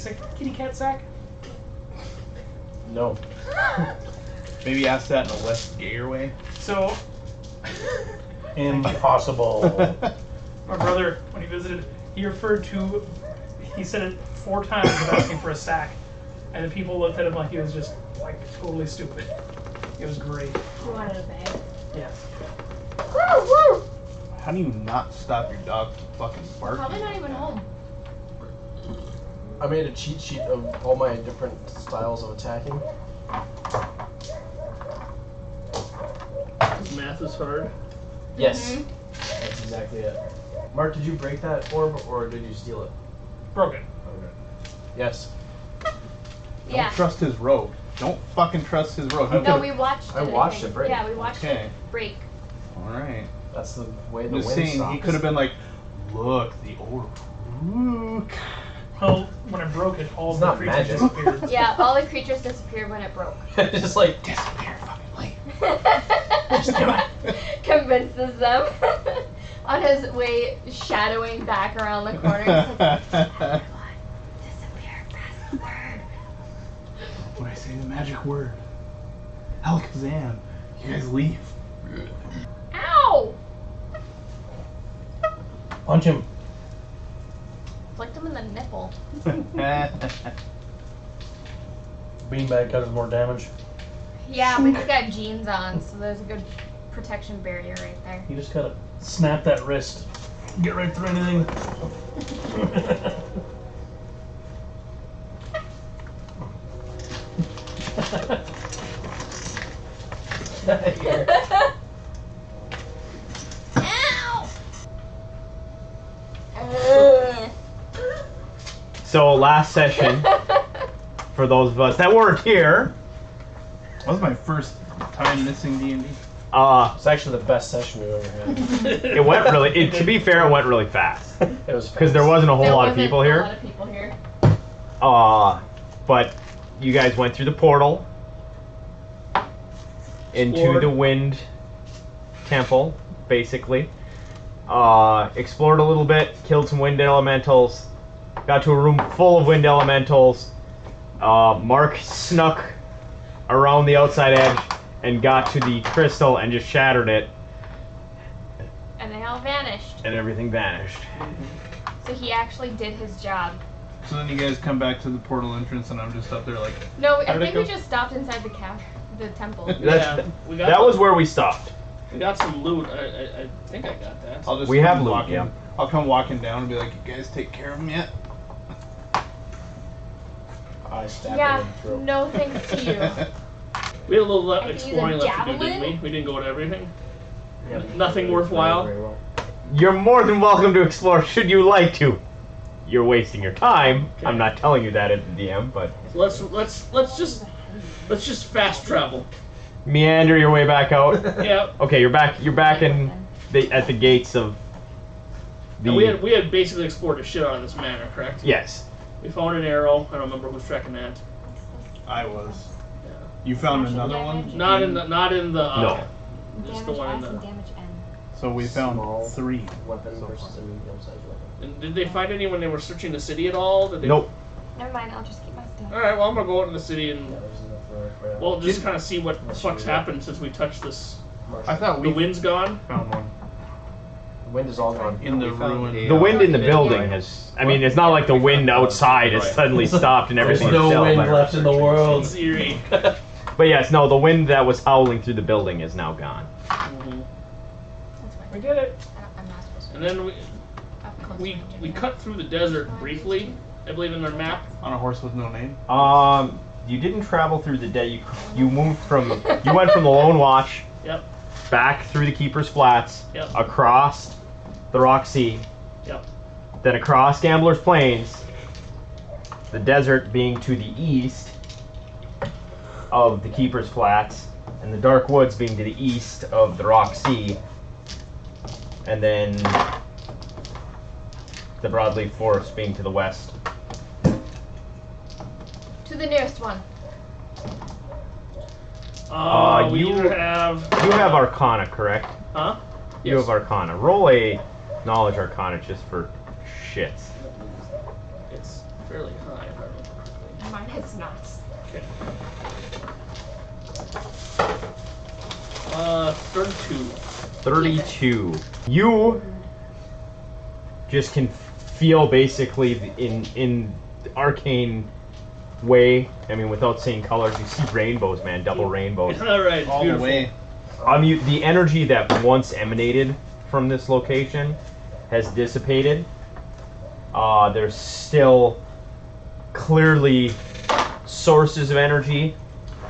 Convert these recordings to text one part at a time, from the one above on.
kitty cat sack? No. Maybe ask that in a less gayer way. So, Impossible. my brother, when he visited, he said it 4 times without asking for a sack. And the people looked at him like he was just, like, totally stupid. It was great. You wanted a bag? Yes. How do you not stop your dog from fucking barking? Probably not even home. I made a cheat sheet of all my different styles of attacking. Math is hard. Yes. That's exactly it. Mark, did you break that orb or did you steal it? Broke it. Okay. Yes. Yeah. Don't trust his rogue. Don't fucking trust his rogue. No, we watched it. I watched it break. Yeah, we watched it break. Alright. That's the way the I'm just wind saying, stops. he could have been like, look, the old rook. Well, when I broke it, all It's the not creatures magic. disappeared. Yeah, all the creatures disappeared when it broke. Just like Disappear fucking late. Just do it. Convinces them on his way shadowing back around the corner. He's like, "Everyone, disappear past the word." When I say the magic word, Alakazam, you guys leave. Ow! Punch him. Flicked him in the nipple. Beanbag causes more damage. Yeah, but he's got jeans on, so there's a good protection barrier right there. You just gotta snap that wrist. Get right through anything. Ow! So last session, for those of us that weren't here, That was my first time missing D&D. It's actually the best session we've ever had. it went really. To be fair, it went really fast It was because there wasn't a whole There lot of wasn't people a here. lot of people here. But you guys went through the portal into Explored. the wind temple, basically. Explored a little bit, killed some wind elementals, got to a room full of wind elementals. Mark snuck around the outside edge and got to the crystal and just shattered it, And they all vanished. and everything vanished. So he actually did his job. So then you guys come back to the portal entrance and I'm just up there like, No, I How did it think we go? just stopped inside the temple. That's, we got that was where we stopped. We got some loot. I think I got that. I'll just We have come loot, walking, yeah. I'll come walking down and be like, you guys take care of him yet? I stabbed Yeah, him in the throat. no thanks to you. We had a little I can use a exploring left to do, didn't javelin. we? We didn't go to everything. Yep. Nothing Very worthwhile. well. You're more than welcome to explore should you like to. You're wasting your time. Okay. I'm not telling you that at the DM, but So let's just fast travel. meander your way back out. Yeah. Okay, you're back in at the gates of the And we had basically explored the shit out of this manor, correct? Yes. We found an arrow. I don't remember who's tracking that. I was. Yeah. You found another one? Not in the No. Just the one in the. damage N. So we found Small 3. Weapon so versus far. a medium-sized weapon. And did they find any when they were searching the city at all? Did they... Nope. Never mind, I'll just keep my stuff. All right. Well, I'm gonna go out in the city and Yeah, there's enough for right now. well, just kind of see what the fuck's happened since we touched this. I thought The we wind's gone. found one. The wind is all gone. In the ruin. The wind in the building has. I mean, it's not like the wind outside has suddenly stopped and There's everything. no is still, wind but- left in the world. It's eerie. But yes, no, the wind that was howling through the building is now gone. Mhm. That's fine. We did it. I'm not supposed to. And then Up close we range, we anyway. cut through the desert briefly. I believe in their map. On a horse with no name? You didn't travel through the day. You moved from. You went from the Lone Watch Yep. back through the Keeper's Flats, Yep. across the Rock Sea, Yep. then across Gambler's Plains, the desert being to the east of the Keeper's Flats, and the Dark Woods being to the east of the Rock Sea, and then the Broadleaf Forest being to the west. To the nearest one. We you- either have. You have Arcana, correct? Huh? You have Arcana. Roll a Knowledge Arcana just for shits. It's fairly high, if I It's not. Okay. 32. 32. You just can feel basically in arcane way. I mean, without seeing colors, you see rainbows, man. Double rainbows. All right. All the way. The energy that once emanated from this location has dissipated. There's still clearly sources of energy.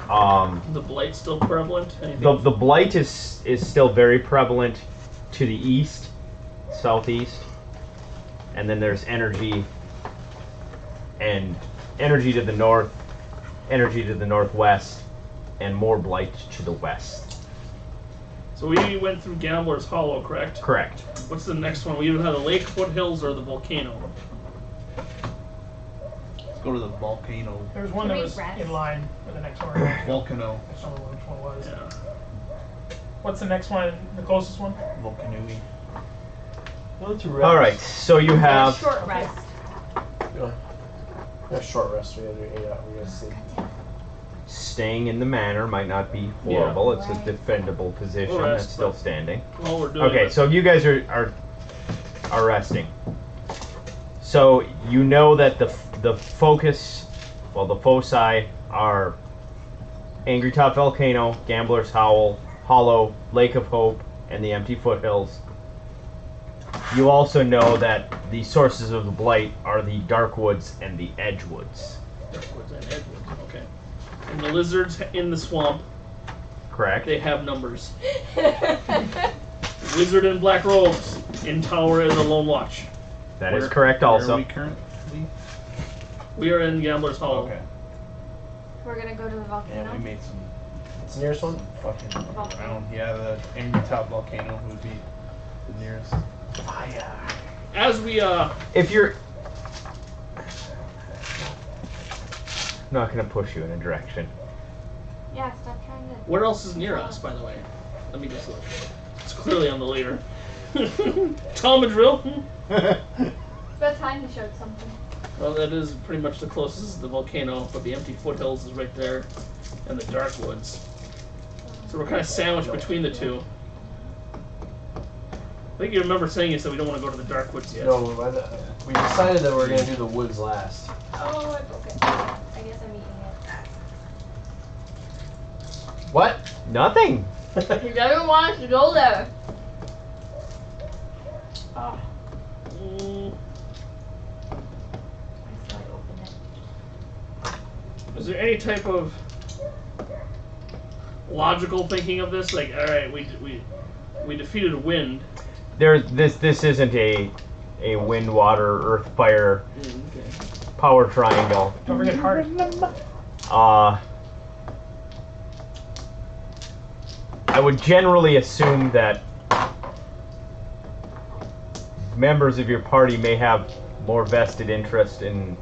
The blight's still prevalent. Anything? The blight is still very prevalent to the east, southeast, and then there's energy and energy to the north, energy to the northwest, and more blight to the west. So we went through Gambler's Hollow, correct? Correct. What's the next one? We either have the lake foothills or the volcano. Let's go to the volcano. There was one Can that we was rest? in line with the next one. Volcano. I don't remember which one it was. Yeah. What's the next one? The closest one? Volcanui. Let's rest. All right. So you have Short rest. A short rest. We gotta do 8 hours. We gotta sleep. staying in the manor might not be horrible. It's a Right. defendable position Well, that's that's still fine. standing. While we're doing Okay, it. so you guys are resting. So you know that the focus, well, the foci are Angry Top Volcano, Gambler's Hollow, Lake of Hope, and the Empty Foothills. You also know that the sources of the blight are the Darkwoods and the Edgewoods. Darkwoods and Edwoods, okay. And the lizards in the swamp, Correct? they have numbers. Wizard in black robes in tower in the Lone Watch. That is Where- correct where also. are we currently? We are in Gambler's Hollow. Okay. We're gonna go to the volcano. Yeah, we made some. What's the nearest one? Fucking. I Volcano. don't. Yeah, the Angry Top volcano would be the nearest. As we If you're not gonna push you in a direction. Yeah, stop trying to. where else is near us, by the way? Let me just look. It's clearly on the later. Tomadrill. It's about time you showed something. Well, that is pretty much the closest to the volcano, but the Empty Foothills is right there, and the Darkwoods. So we're kind of sandwiched between the two. I think you remember saying you said we don't want to go to the Darkwoods yet. No, we decided that we were gonna do the woods last. Oh, okay. I guess I'm eating What? Nothing. it. He doesn't want us to go there. Mm, I still open it. is there any type of logical thinking of this? Like, all right, we defeated wind. This isn't a wind, water, earth, fire Okay. power triangle. Don't forget heart. I would generally assume that members of your party may have more vested interest in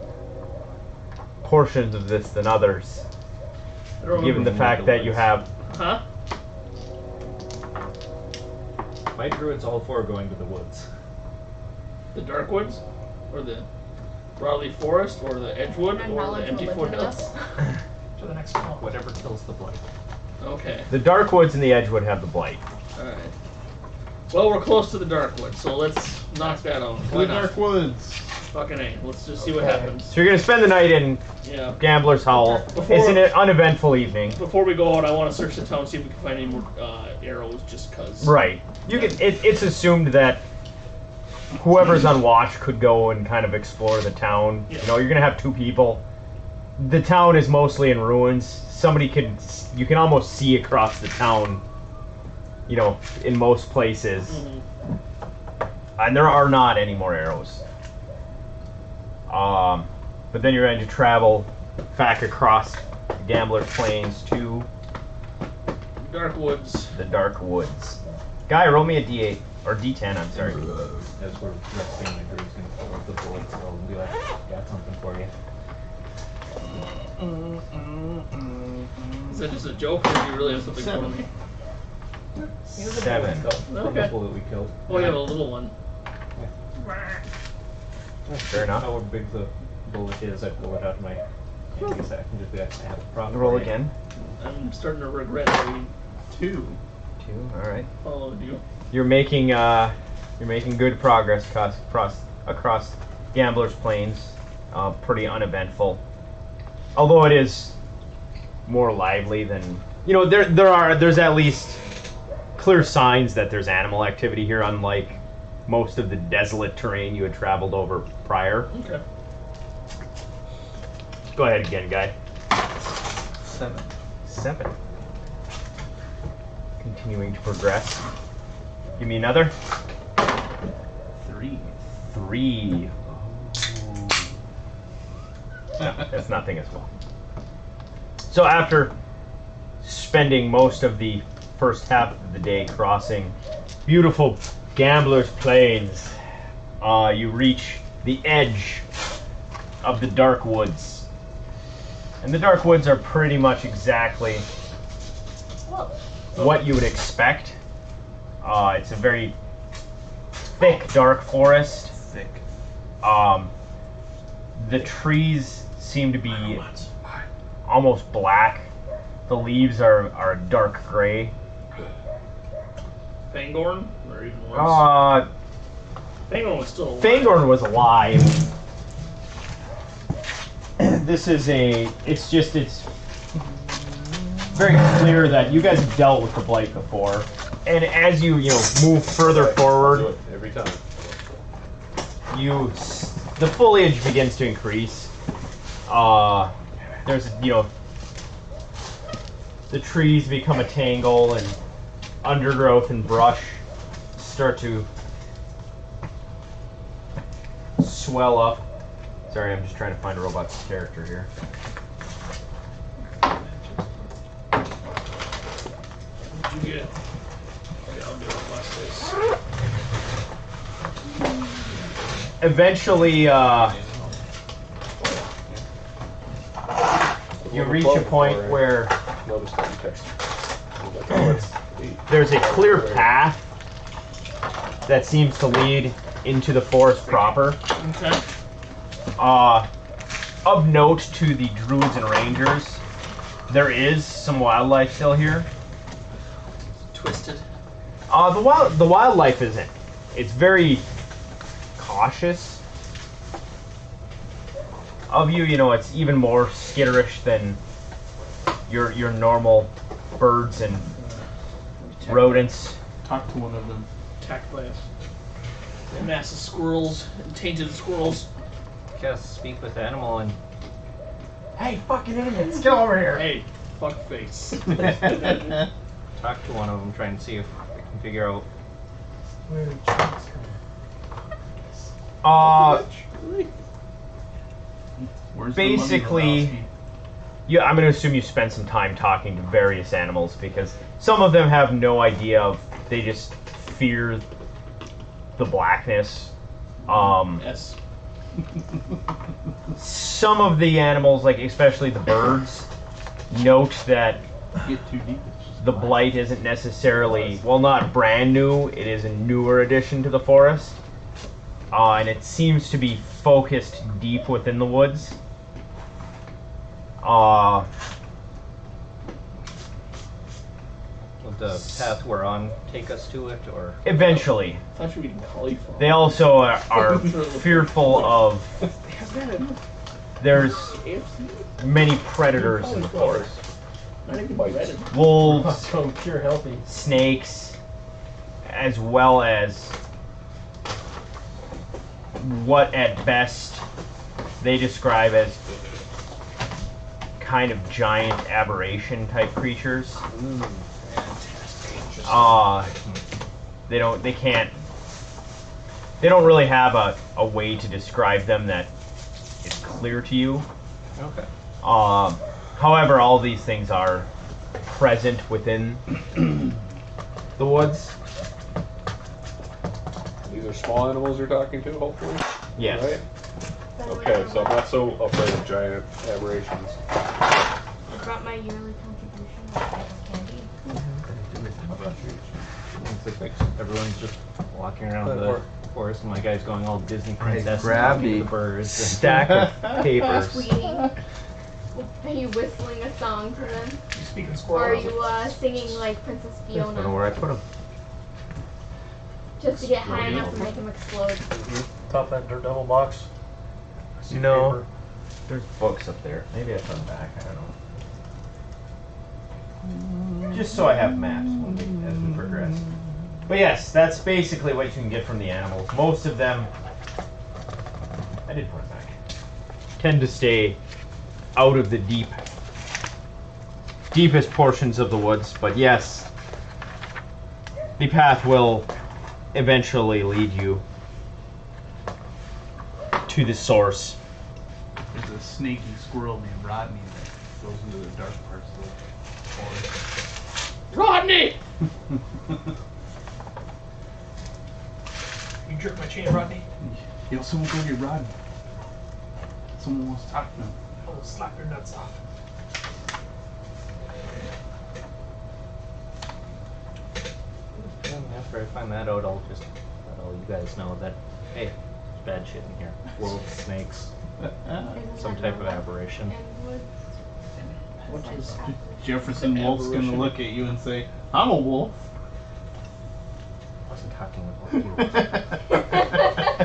portions of this than others, I don't given the remember. fact that you have. Huh? My druid's all for going to the woods. The Darkwoods, or the Broadleaf Forest, or the Edgewood, And or knowledge the Empty will live with Foothills. us. To the next one. Whatever kills the blight. Okay. The Darkwoods and the Edgewood have the blight. All right. Well, we're close to the Darkwood, so let's knock that out. To Why the not? Dark Woods. Fucking A. Let's just see what Okay. happens. So you're gonna spend the night in Yeah. Gambler's Howl. Before- It's an uneventful evening. Before we go out, I want to search the town, see if we can find any more arrows, just cause. Right. You can. It's assumed that whoever's on watch could go and kind of explore the town. Yeah. You know, you're gonna have two people. The town is mostly in ruins. You can almost see across the town. You know, in most places, Mhm. and there are not any more arrows. But then you're going to travel back across the Gambler's Plains to Darkwoods. the Dark Woods. Guy, roll me a D8 or D10. I'm sorry. As we're resting, my druid's gonna pull up the bullets roll and be like, got something for you. Is that just a joke, or do you really have something for me? 7. From the Okay. bullet we killed. Oh, you have a little one. Fair enough. However big the bullet is, I pull it out of my I guess I can just be like, I have a problem. Roll again. I'm starting to regret having 2. 2. All right. followed you. You're making good progress across Gambler's Plains. Pretty uneventful. Although it is more lively than there's at least clear signs that there's animal activity here, unlike most of the desolate terrain you had traveled over prior. Okay. Go ahead again, guy. 7. 7. Continuing to progress. Give me another. 3. 3. No, that's nothing as well. So after spending most of the first half of the day crossing beautiful Gambler's Plains, you reach the edge of the dark woods. And the dark woods are pretty much exactly what you would expect. It's a very thick, dark forest. Thick. The trees seem to be almost black. The leaves are dark gray. Fangorn? Or even worse? Fangorn was still alive. Fangorn was alive. It's very clear that you guys have dealt with the blight before. And as you move further Do forward, it every time. the foliage begins to increase. There's the trees become a tangle, and undergrowth and brush start to swell up. Sorry, I'm just trying to find a robot's character here. What'd you get? Okay, I'll do it last face. Eventually, you reach a point where Notice that you text. Like, oh, it's 8. there's a clear path that seems to lead into the forest proper. Okay. Of note to the druids and rangers, there is some wildlife still here. Twisted. The wildlife isn't. It's very cautious of you. It's even more skitterish than your normal birds and rodents. Talk to one of them. Attacked by a mass of squirrels, tainted squirrels. Just speak with the animal and Hey, fucking idiots, get over here! Hey, fuck face. talk to one of them, try and see if I can figure out. Where are the tracks coming? Where's Basically- the money, Yeah, I'm going to assume you spent some time talking to various animals, because some of them have no idea of, they just fear the blackness. Yes. Some of the animals, like especially the birds, note that Lebowski? Get too deep. It's just the black. blight isn't necessarily, well, not brand new, it is a newer addition to the forest. And it seems to be focused deep within the woods. Would the path we're on take us to it, or? Eventually. I thought you were eating cauliflower. They also are fearful of, there's many predators in the forest. Not even breaded. Wolves, So pure healthy. snakes, as well as what at best they describe as kind of giant aberration type creatures. They don't really have a way to describe them that is clear to you. Okay. However, all these things are present within the woods. These are small animals you're talking to, hopefully? Yes. Right? Okay, so I'm not so afraid of giant aberrations. I brought my yearly contribution of candy. It's like everyone's just walking around the forest, and my guy's going all Disney princess, grab talking to the the birds. Stack of papers. Sweetie. Are you whistling a song to them? You speaking Or squirrel? are you singing like Princess I don't know Fiona? where I put them. Just to get high enough to make them explode. Top of that Daredevil box. I see No. paper. There's books up there. Maybe I put them back. I don't know. Just so I have maps as we progress. But yes, that's basically what you can get from the animals. Most of them, I did put them back, tend to stay out of the deepest portions of the woods. But yes, the path will eventually lead you to the source. There's a snaky squirrel named Rodney that goes into the dark parts of the forest. Rodney! You jerk my chain, Rodney. Yo, someone go get Rodney. Someone wants to talk to him. I will slap your nuts off. Yeah, after I find that out, I'll just let all you guys know that, hey, there's bad shit in here. Wolves, snakes, Isn't some that type of normal? aberration. And woods? What It's is like Jefferson Wolf's gonna Aberration. look at you and say, I'm a wolf. I wasn't talking about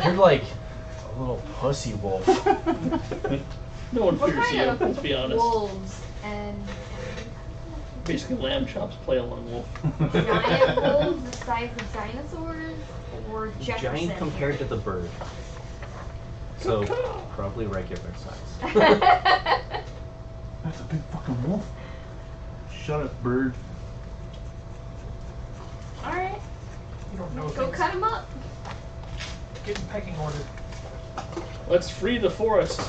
you. You're like a little pussy wolf. No one What fears kind you, of let's be honest. wolves and Basically, lamb chops play along wolf. giant wolves the size of dinosaurs or Jefferson? Giant compared to the bird. So, probably regular size. That's a big fucking wolf. Shut up, bird. Alright, You don't know go things. cut them up. Get in pecking order. Let's free the forest.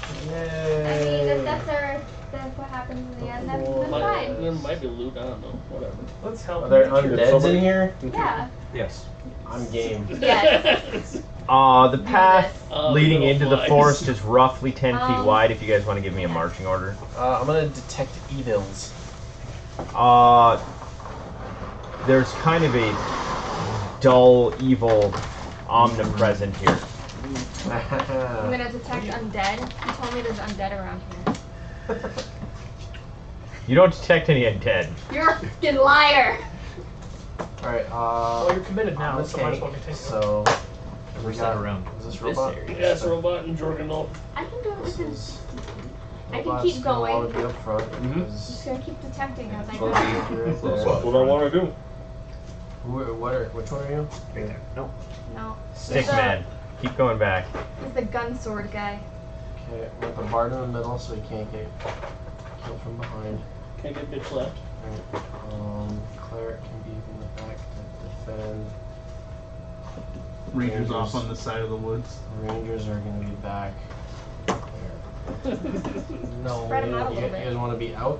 I mean, if that's what happens in the end, then fine. There might be loot, I don't know, whatever. Let's help. Are there you. undeads in here? Yeah. Yes. I'm game. Yes. The path Oh, leading little into the flies. forest is roughly 10 feet Um, wide. If you guys want to give me a marching order. I'm gonna detect evils. There's kind of a dull, evil, omnipresent here. I'm gonna detect undead. You told me there's undead around here. You don't detect any undead. You're a fucking liar! Alright, Well, you're committed now, I'm the so might as well tank, continue. so we Where's got that around? Is this This robot? area. Yeah, it's a robot and Jorgenol. I can do it This within. is I can robot's keep gonna going. always be up front I'm because just gonna keep detecting as I it's go. supposed to be right That's there. what I want to do. Which one are you? No. No. Stick It's the- man. Keep going back. It's the gun sword guy. Okay, we got the bard in the middle so he can't get killed from behind. Can't get bitch left. Cleric can be in the back to defend. Rangers off on the side of the woods. Rangers are gonna be back. No, Spread 'em out a you little guys bit. want to be out?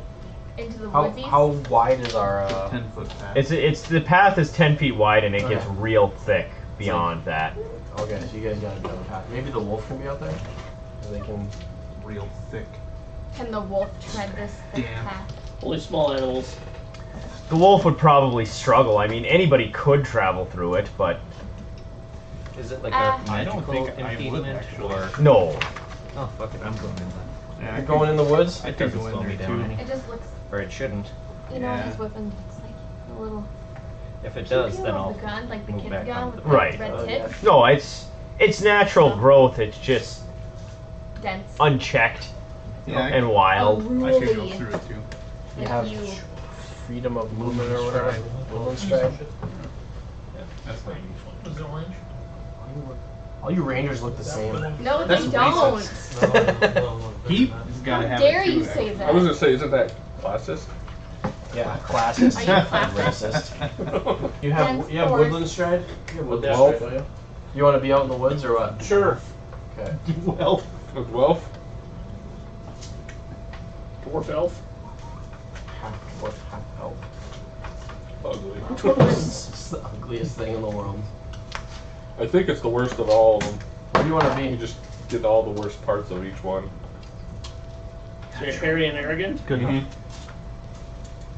Into the How woodsies. wide is our? 10-foot path. It's the path is 10 feet wide and it gets Okay. real thick beyond that. Okay, so you guys got a double path. Maybe the wolf can be out there. So they can. real thick. Can the wolf tread this thick Damn. path? Only small animals. The wolf would probably struggle. I mean, anybody could travel through it, but Is it like I a magical don't think I would, impediment actually. or? no. Oh fuck it, I'm going in then. Yeah, You're going in the woods. I It could doesn't go in slow there me down too. any. It just looks, Or it shouldn't. you know, Yeah. his weapon looks like a little. If it Did you does, peel then off I'll the gun, like the move kid's back gun onto with the the Right. red Oh, tip, No, it's natural growth. It's just dense. unchecked Yeah, I, and wild. I could go Unruly. through it too. You If have you- freedom of movement or whatever. Woodland stride. That's not Was it orange? All you rangers look the same. No, That's they don't. racist. He's gotta How have dare it too, you say actually. that? I was gonna say, isn't that classist? Yeah, classist. Are you classist? Racist. You Dense have forest. woodland stride. You have woodland Yeah. stride, don't you? You want to be out in the woods or what? Sure. Okay. Well, With wealth? Dwarf elf. Half dwarf, half elf. Ugly. It's the ugliest thing in the world. I think it's the worst of all of them. What do you want to You be? just get all the worst parts of each one. So you're hairy and arrogant. good enough.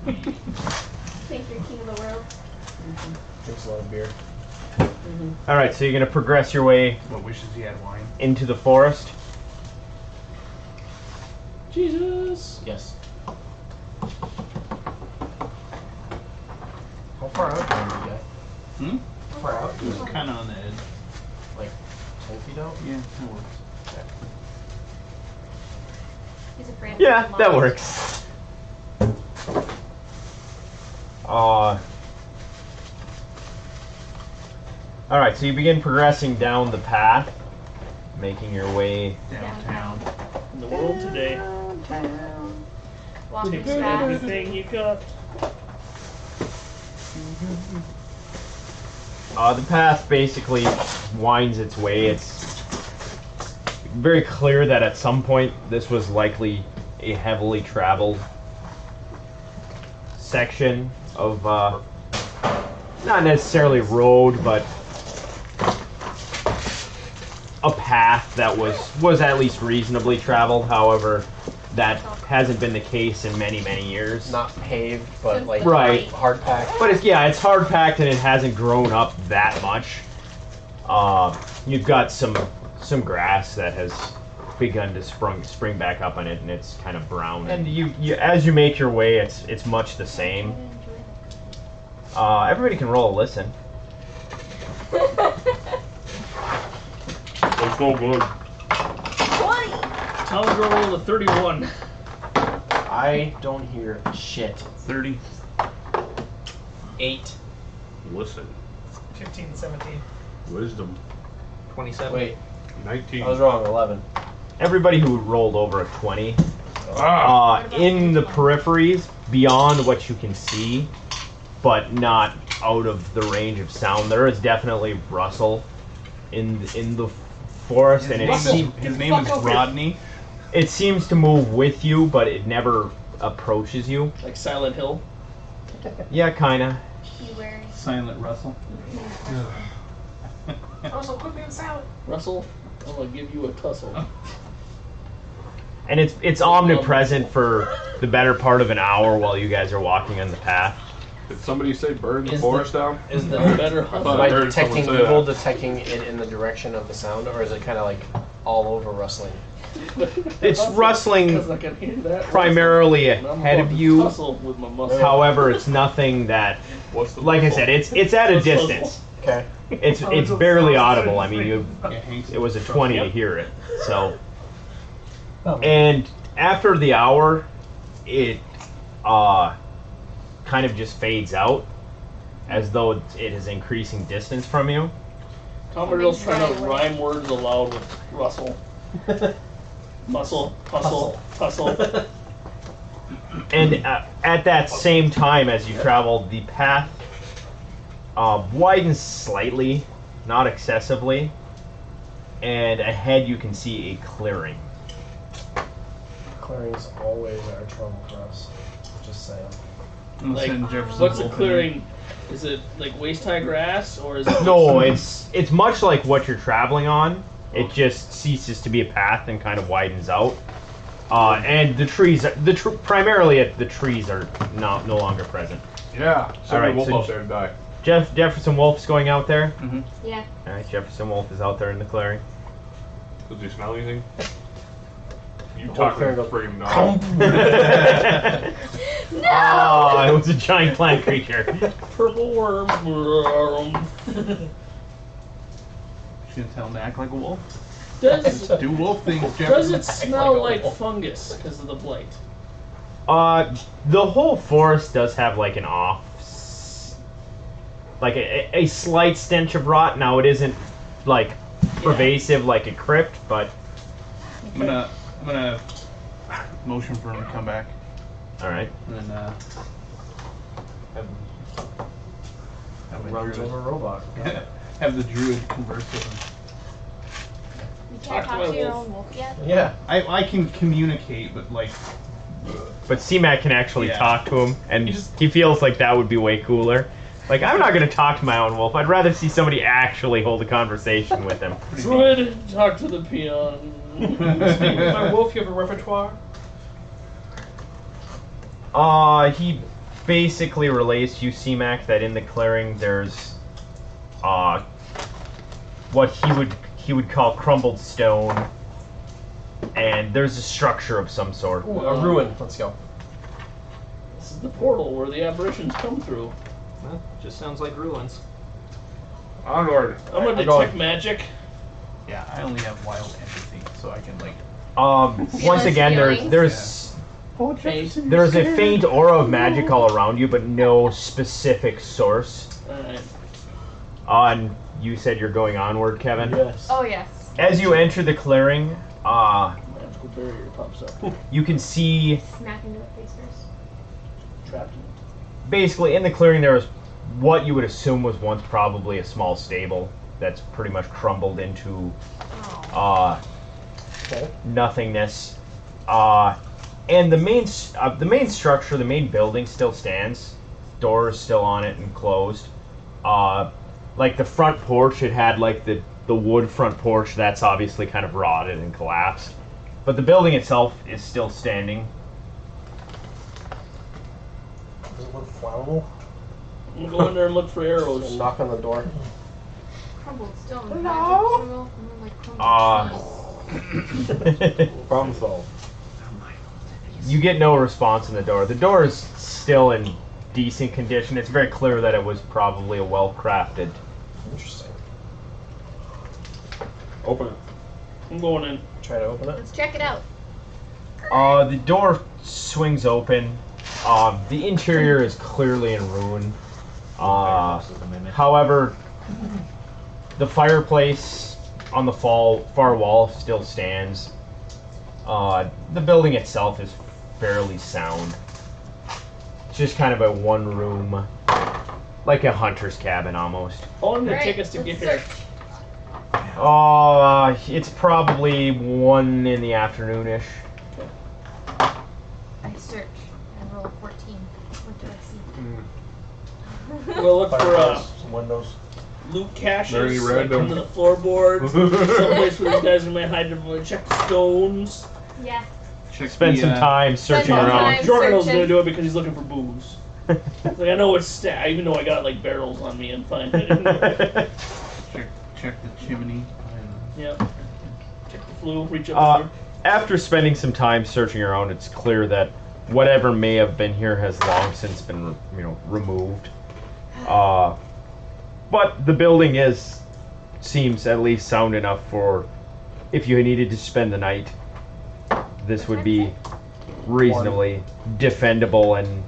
Think you're king of the world. Drinks a lot of beer. All right, so you're gonna progress your way What wishes he had wine? into the forest. Jesus. Yes. How far out are you guys? Hmm? How far out? It was kind of on the edge. Like 10 feet out? Yeah, that works. He's afraid of Yeah, the that moss. works. Alright, so you begin progressing down the path, making your way. Downtown. In the world today. Walking Take fast. everything you got. The path basically winds its way. It's very clear that at some point this was likely a heavily traveled section of, not necessarily road, but a path that was at least reasonably traveled. However, that hasn't been the case in many, many years. Not paved, but like Right. hard packed. But it's hard packed and it hasn't grown up that much. You've got some grass that has begun to spring back up on it, and it's kind of brown. And you as you make your way, it's much the same. Everybody can roll a listen. Let's go good. Tom girl rolled a 31. I don't hear shit. 30. 8. Listen. 15, 17. Wisdom. 27. Wait, 19. I was wrong. 11. Everybody who rolled over a 20, Ah! in the peripheries, beyond what you can see, but not out of the range of sound, there is definitely rustle in the forest, His and his name is Rodney. it seems to move with you, but it never approaches you. Like Silent Hill. Yeah, kinda. You wearing? Silent Russell. Russell, quit being silent. Russell, I'm gonna give you a tussle. And it's omnipresent for the better part of an hour while you guys are walking on the path. Did somebody say burn the Is forest down? Is the Better I thought hustle. I by heard someone detecting say evil that. detecting it in the direction of the sound, or is it kind of like all over rustling? It's rustling Because I can hear that. primarily And I'm ahead about of to you. tussle with my muscle. However, it's nothing that, What's the like I said, it's at a distance. Okay. It's barely audible. I mean, Yeah, Hank's it was a 20 to hear it. So, Oh. and after the hour, it kind of just fades out, as though it is increasing distance from you. Tom Riddle's trying to rhyme words aloud with Russell. Muscle, tussle, tussle. And at that same time, as you travel, the path widens slightly, not excessively, and ahead you can see a clearing. Clearings always are trouble for us. Just saying. I'm Like, sending Jefferson what's a Wolf in clearing? Is it like waist-high grass, or is it? No, it's much like what you're traveling on. It just ceases to be a path and kind of widens out. And the trees, primarily the trees are no longer present. Yeah. Somebody Alright, wolf so out there and die. Jefferson Wolf's going out there. there. Yeah. All right, Jefferson Wolf is out there in the clearing. Does he smell anything? You whole talk clearing to goes, freaking dog. Oh, it was a giant plant creature. Purple worm. She's gonna tell him to act like a wolf. Does Do wolf things, does Jefferson. it smell like fungus because of the blight? The whole forest does have like an like a slight stench of rot. Now it isn't like pervasive like a crypt, but I'm gonna motion for him to come back, all right. and then have my Runs druid- over a robot. have the druid converse with him. You Talk can't to talk my to your wolf. own wolf yet. Yeah. I can communicate, but like But C-Mak can actually Yeah. talk to him, and He just- he feels like that would be way cooler. Like, I'm not going to talk to my own wolf. I'd rather see somebody actually hold a conversation with him. Druid, talk to the peon. My wolf, you have a repertoire? He basically relays to you, C-Mak, that in the clearing there's, what he would call crumbled stone, and there's a structure of some sort. Ooh, a ruin. Let's go. This is the portal where the apparitions come through. Well, just sounds like ruins. Onward. I'm gonna I'm detect going. magic. Yeah, I only have wild empathy, so I can like. Once again, feelings. there's Faint. there's a faint aura of magic all around you, but no specific source. Alright. And you said you're going onward, Kevin. Yes. Oh yes. As you enter the clearing, Magical barrier pops up. you can see Smack into it face first. Trapped in it. basically in the clearing there was what you would assume was once probably a small stable that's pretty much crumbled into Okay. nothingness. And the main structure, the main building still stands. Doors still on it and closed. Like the front porch, it had like the wood front porch. That's obviously kind of rotted and collapsed. But the building itself is still standing. Does it look flammable? I'm gonna go in there and look for arrows. Knock on the door. Crumbled stone. Hello? Like crumbled cheese. Problem solved. You get no response in the door. The door is still in decent condition. It's very clear that it was probably a well-crafted. Interesting. Open it. I'm going in. Try to open it. Let's check it out. The door swings open. The interior is clearly in ruin. However, the fireplace on the far wall still stands. The building itself is fairly sound. It's just kind of a one room, like a hunter's cabin almost. How long did it Alright, take us to let's get here? search. It's probably 1 in the afternoon-ish. I search and roll a 14. What do I see? We'll look for Fireplace, some windows. loot There caches, you like read them. under the floorboards, someplace where these guys might hide them. We'll check the stones. Yeah. Check Spend the, some time searching some around. time. Jordan's searching. gonna do it because he's looking for booze. Like I know it's even though I got like barrels on me and fine. check the chimney. Yeah. Check the flue. Reach up. through. After spending some time searching around, it's clear that whatever may have been here has long since been, removed. But the building seems at least sound enough for if you needed to spend the night. This would be reasonably defendable, and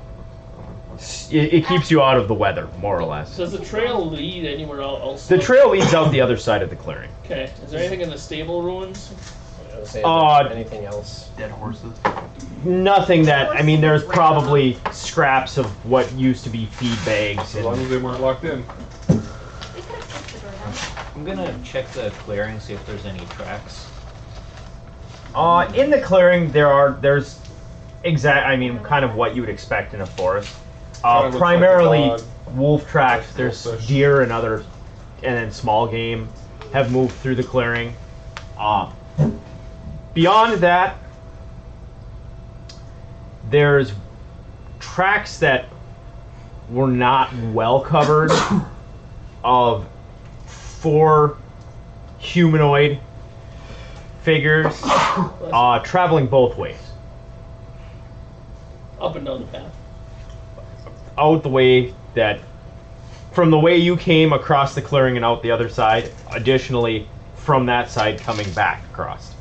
it keeps you out of the weather, more or less. Does the trail lead anywhere else? The trail leads out the other side of the clearing. Okay. Is there anything in the stable ruins? I was gonna say, anything else? Dead horses. Nothing that, there's probably scraps of what used to be feed bags. As long as they weren't locked in. We could have pushed the door down. I'm gonna check the clearing, see if there's any tracks. In the clearing, there's kind of what you would expect in a forest. Kinda looks like a Primarily dog. wolf tracks. Nice There's little fish. deer and then small game have moved through the clearing. Beyond that, there's tracks that were not well covered of 4 humanoid figures traveling both ways. Up and down the path. Out the way that, from the way you came across the clearing and out the other side, additionally from that side coming back across.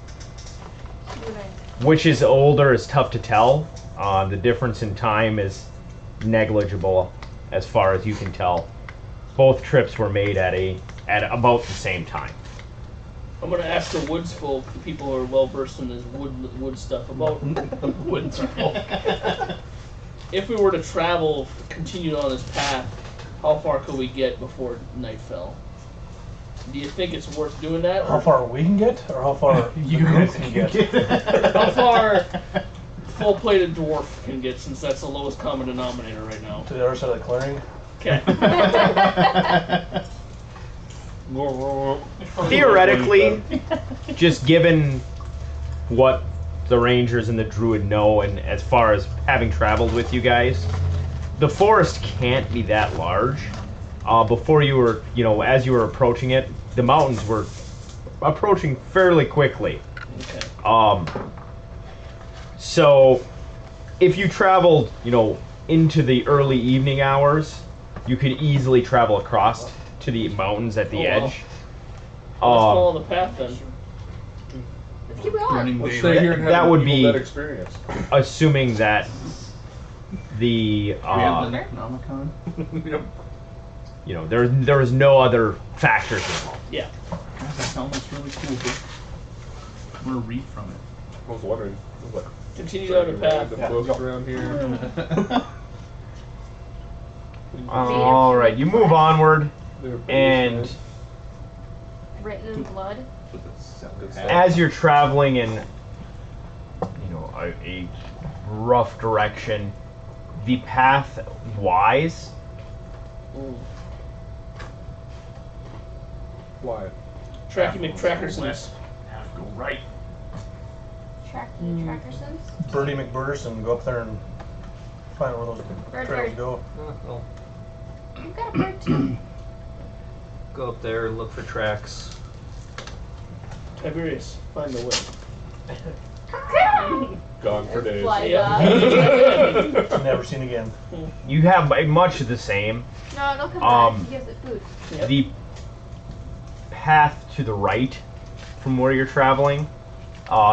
Which is older is tough to tell. The difference in time is negligible as far as you can tell. Both trips were made at about the same time. I'm gonna ask the woods folk, the people who are well versed in this wood stuff, about woods folk. If we were to travel, continue on this path, how far could we get before night fell? Do you think it's worth doing that? How far we can get, or how far you guys can get? How far full-plated dwarf can get, since that's the lowest common denominator right now. To the other side of the clearing? Okay. Theoretically, just given what the rangers and the druid know, and as far as having traveled with you guys, the forest can't be that large. Before you were, as you were approaching it, the mountains were approaching fairly quickly. Okay. So if you traveled, into the early evening hours, you could easily travel across to the mountains at the Oh, wow. edge. Let's follow the path then. Let's keep going. Running Let's daylight. stay here and have That an would Evil be- Dead experience. Assuming that the We have the Necronomicon. Yep. there is no other factors involved. Yeah. God, that helmet's really cool. Dude. I'm gonna read from it. I was wondering. I was like, Continue down the path. the books around here. All right, you move onward, They were pretty and nice. Written in blood. as you're traveling in, a rough direction, the path wise. Ooh. Why? Tracky McTrackersons. Have to go right. Trackersons? Birdie McBurderson, go up there and find where those Bird, trails bird. go. You've got a bird too. Go up there, look for tracks. Tiberius, find the way. Gone for days. Flies Yeah. up. Never seen again. You have much of the same. No, it'll come back. He gives it food. Yep. The path to the right from where you're traveling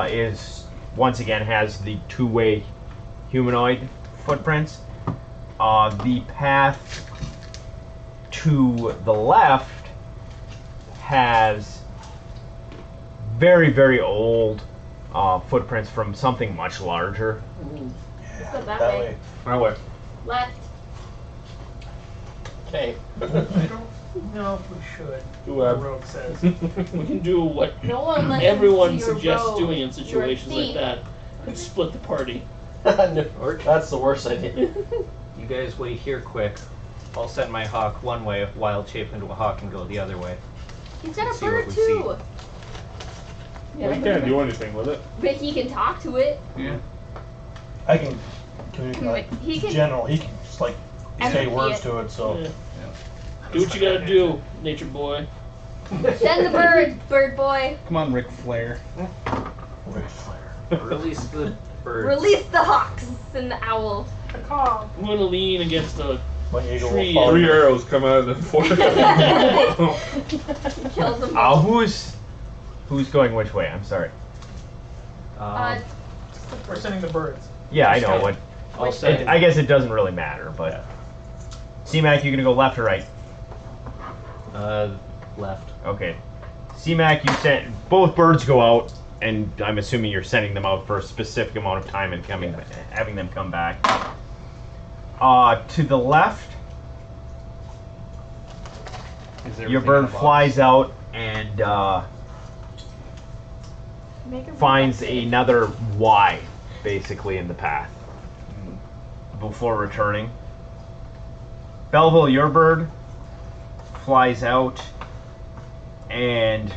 is once again has the two-way humanoid footprints. The path to the left has very, very old footprints from something much larger. Ooh. Let's go that That way. way. My way. Left. Okay. I don't know if we should. Ooh, The I've- rogue says. We can do what No one listens everyone to your suggests rogue. doing in You're a situations like thief. that. And split the party. No, that's the worst idea. You guys wait here quick. I'll send my hawk one way, wild shape into a hawk, and go the other way. He's got a See what bird we too. Well, you can't do anything with it. But he can talk to it. Yeah. I can communicate like He can- general. He can just like say Empathy words it. to it. So Yeah. Do what you gotta do, nature boy. Send the bird, bird boy. Come on, Ric Flair. Ric Flair. Release the birds. Release the hawks and the owl. Caw. I'm gonna lean against the My eagle Tree. will follow. 3 arrows come out of the forehead. Kills them all. Who's going which way? I'm sorry. Uh, We're sending the birds. Yeah, I know. What? I'll send. I guess it doesn't really matter, but C-Mak, you gonna go left or right? Left. Okay. C-Mak, you sent both birds go out, and I'm assuming you're sending them out for a specific amount of time and having them come back. To the left, Is your everything in bird the box? flies out and make a finds reflex save. another Y, basically, in the path before returning. Belleville, your bird flies out and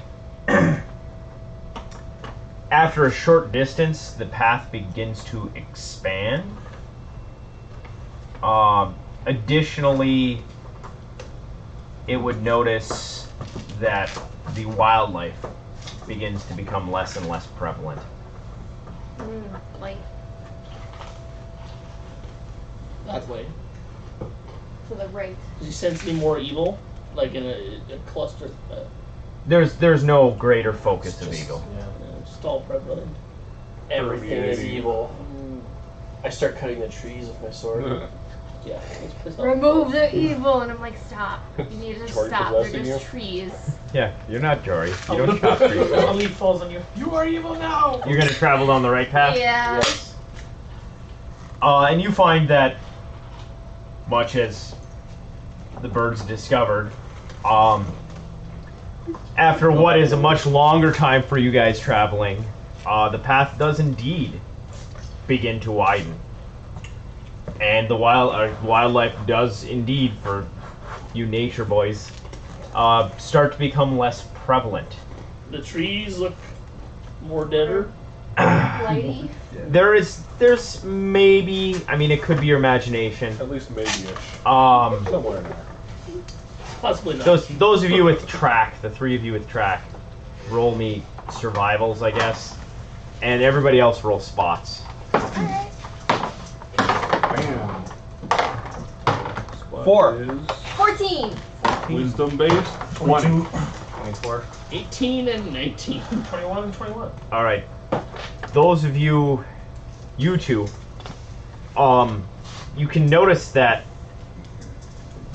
after a short distance, the path begins to expand. Additionally, it would notice that the wildlife begins to become less and less prevalent. Like that way. to the right. Does he sense any more evil? Like in a cluster? There's no greater focus of eagle. Yeah. Just all prevalent. Everything is Permeating. evil. Mm, I start cutting the trees with my sword. yeah. Let's piss off. Remove the evil, and I'm like, stop. You need to Jory stop. They're possessing just you? trees. Yeah, you're not Jory. You don't chop trees. A leaf falls on you. You are evil now. You're gonna travel down the right path. Yeah. Yes. And you find that, much as the birds discovered, after what is a much longer time for you guys traveling, the path does indeed begin to widen. And the wildlife does indeed, for you nature boys, start to become less prevalent. The trees look more deader. Blighty. There's maybe, I mean, it could be your imagination. At least maybe-ish. Somewhere in there. Possibly not. Those of you with track, the three of you with track, roll me survivals, I guess. And everybody else roll spots. Alright. Bam. Spot 4. is 14. wisdom based. 22. 24. 18 and 19. 21 and 21. All right. Those of you two, you can notice that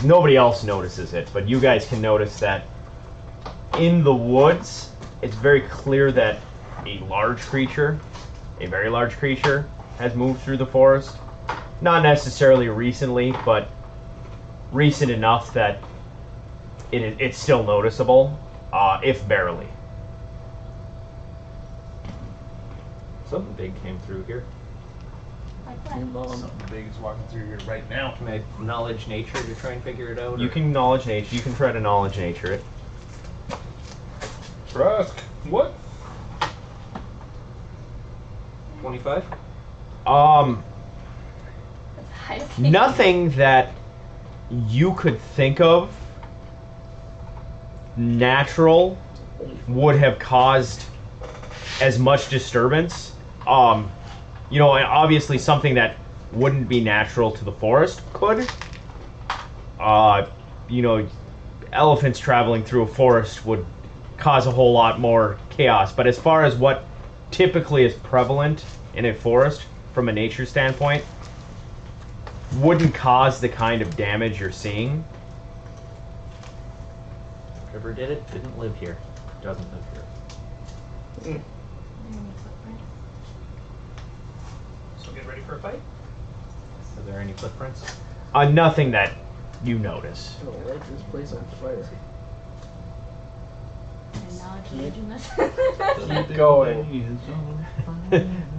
nobody else notices it, but you guys can notice that in the woods, it's very clear that a large creature, a very large creature, has moved through the forest. Not necessarily recently, but recent enough that it's still noticeable, if barely. Something big came through here. Like what? Something big is walking through here right now. Can I knowledge nature to try and figure it out? You or- can knowledge nature. You can try to knowledge nature it. Trask. What? 25? Um, That's the highest. nothing that you could think of natural would have caused as much disturbance. You know, and obviously something that wouldn't be natural to the forest could. You know, elephants traveling through a forest would cause a whole lot more chaos. But as far as what typically is prevalent in a forest from a nature standpoint, wouldn't cause the kind of damage you're seeing. Whoever did it didn't live here. Doesn't live here. So get ready for a fight. Are there any footprints? Nothing that you notice. I'm gonna light this place on fire. Keep going.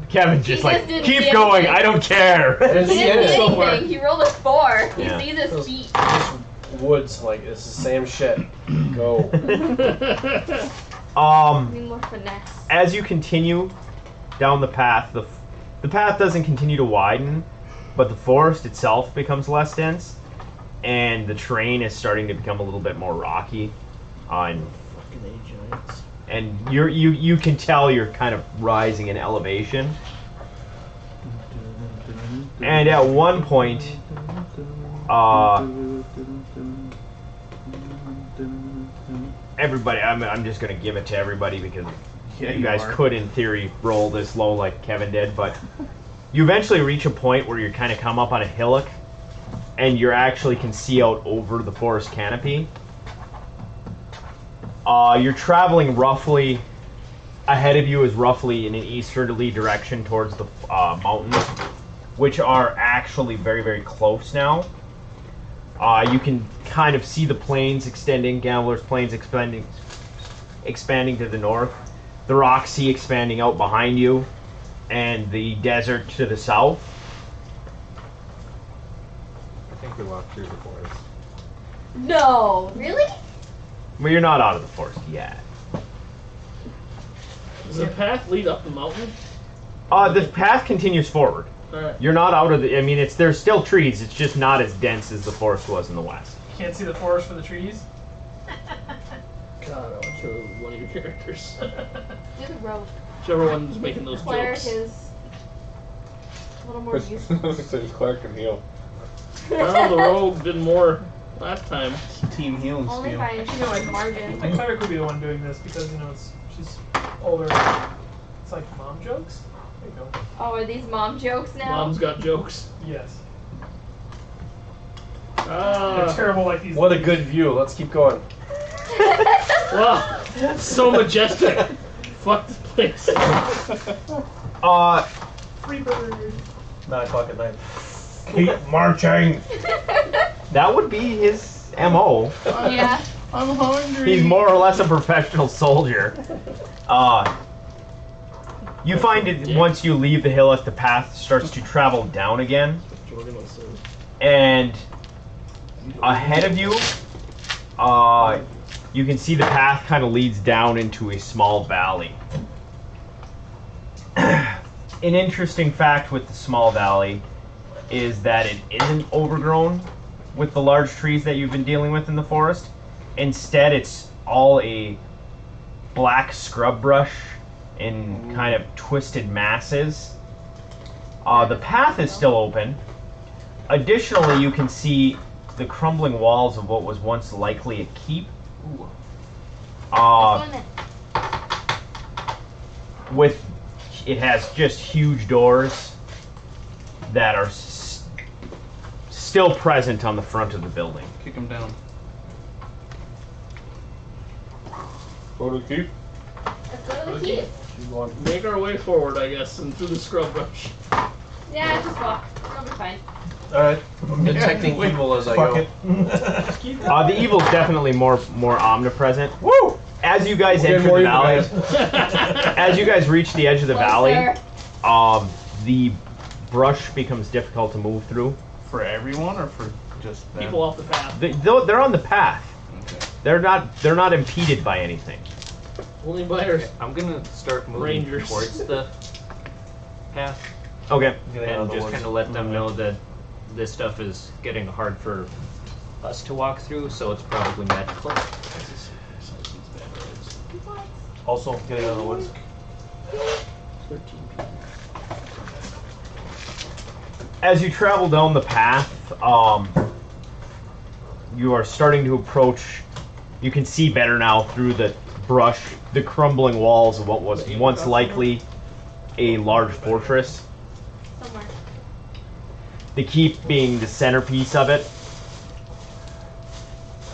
Kevin's He just like, just didn't keep see going, anything." I don't care. I didn't He see didn't anything. see So far. anything. He rolled a 4. He Yeah. sees his feet. Just woods, like, it's the same shit. Go. Need more finesse. As you continue down the path, the path doesn't continue to widen, but the forest itself becomes less dense, and the terrain is starting to become a little bit more rocky. And Fucking A giants. and you can tell you're kind of rising in elevation. And at one point, everybody, I'm just gonna give it to everybody because Yeah, you guys are. could, in theory, roll this low like Kevin did, but you eventually reach a point where you kind of come up on a hillock, and you actually can see out over the forest canopy. You're traveling roughly, ahead of you is roughly in an easterly direction towards the mountains, which are actually very, very close now. You can kind of see the plains extending, Gambler's Plains expanding to the north, the Rock Sea expanding out behind you, and the desert to the south. I think we walked through the forest. No, really? Well, you're not out of the forest yet. Does the path lead up the mountain? The path continues forward. Alright. You're not out of the. I mean, there's still trees. It's just not as dense as the forest was in the west. You can't see the forest for the trees. God, I want to kill one of your characters. Do the rope. Whichever one's making those Claire jokes. is a little more useful. Says Clark can heal. Well, the rogue did more last time. Team healing Only steel. if I know his margin. The cleric would be the one doing this because she's older. It's like mom jokes. There you go. Oh, are these mom jokes now? Mom's got jokes. Yes. They're Ah, terrible like these. What a good view. Let's keep going. wow, so majestic. Fuck this place. Free bird. 9 o'clock at night. Keep marching. That would be his MO. Yeah. I'm hungry. He's more or less a professional soldier. You find it once you leave the hillock, the path starts to travel down again, Jordan was so. and ahead of you, you can see the path kind of leads down into a small valley. An interesting fact with the small valley is that it isn't overgrown with the large trees that you've been dealing with in the forest. Instead, it's all a black scrub brush in kind of twisted masses. The path is still open. Additionally, you can see the crumbling walls of what was once likely a keep. With it has just huge doors that are still present on the front of the building. Kick him down. Go to the keep. Let's go to the keep. Make our way forward, I guess, and through the scrub brush. Yeah, just walk. It'll be fine. Alright. I'm detecting evil as I go. The evil's definitely more omnipresent. Woo! As you guys enter the valley, as you guys reach the edge of the valley, the brush becomes difficult to move through. For everyone or for just them? People off the path. They're on the path. Okay. They're not impeded by anything. Only buyers. I'm gonna start moving Rangers. towards the path Okay. and just kind of let them know that this stuff is getting hard for us to walk through, so it's probably magical. Also, getting out of the woods. 13 people. As you travel down the path, you are starting to approach. You can see better now through the brush, the crumbling walls of what was once likely a large fortress. Somewhere. The keep being the centerpiece of it.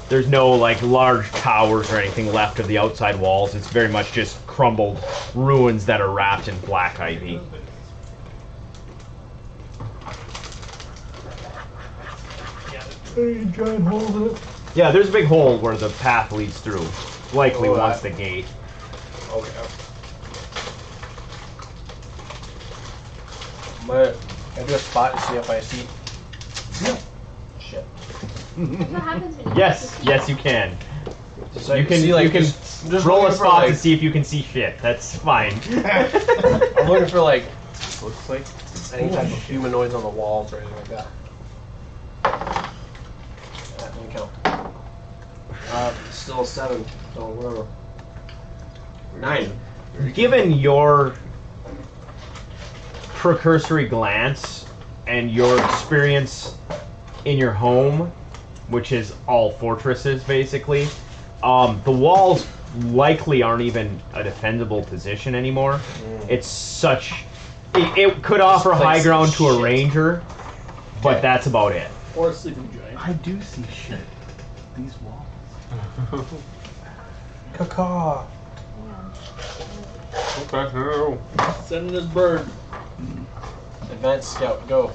There's no like large towers or anything left of the outside walls. It's very much just crumbled ruins that are wrapped in black ivy. Hey, giant holes in it. Yeah, there's a big hole where the path leads through. Likely Oh, once the gate. Okay. Can I do a spot to see if I see? Shit. That's what happens when you Yes, you can. Just so I You can see, like, you can just roll a looking for, spot to like- see if you can see shit. That's fine. I'm looking for like Looks like any type of humanoids on the walls or anything like that. That didn't count. Still 7. So whatever. 9. Given your precursory glance and your experience in your home, which is all fortresses basically, the walls likely aren't even a defendable position anymore. It's such... It could offer place high is ground to a shit. ranger, but Okay. that's about it. Or a sleeping giant. I do see shit. These walls. Caca. Okay, hello. Send in his bird. Advanced scout, go.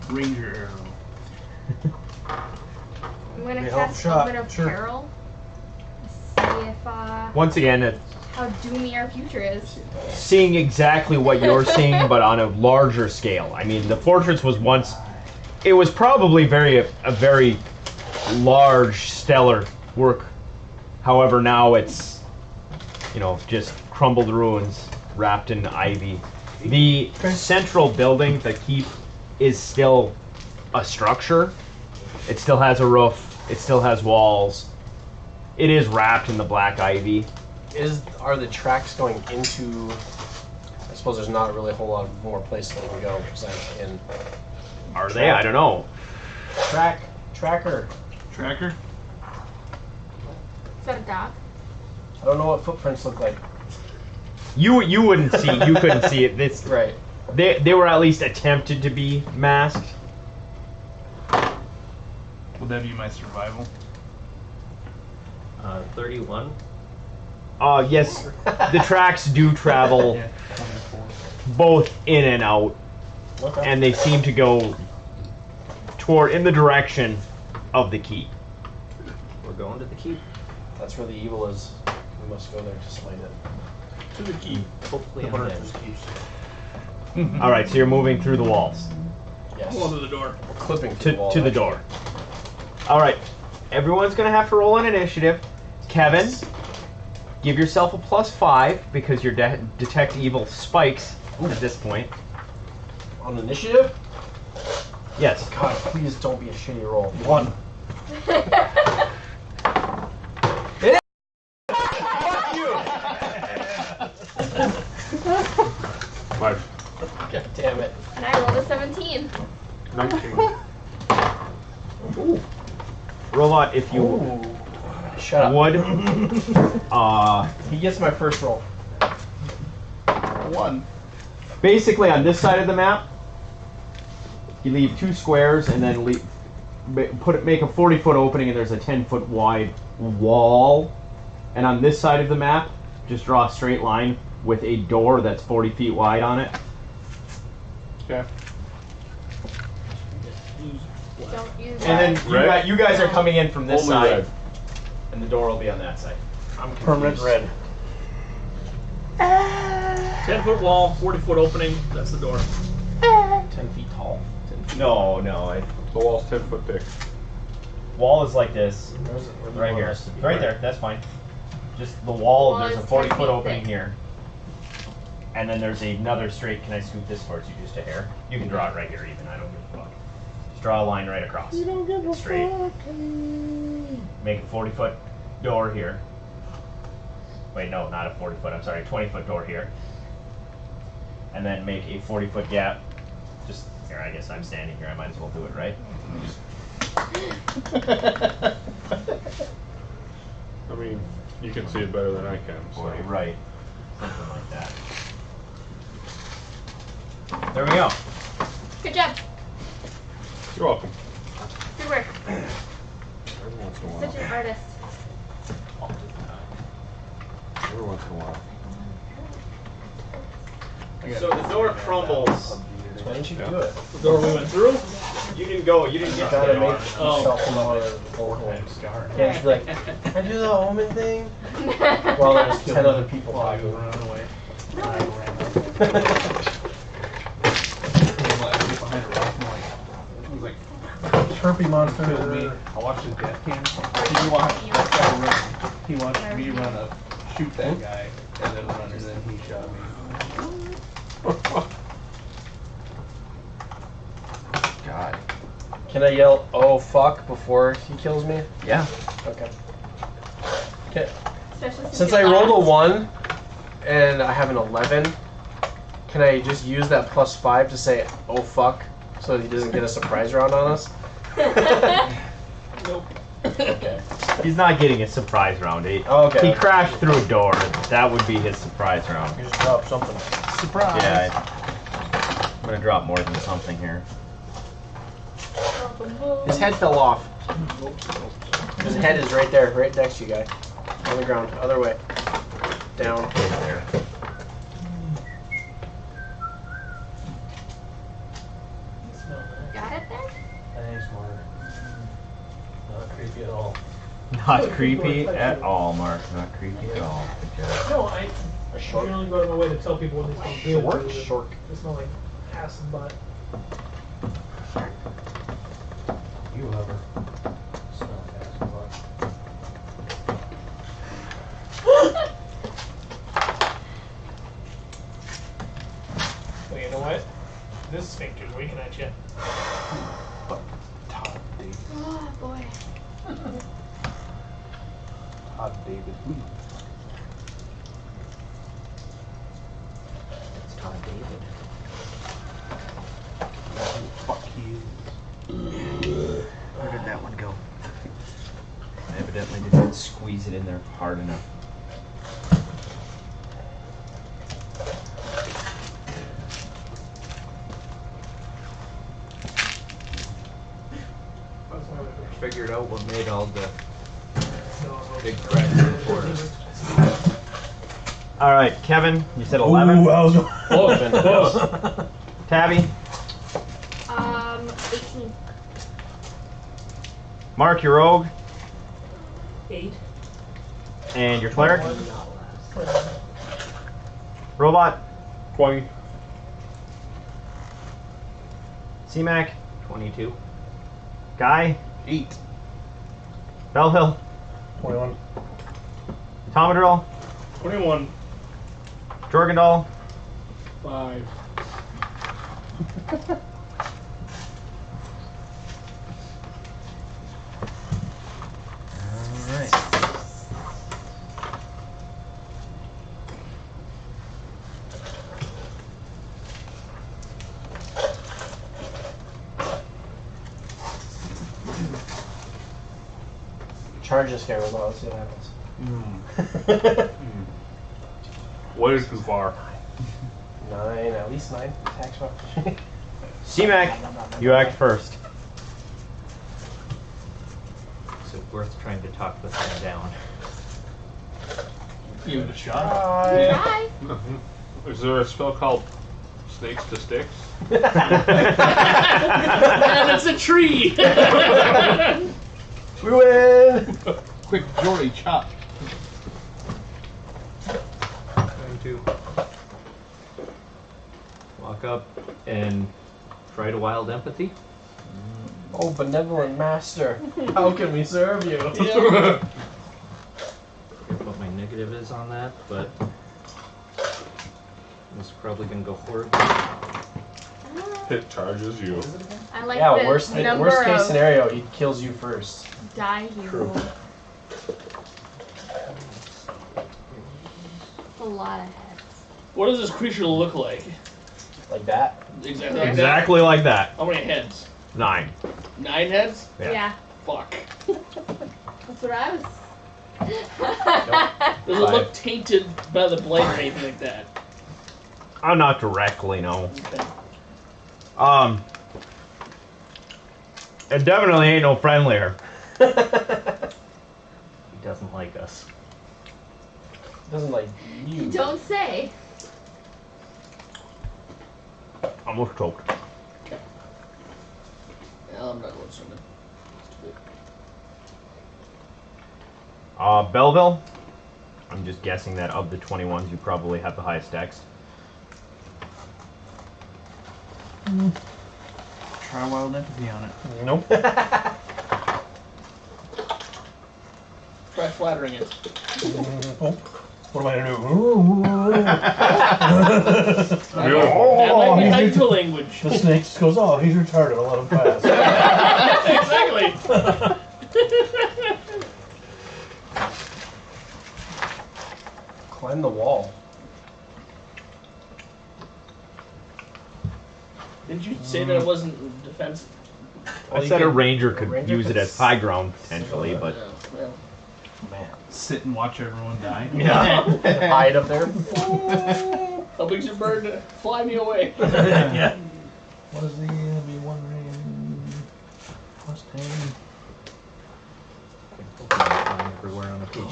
Ranger arrow. I'm gonna Be a cast help a bit shot, of sure. peril. See if Once again, how doomy our future is. seeing exactly what you're seeing, but on a larger scale. I mean, the fortress was once... It was probably a very large, stellar work. However, now it's, just crumbled ruins wrapped in ivy. The central building, the keep, is still a structure. It still has a roof. It still has walls. It is wrapped in the black ivy. Are the tracks going into? I suppose there's not really a whole lot more places that we can go besides in. Are they? I don't know. Tracker. Tracker? Is that a dog? I don't know what footprints look like. You wouldn't see. You couldn't see it. This Right. they were at least attempted to be masked. Would that be my survival? 31. Yes, the tracks do travel Yeah, 24. both in and out, Okay. and they seem to go in the direction of the keep. We're going to the keep. That's where the evil is. We must go there to slay it. To the keep. Hopefully The I'm bird dead. just keeps. All right, so you're moving through the walls Yes. Hold on to the door. We're clipping to the wall. the door. All right, everyone's gonna have to roll an initiative. Kevin, give yourself a +5 because your detect evil spikes at this point. On initiative? Yes. God, please don't be a shitty roll. 1. 5. God damn it. And I rolled a 17. 19. Robot, if you Shut up. would, He gets my first roll. 1. basically on this side of the map, you leave 2 squares and then make a 40-foot opening, and there's a 10-foot wide wall. And on this side of the map, just draw a straight line with a door that's 40 feet wide on it. Okay. Don't use And that. then you guys are coming in from this Only side, red. and the door will be on that side. I'm Permanent confused. red. 10-foot wall, 40-foot opening. That's the door. 10 feet tall. 10 feet. No. The wall's 10 foot thick. Wall is like this, Where do you right want here. us to be? Right there, that's fine. Just the wall, Wall there's a is 40 10 foot feet opening thick. here. And then there's another straight, can I scoot this towards you just a hair? You can draw it right here even, I don't give a fuck. Just draw a line right across. You don't give a straight. Make a 40 foot door here. Wait, no, not a 40 foot, I'm sorry, 20 foot door here. And then make a 40 foot gap. Just, here, I guess I'm standing here, I might as well do it, right? I mean, you can see it better than I can. So. Right. Something like that. There we go. Good job. You're welcome. Good work. Every once in a while. Such an artist. Every once in a while. So the door crumbles. Why didn't you do it? The door we went through. You didn't go. You didn't You get to gotta the make door. yourself a portal. Can't just be like, I do the omen thing. Well, there's 10 other people talking. Run away. I ran up. Behind a rock, I'm like, he was like, Herpy monster. killed me. I watched his death cam. He watched that guy run. He watched me run up, shoot that guy, and then run, and then he shot me. God. Can I yell, oh fuck, before he kills me? Yeah. Okay. Okay. Especially Since you're I rolled a last. 1 and I have an 11, can I just use that +5 to say, oh fuck, so that he doesn't get a surprise round on us? Nope. Okay. He's not getting a surprise round. He Okay. crashed through a door. That would be his surprise round. You just dropped something. Surprise! Yeah. I'm gonna drop more than something here. His head fell off. His head is right there, right next to you, guy. On the ground, other way. Down. There. Got it there? Thanks, Mark. Not creepy at all. Not creepy at all, Mark. Not creepy at all. Good job. No, I A short. generally go out of my way to tell people when they smell good. Short? because Short. They smell like ass and butt. You ever smell ass and butt? Well, you know what? This sphincter's winking at you. Todd David. Oh boy. Todd David. It's Todd David. Fuck he is. Where did that one go? I evidently didn't squeeze it in there hard enough. Figured out what made all the big cracks in the forest. All right, Kevin, you said 11. Ooh, I was Close. Tabby, 18. Mark, your rogue, 8. and your cleric. Robot, 20. C-Mak, 22. Guy, 8. Bellhill, 21. Tomadrill, 21. Jorgendal, 5. Alright. charge this guy, Robot. Let's see what happens. Way too far. 9, at least 9 attacks. C-Mak, you act first. Is it worth trying to talk this guy down? Give it a shot. Try. Is there a spell called Snakes to Sticks? And it's a tree! We win! Quick Jory chop. 22. Walk up and try to wild empathy. Oh, benevolent master. How can we serve you? Yeah. Forget what my negative is on that, but this is probably gonna go horribly. It charges you. I like Yeah, the worst number case of scenario, he kills you first. die he True. rolled. A lot of heads. What does this creature look like? Like that? Exactly like Exactly like that. that? How many heads? 9. 9 heads? Yeah. Yeah. Fuck. That's what I was. Does it look tainted by the blade or anything like that? Not directly, no. Okay. It definitely ain't no friendlier. He doesn't like us. Doesn't like you. Don't say. Almost choked. Well, I'm not going swimming. Belleville, I'm just guessing that of the 21s, you probably have the highest dex. Try wild empathy on it. Nope. Try flattering it. What am I gonna That might be how you do language. do? The snake just goes, oh, he's retarded. I'll let him pass. Exactly. Climb the wall. Did you say that it wasn't defensive? Well, I you said a could- ranger a could ranger use could it as high ground potentially, but Yeah, well. Man. Sit and watch everyone die. Yeah. Hide up there. How big's your bird? Fly me away. Yeah. What is the enemy wondering? Plus 10. Flying everywhere on a PG.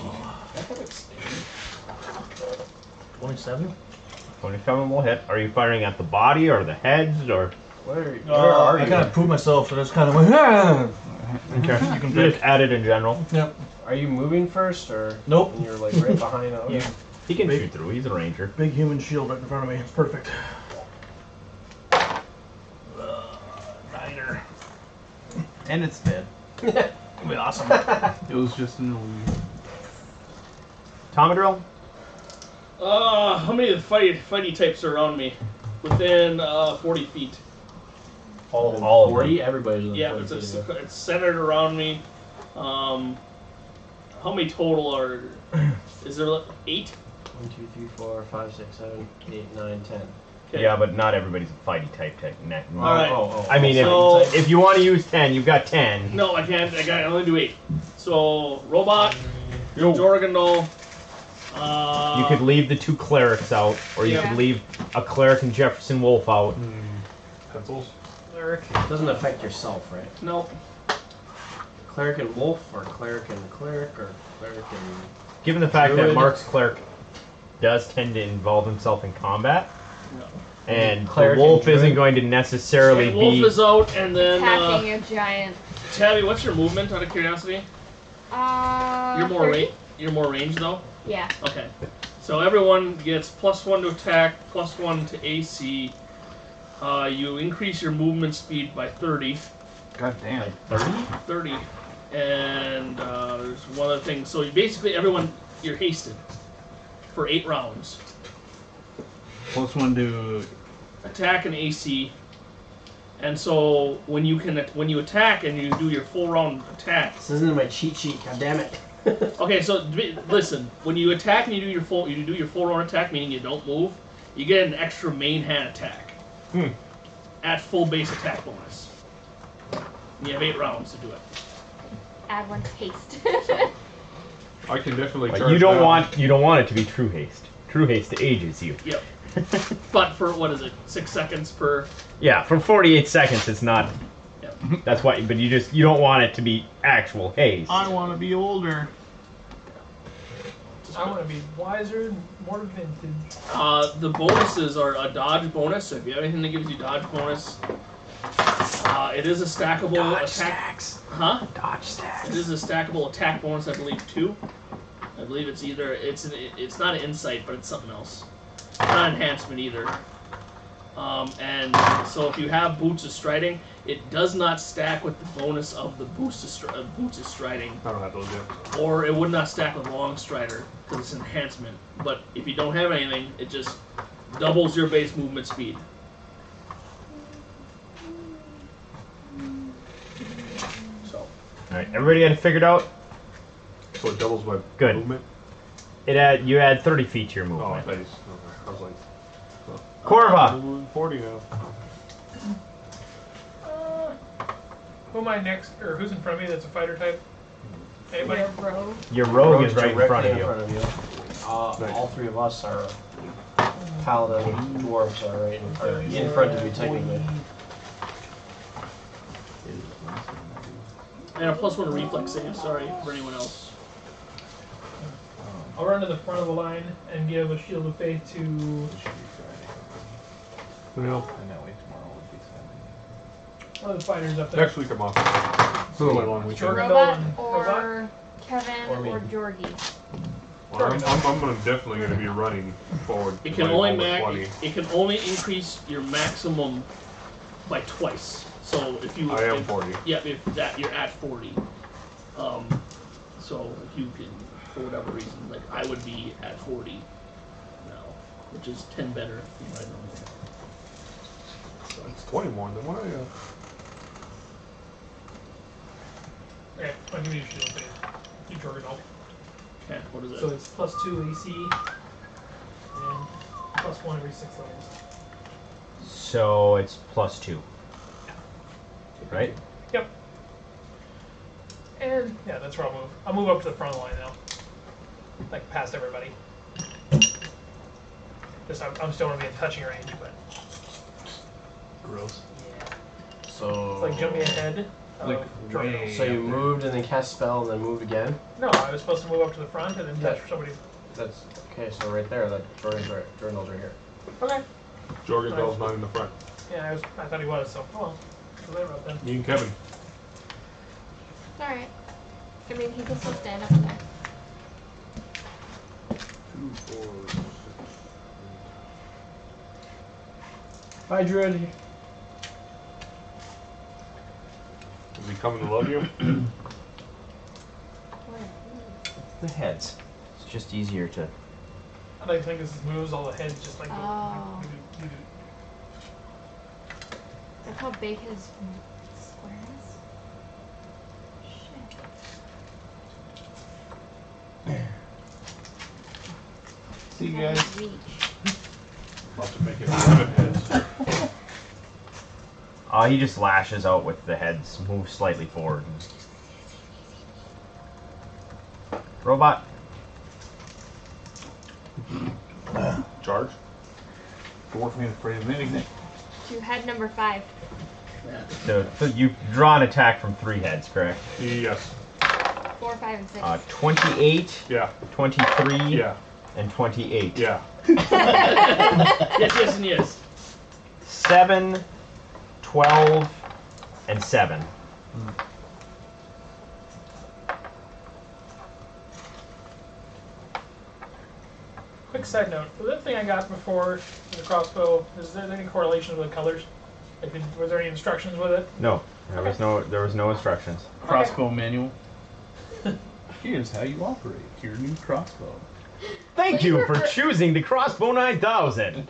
27? 27 will hit. Are you firing at the body or the heads or? Where are I you? kind of proved myself, so that's kind of like, ah. Okay. You can just pick. add it in general. Yep. Are you moving first, or Nope. and you're like right behind? Oh, Yeah. He can Big- shoot through. He's a ranger. Big human shield right in front of me. It's perfect. Niner. And it's dead. It'll be awesome. It was just an illusion. Tomadrill? How many of the fighty types are around me? Within 40 feet. All of 40? them. Everybody's within Yeah, 40 it's feet of you. it's centered around me. How many total are? Is there 8? 1, 2, 3, 4, 5, 6, 7, 8, 9, 10. Okay. Yeah, but not everybody's a fighty type. All right. I mean, So- if you want to use 10, you've got 10. No, I can't. I only do 8. So robot, Jorgendal. You could leave the 2 clerics out, or you Yeah. could leave a cleric and Jefferson Wolf out. Pencils? Cleric. Doesn't affect yourself, right? No. Cleric and wolf, or cleric and cleric, or cleric and... Given the fact that Druid. Mark's cleric does tend to involve himself in combat, No. and Cleric the wolf and druid. isn't going to necessarily Wolf be. is out, and then Attacking a giant. Tabby, what's your movement? Out of curiosity, you're more 30? You're more range though. Yeah. Okay. So everyone gets +1 to attack, +1 to AC. You increase your movement speed by 30. God damn. 30. And there's one other thing. So you basically everyone you're hasted for 8 rounds. +1 to Attack and AC. And so when you attack and you do your full round attack. This isn't in my cheat sheet, god damn it. Okay, so listen, when you attack and you do your full round attack, meaning you don't move, you get an extra main hand attack. At full base attack bonus. You have 8 rounds to do it. Add 1 to haste. I can definitely But charge you don't now. want it to be true haste. True haste ages you. Yep. But for what is it? 6 seconds per. Yeah, for 48 seconds it's not. Yep. That's why. But you don't want it to be actual haste. I want to be older. I want to be wiser, more vintage. The bonuses are a dodge bonus. So if you have anything that gives you dodge bonus, it is a stackable attack. Stacks. Huh? Dodge stacks. It is a stackable attack bonus, I believe, too. I believe it's either it's not an insight, but it's something else. It's not enhancement either. And so if you have boots of striding, it does not stack with the bonus of the boots of striding, I don't have those yet. or it would not stack with long strider because it's enhancement. But if you don't have anything, it just doubles your base movement speed. So All right, everybody got it figured out. So it doubles my Good. movement? You add 30 feet to your Oh, movement. nice. Okay. I was like, Corva. moving 40 now. Who am I next, or who's in front of me that's a fighter type? Anybody? You're a rogue. Your rogue is right in front of you. All three of us are paladin dwarves are right in front of you technically. and a +1 reflex save. Sorry for anyone else. I'll run to the front of the line and give a shield of faith to. Well, And that way tomorrow would be Saturday. One of the fighters up there. next week I'm off. It's a really long weekend. Jordan. Robot and or Robot? Kevin Or me. or Georgie. Well, I'm definitely going to be running forward. It to can my only almost 20. it can only increase your maximum by twice. So if you I am if, 40. Yeah, if that you're at 40. So if you can, for whatever reason, like I would be at 40 now, which is 10 better than what I normally have. It's 20 more than what I Okay, I'll give you a shield of faith. You Jordan. Okay, what is it? So it's +2 AC and +1 every 6 levels. So it's +2. Right? Yep. And yeah, that's where I'll move. I'll move up to the front of the line now. Like past everybody. Just I'm still gonna be in touching range, but Gross. yeah. So It's like jumping ahead. Like Jordan. way- So you moved and then cast spell and then moved again. No, I was supposed to move up to the front and then touch somebody. That's okay. So right there, that Jordan's right here. Okay. Jorgen Bell's not in the front. Yeah, I thought he was. So oh well. So there about then. Me and Kevin. Alright. I mean, he can still stand up there. 2, 4, 6. Bye, Druid. Is he coming to love you? The heads. It's just easier to. I like to think this is moves all the heads just like. Oh. Look how big his square is. Shit. See you guys. Reach. About to make it 7 heads. He just lashes out with the heads, moves slightly forward. Robot. Charge? Dwarf ain't afraid of anything. To head number 5. So you draw an attack from 3 heads, correct? Yes. 4, 5, and 6. 28, Yeah. 23, Yeah. and 28. Yeah. Yes, and yes. 7, 12, and 7. Quick side note: for that thing I got before the crossbow, is there any correlation with the colors? Like, was there any instructions with it? No, there was no instructions. Crossbow manual. Here's how you operate your new crossbow. Thank you for choosing the Crossbow 9000.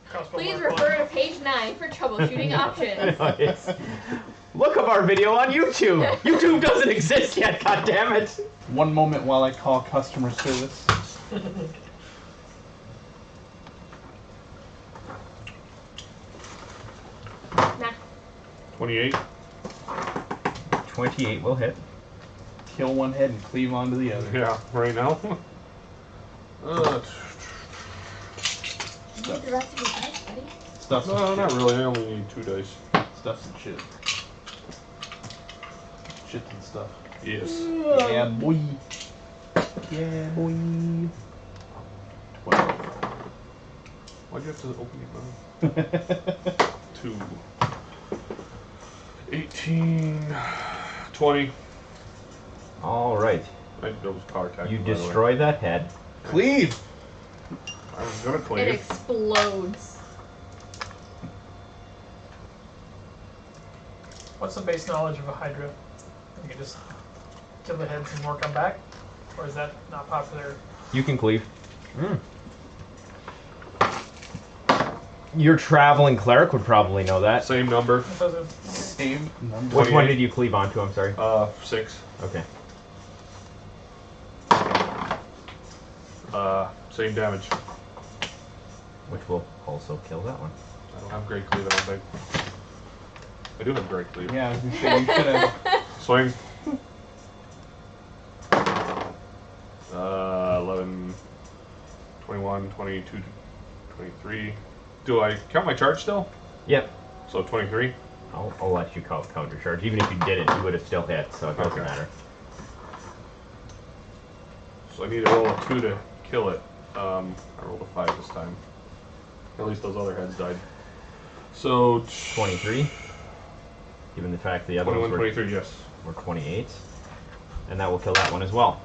Crossbow Please more refer fun. to page 9 for troubleshooting options. Nice. Look up our video on YouTube. YouTube doesn't exist yet, goddammit. One moment while I call customer service. Nah. 28. 28 will hit. kill one head and cleave onto the other. Yeah, right now. You need the rest of your dice, buddy. Stuff No, some not shit. really. I only need 2 dice. Stuff some shit. Shit and stuff. Yes. Yeah, boy. Yeah, boy. 12. Why'd you have to open your mouth? 2. 18. 20. All right. That was car attack. You by the way. destroy that head. Cleave! I was gonna It cleave. explodes. What's the base knowledge of a Hydra? You can just kill the heads and more come back? Or is that not popular? You can cleave. Your traveling cleric would probably know that. Same number. It doesn't. Same number. Which one 28. did you cleave onto? I'm sorry. 6. Okay. Same damage. Which will also kill that one. I don't have great cleave, I don't think. I do have great cleave. Yeah, I was gonna say, you should have. Swing. 11, 21, 22, 23. Do I count my charge still? Yep. So 23? I'll let you counter charge. Even if you didn't, you would have still hit, so it doesn't Okay. matter. So I need to roll a 2 to kill it. I rolled a 5 this time. At least those other heads died. So 23. Given the fact the other 21, ones were 23, yes. 28. And that will kill that one as well.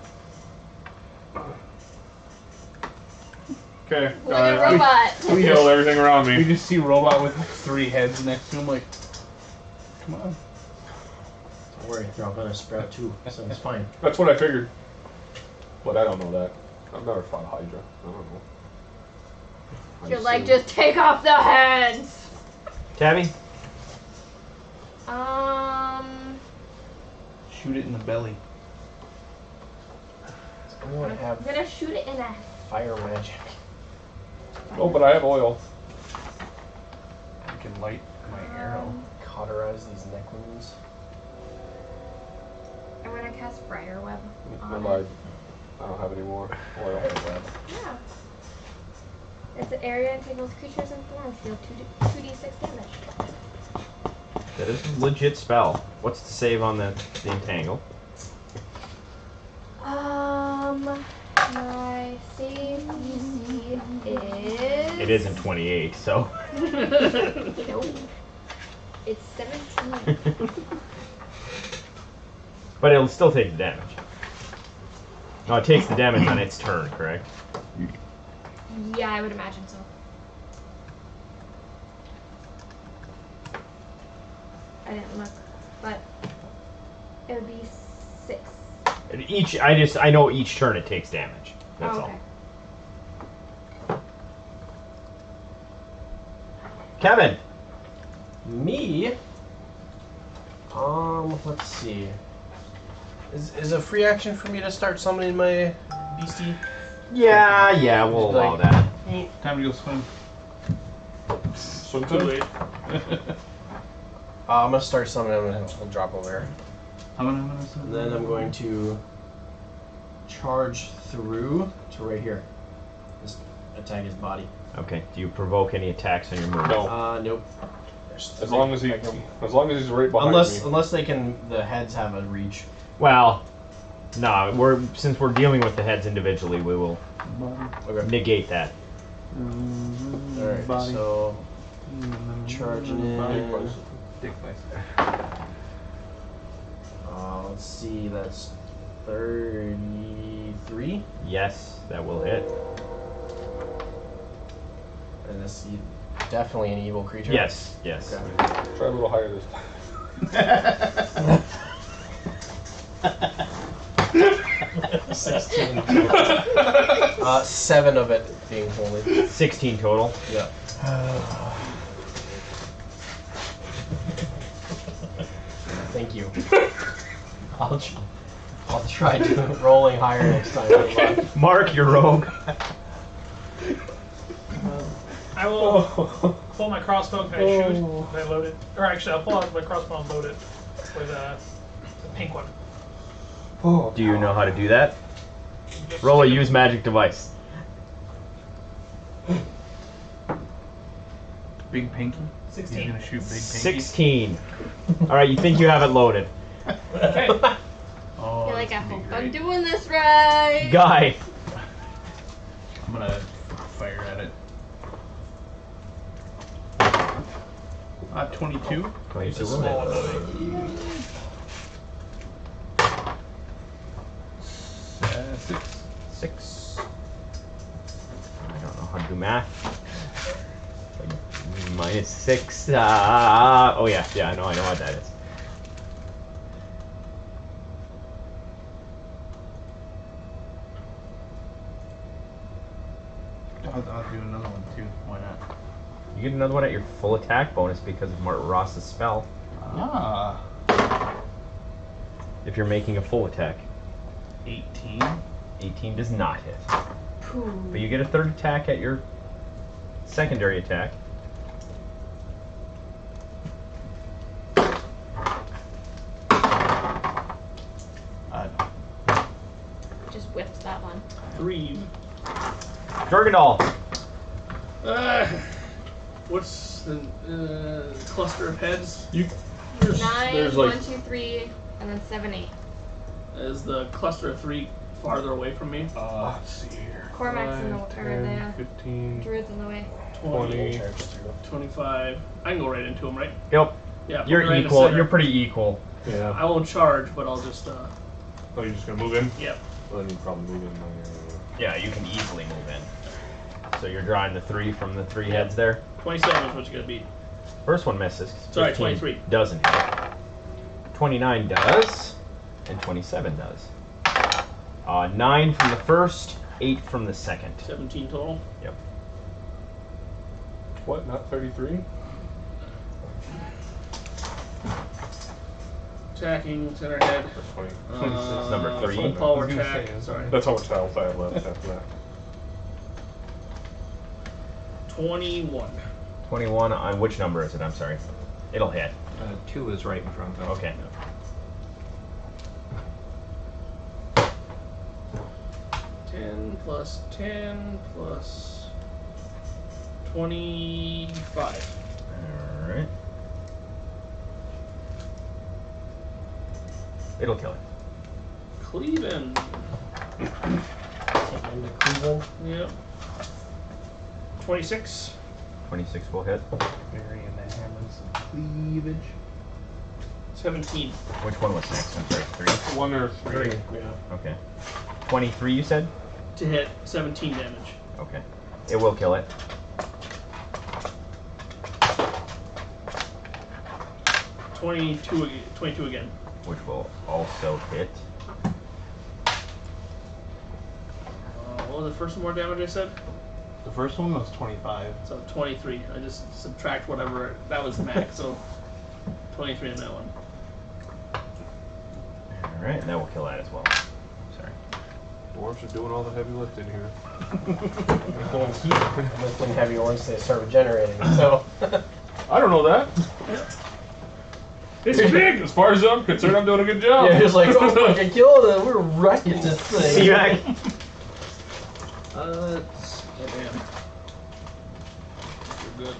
Okay. Look at robot. We killed everything around We me. just see Robot with like 3 heads next to him, like, come on. Don't worry, they're all gonna sprout too, so it's fine. That's what I figured. But I don't know that. I've never fought a Hydra. I don't know. I You're like, assume- just take off the heads. Tabby? Shoot it in the belly. I'm gonna I'm have gonna shoot it in a. fire magic. Oh, but I have oil. I can light my arrow. Cauterize these neck wounds. I'm gonna cast Briar Web I on lied. it. I don't have any more oil. Yeah. It's an area and tackles creatures and thorns. Deal 2d6 damage. That is a legit spell. What's the save on the entangle? My save DC is. It isn't 28, so. Nope. It's 17. But it'll still take the damage. No, it takes the damage on its turn, correct? Yeah, I would imagine so. I didn't look, but it would be 6. I know each turn it takes damage. That's Oh, okay. all. Kevin! Me? Let's see. Is a free action for me to start summoning my beastie? Yeah, we'll allow that. Time to go swim. Swim Too to late. I'm gonna start summoning him and I'll drop over here. I'm And then I'm going to charge through to right here. Just attack his body. Okay, do you provoke any attacks on your move? No. Nope. As long as he's right behind me. Unless the heads have a reach. Well, no, since we're dealing with the heads individually, we will Okay. negate that. Alright, so charging in. Dick bicycle. Let's see, that's 33. Yes, that will hit. And this is definitely an evil creature. Yes. Try a little higher this time. 16. 7 of it being holy. 16 total. Yeah. Thank you. I'll try rolling higher next time. Good luck. Mark, your rogue. I will pull my crossbow. Can I shoot? Can I load it? Or actually, I'll pull out my crossbow and load it with the pink one. Oh, Do you know how to do that? Roll a use magic device. Big pinky. 16. He's gonna shoot big pinky. 16. Alright, you think you have it loaded. Okay. Oh, You're like, this I is gonna hope be I'm great. doing this right. Guy. I'm gonna fire at it. 22. 22 It's a will small hit. one. 6. 6. I don't know how to do math. Minus 6. Oh yeah, I know what that is. I'll do another one too. Why not? You get another one at your full attack bonus because of Ross's spell. Ah. If you're making a full attack. 18. 18 does not hit. Pooh. But you get a third attack at your secondary attack. Just whips that one. 3. Jorgendal. What's the cluster of heads? There's 9, like 1, 2, 3, and then 7, 8. Is the cluster of 3 farther away from me? let's see here. Cormac's in the 5, or 10, the 15, druid's in the way. 20. 25. I can go right into him, right? Yep. Yeah. put You're me right in the equal. center. You're pretty equal. Yeah. I won't charge, but I'll just. Oh, you're just gonna move in? Yep. Well, then you probably move in. Yeah, you can easily move in. So you're drawing the 3 from the 3 heads there. 27 is what you're gonna beat. First one misses. Sorry, 15 23. Doesn't hit. 29 does. And 27 does. 9 from the first, 8 from the second. 17 total. Yep. What? Not 33? Attacking center head. That's funny. It's number 3. Full power attack. Sorry. That's how much health I have left after that. 21. 21 on which number is it? I'm sorry. It'll hit. 2 is right in front of him. Okay. Ten plus 10 plus 25. Alright. It'll kill it. Cleveland. Into Cleveland. Yep. 26. 26 will hit. Burying the hammers of cleavage. 17. Which one was next? I'm sorry. 3? 1 or 3? Yeah. Okay. 23 you said? To hit 17 damage. Okay. It will kill it. 22 again. Which will also hit. What was the first more damage I said? The first one was 25. So 23. I just subtract whatever. That was max, so 23 on that one. Alright, and that will kill that as well. Sorry. Dwarves are doing all the heavy lifting here. They can't keep lifting heavy once they start regenerating. So I don't know that. It's big! As far as I'm concerned, I'm doing a good job. yeah, just like, oh fucking kill them, we're wrecking this thing. C-Mak. It's damn. You're good.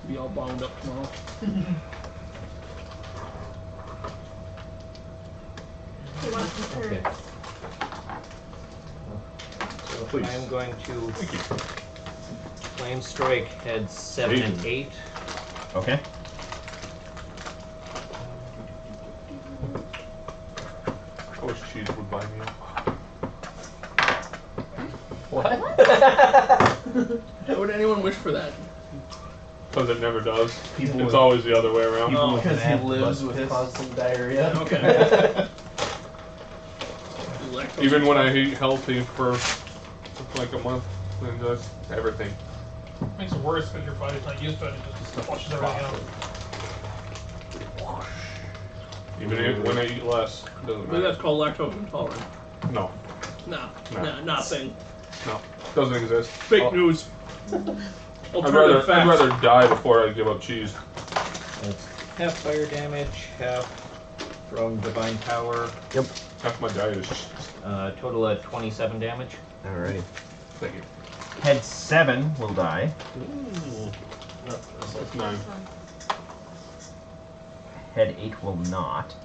Be all bound up tomorrow. He wants to turn. Okay. So Please. I'm going to Thank you. flame strike heads 7 and 8. Okay. I wish cheese would buy me up. What? Why would anyone wish for that? Because it never does. People It's with- always the other way around. Oh. Because he That lives bus with piss. constant diarrhea. Okay. Lactose Even when I eat healthy for like a month, then just everything. Makes it worse because your body's not used to it. It just flushes everything out. Even when I eat less, it doesn't Maybe that's matter. called lactose intolerant. No, No, No. no, nothing. no, doesn't exist. Fake Oh, news. I'd Alternative rather facts. die before I give up cheese. half fire damage, half from divine power. Yep. Half my diet is. Total of 27 damage. Alrighty. Thank you. Head 7 will die. That's 9. Head 8 will not.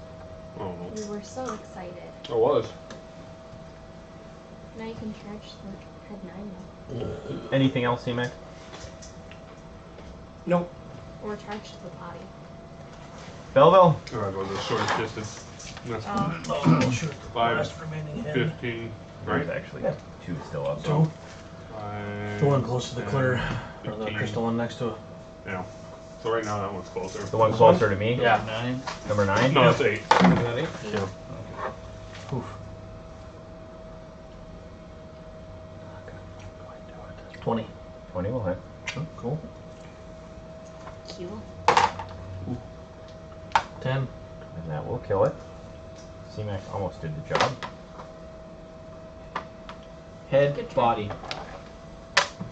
Oh no. We were so excited. I was. Now you can charge the head 9 now. Anything else, C-Mak? Nope. Or charge to the body. Belleville? Alright, go the shortest distance. That's Oh, shoot. 5, Last remaining head. 15. Right? There's actually Yeah. 2 still up. Two. 5, The one close to the 10, clear, or the 15. crystal one next to it. Yeah. So right now that one's closer. The one closer to me? Yeah. 9. Number 9? No, it's 8. Is that 8? Yeah. Oof. 20. 20 will hit. Oh, cool. Q. 10. And that will kill it. C-Mak almost did the job. Head, Good try. body.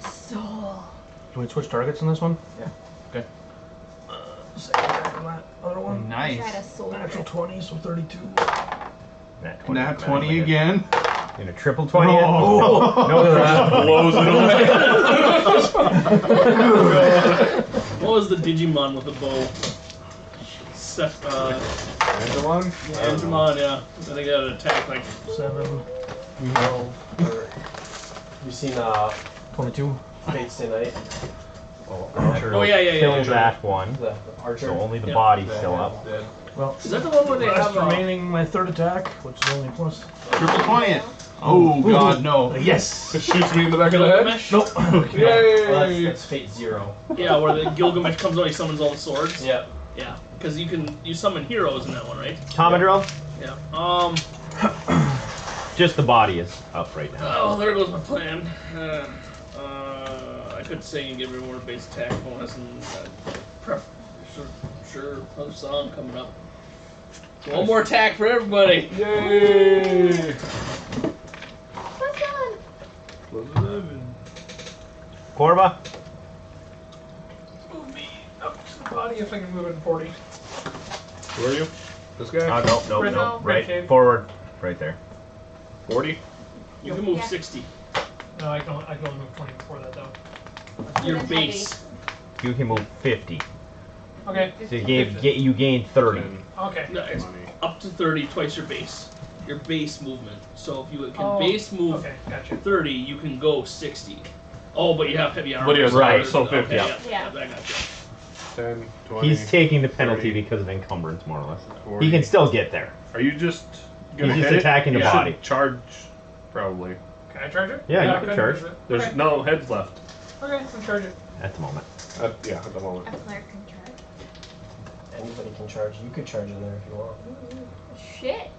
Soul. Do we switch targets in this one? Yeah. Okay. Second attack on that other one. Nice. Tried a soul. Natural 20, so 32. Nat 20. Nat 20 again. In a triple 20 hit? Oh. No to that. Blows it away. What was the Digimon with the bow? Angelon? Digimon, yeah. I think that would attack like 7, 12, You seen 22. Fates Stay Night? Oh yeah, yeah, Kill yeah. that one. The Archer. So only the Yeah. body's still up. Dead. Well, Is that the one where they last have remaining, my third attack, which is only plus. Triple 20 it. Oh god, no. Yes! It shoots me in the back of the head? Gilgamesh? Nope. Well, that's, Yay! that's Fate 0. Yeah, where the Gilgamesh comes out, he summons all the swords. Yep. Yeah, because you summon heroes in that one, right? Tomadrill? Yeah. Just the body is up right now. Oh, there goes my plan. I could sing and give everyone a base attack bonus and sure, another song coming up. So one more attack for everybody. Yay! Plus 1. Corva? Move me up to the body if I can move it in 40. Who are you? This guy? No, Right now, right. cave. Forward. Right there. 40? You can move Yeah. 60. No, I can only move 20 before that though. Your That's base. You can move 50. Okay. So you gain 30. 10, Okay. No, it's 20. up to 30, twice your base. Your base movement. So if you can Oh, base move Okay, gotcha. 30, you can go 60. Oh, but you have heavy armor. But he has Right. armor, so 50. Okay, Yeah. I got you. 10, 20. He's taking the penalty 30, because of encumbrance, more or less. 40. He can still get there. Are you just gonna He's just hit attacking it? the You body. should charge, probably. Can I charge it? Yeah, you I can couldn't charge. use it. There's Okay. no heads left. Okay, I'll charge it. At the moment. Yeah, at the moment. A cleric can charge. Anybody can charge. You could charge in there if you want. Shit.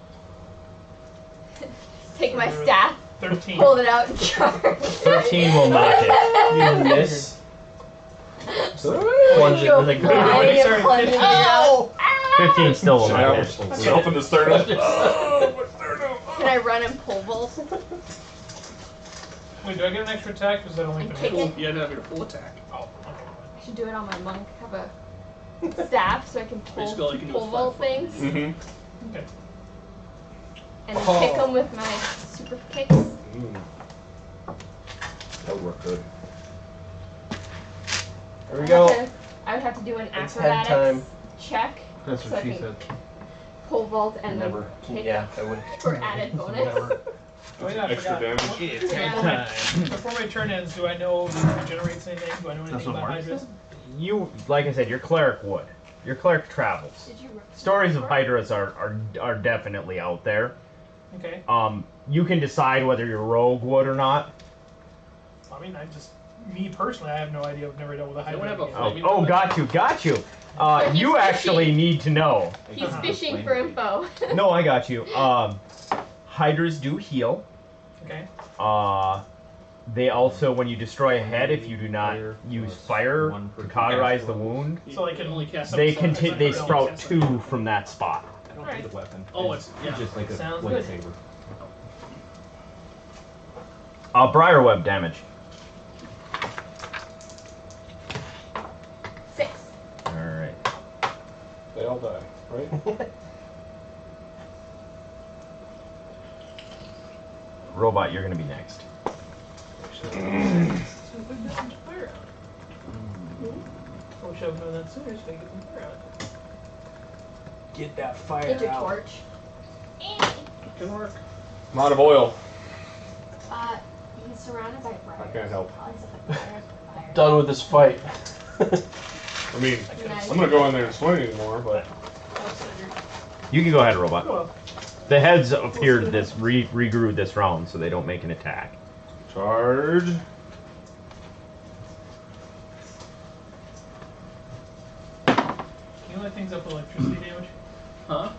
Take my staff, 13. hold it out, and charge. 13 will not hit. You miss. Plunge it with a grenade. Sorry, plunge it Ow! out. 15 still will not hit. Self in the sternum. Oh, my sternum. Can I run and pole vault? Wait, do I get an extra attack? Or is that only And for kick me? it? You had to have your full attack. Oh, okay. I should do it on my monk. Have a staff so I can Basically, all you can do is pole vault flat things. Mm-hmm. Okay. And then kick them with my super kicks. That would work good. Here we go. I would have to do an It's head acrobatics time. check That's So what I she can- said. pole vault and then Never. kick Yeah, I would. for added bonus. Never. Oh, yeah, I Extra forgot. damage. It's Yeah. head time. Before my turn ends, do I know if it regenerates anything? Do I know That's anything what about Mark Hydras? You, like I said, your cleric would. Your cleric travels. Did you Stories of Hydras are definitely out there. Okay. You can decide whether your rogue would or not. I mean, me personally, I have no idea. I've never dealt with a Hydra. Anyone have a again. Oh, got you. But he's You actually fishing. need to know. He's fishing for info. No, I got you. Hydras do heal. Okay. They also, when you destroy a head, if you do not use fire to cauterize the wound, So I can only cast. they can they sprout 2 from that spot. I don't Alright. need a weapon. Oh, it's yeah. just like a Sounds good. lightsaber. Briarweb damage. 6. Alright. right? Robot, you're gonna be next. I wish I would known that sooner so I could get some fire out. Get that fire Get your out. torch. Good work. I'm out of oil. He's surrounded by briars. I can't help. Lots of fire. Done with this fight. I mean, Nice. I'm gonna go in there and swing anymore, but You can go ahead, Robot. Well, The heads appeared this regrew this round, so they don't make an attack. charge. can you light things up with electricity damage? Huh?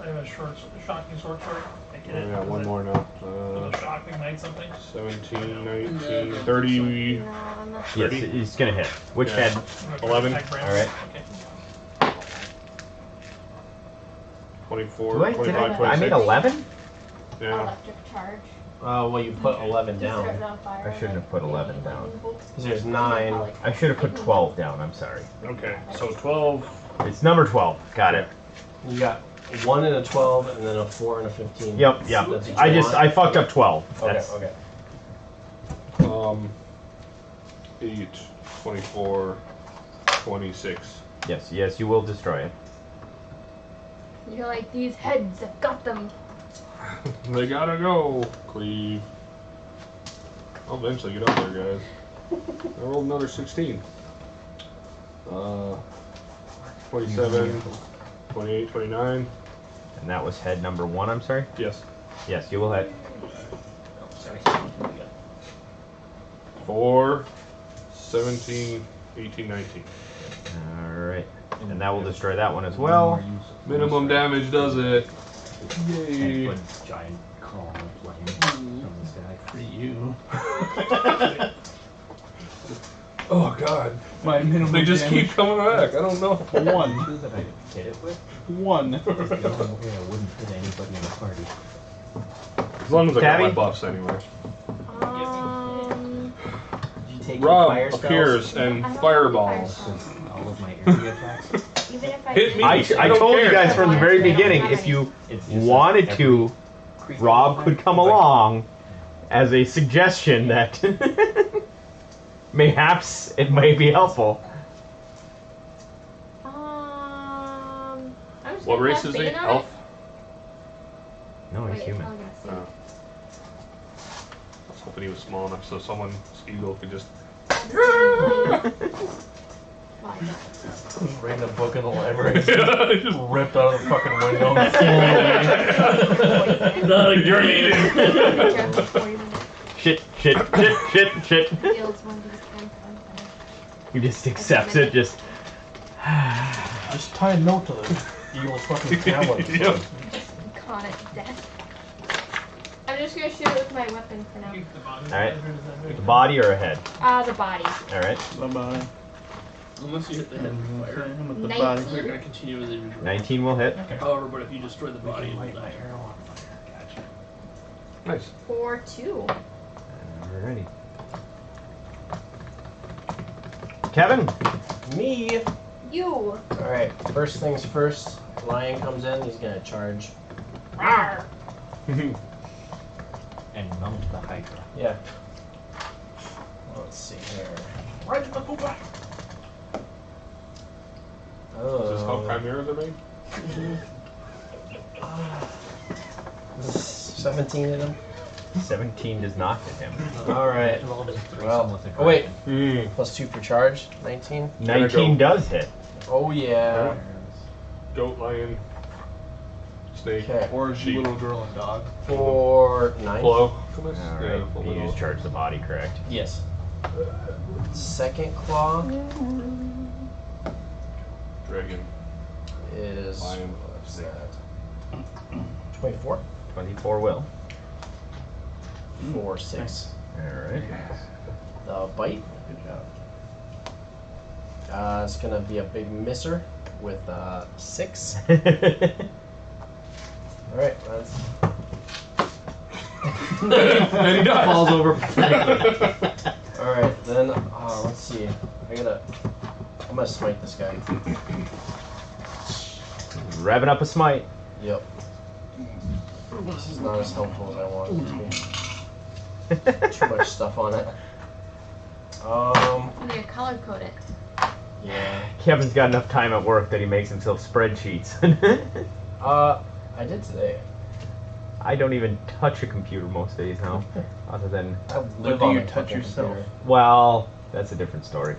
I have a shocking short sword. I get it. Yeah, one more now. Will the shock ignite something? 17, 19, 30, No, I'm not. Yes, 30? he's gonna hit. Which Yeah. head? I'm gonna try to 11. attack Brandon. Alright. Okay. 24, Did 25, I 26. made 11? Yeah. Electric charge. Well, you put 11 Just set it down. on fire, I shouldn't have put 11 down. Because there's 9. I should have put 12 down, I'm sorry. Okay, so 12. It's number 12. Got it. You got 1 and a 12, and then a 4 and a 15. Yep, That's what yep. you I want? fucked up 12. Okay, That's, okay. 8, 24, 26. yes, you will destroy it. You're like, these heads, I've got them. They gotta go, Cleve. I'll eventually get up there, guys. I rolled another 16. 27, 28, 29. And that was head number 1, I'm sorry? Yes. Yes, you will hit. 4, 17, 18, 19. Alright. And that will destroy that one as well. Minimum damage does it. 10-foot Yay. giant column of flame from the sky. For you. Oh god. My minimum They just damage, keep coming back. I don't know. 1. Two that I hit it with. 1. The only way I wouldn't hit anybody in the party. As long as I got my Tabby? buffs anyway. Did you take Rob your fire spells? appears I and don't have fireballs. fire spells. All of my area attacks. Even if I Hit me. I don't told you care. guys from the very beginning, if you It's just wanted every to, creature Rob attack, could come like, along as a suggestion that mayhaps it may be helpful. I'm just What gonna race cast is he? Bane on it. Elf? No, Wait, he's it's human. probably gonna save. Oh. I was hoping he was small enough so someone, Eagle, could just. Reading a book in the library. Yeah, just Ripped out of the fucking window. Not again. Shit. Deals 1d10. He just accepts it, just. Just tie a note to the eagle's fucking talon. Yep. Con it to death. I'm just gonna shoot it with my weapon for now. Keep the body. Alright. Does that make The body or a head? The body. Alright. Bye-bye. Unless you hit the head with fire. I'm with the body. 19. You're gonna continue with it. 19 will hit. However, but if you destroy the body, Light it'll my die. arrow on fire. Gotcha. Nice. For 2. Alrighty. Kevin? Me. You. Alright, first things first. Lion comes in, he's gonna charge. Rawr. And mount the Hydra. Yeah. Let's see here. Right to the poop. Is this how Oh. chimeras are made? 17 hit him. 17 does not hit him. Alright. Roll just threesome Well, with a oh wait. Hmm. Plus 2 for charge. 19. 19 does hit. Oh yeah. Goat, lion, snake, Okay. Or sheep, little girl and dog. For 9. flow. Alright. You just charge the body, correct? Yes. Second claw Dragon. is Lion. what's that? 24 24 will. for 6. Alright. The bite. Good job. It's gonna be a big misser with 6. Alright, that's And he dies. falls over. Alright, then let's see. I'm gonna smite this guy. Revving up a smite. Yep. This is not as helpful as I want it to be. Too much stuff on it. You need to color code it. Yeah. Kevin's got enough time at work that he makes himself spreadsheets. I did today. I don't even touch a computer most days now, other than, I live do on you the touch fucking yourself? computer. well, that's a different story.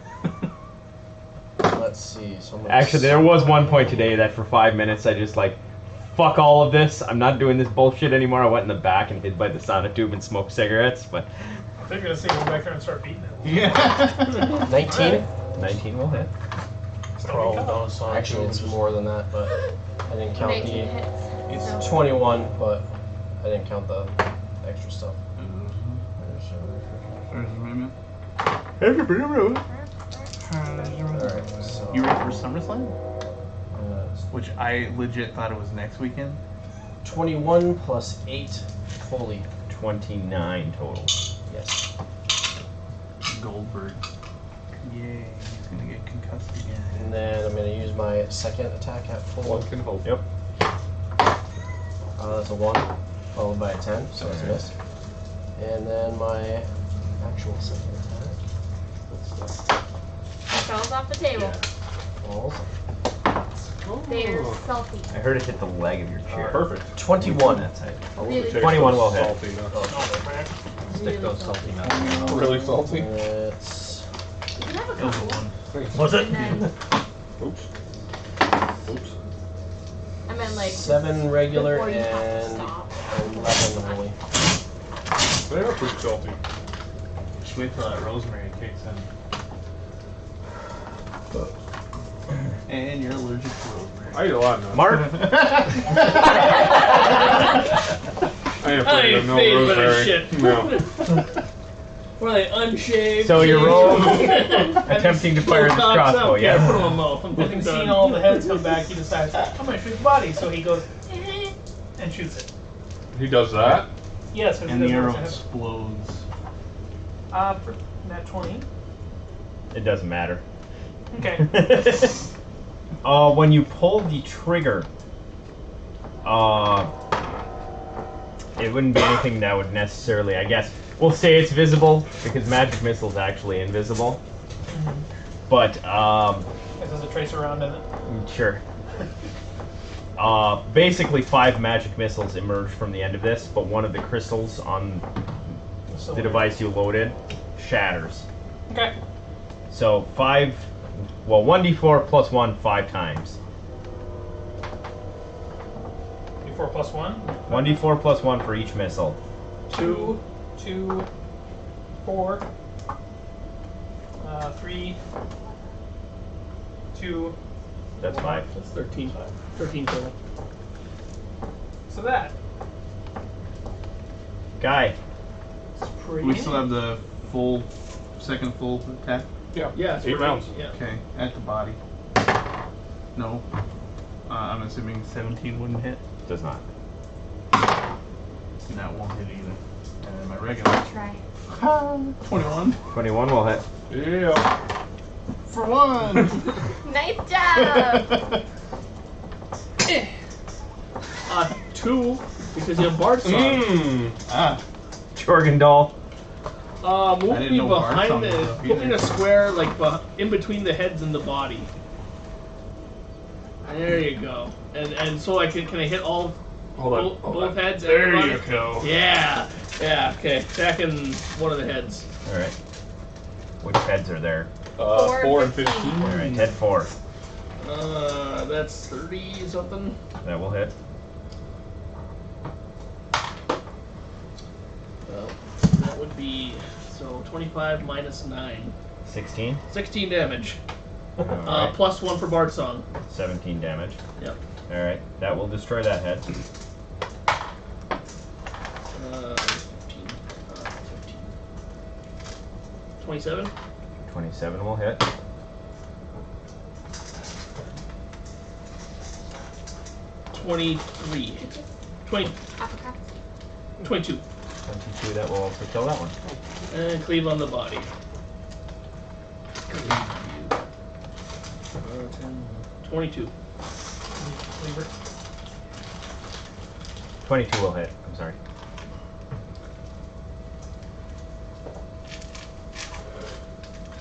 Let's see. So I'm gonna Actually, there was one point today that for 5 minutes I just like, fuck all of this. I'm not doing this bullshit anymore. I went in the back and hid by the sonotube and smoked cigarettes, but I think you're gonna say go back there and start beating it. Yeah. 19. 19 will hit. Crawl down side. Actually, it's more than that, but I didn't count 19 the. hits. It's So 21, but I didn't count the extra stuff. First Amendment. Alright, so. You ready for SummerSlam? uh, Which I legit thought it was next weekend. 21 plus 8 fully. 29 total. Yes. Goldberg. Yay, he's gonna get concussed again. And then I'm going to use my second attack at full. One can hope. Yep. That's a 1, followed by a 10, so it's a miss. And then my actual second attack it falls off the table. falls. They're salty. I heard it hit the leg of your chair. Perfect. 21. That's it. I want Really to taste 21 those will hit. salty nuts. Oh, Stick those salty nuts in your mouth. Really salty? it's You can have a It was a couple. 1. Was it? And then, Oops. Oops. I meant like 7 regular before you have to and stop. 11 holy. They are pretty salty. Just wait till that rosemary kicks in. And you're allergic to rosemary. I eat a lot of nuts. Mark? I ain't I afraid ain't of no phased by that rosemary. shit. No. Were they unshaved? So you shaved? roll attempting to fire this Little cocks crossbow, out, yeah, put them yeah? in my mouth. I'm Having fucking seen done. all the heads come back, he decides, I'm gonna shoot the body. So he goes, and shoots it. He does that? Yes, because And he the doesn't arrow have- explodes. For nat 20. It doesn't matter. Okay. When you pull the trigger, it wouldn't be anything that would necessarily, I guess, we'll say it's visible, because magic missile's actually invisible. But, It does a trace around in it. sure. Basically 5 magic missiles emerge from the end of this, but one of the crystals on So the device you loaded shatters. Okay. So 1d4 plus 1 5 times. D4 plus 1. 1d4 plus 1 for each missile. 2, 2, 4, 3, 2. That's 5. That's 13. 13 total. So that. Guy. It's pretty. We still have the second full attack. Yeah. Yeah, it's 8 pretty- rounds. Yeah. Okay, at the body. No. I'm assuming 17 wouldn't hit. Does not. And that won't hit either. And then my regular. Try. 21. 21 will hit. Yeah. For 1! Nice job! 2, because you have Bard Song. Mmm. Ah, Jorgendal. Move I didn't me know Bard behind Song the. was up Put me in either. a square, like in between the heads and the body. There you go. And so I can I hit all Hold on. both, hold both on. heads? and There the you body? go. Yeah. Yeah. Okay. Attacking one of the heads. Alright. Which heads are there? 4 and 15. Alright, head 4. That's 30 something. That will hit. Well, that would be so 25 minus 9, 16. 16 damage. Alright. Plus 1 for Bard Song. 17 damage. Yep. Alright, that will destroy that head. 15, 15, 27. 27 will hit. 23. 20, Apricot. 22. 22, that will also kill that one. And cleave on the body. 22. Lever. 22 will hit. I'm sorry.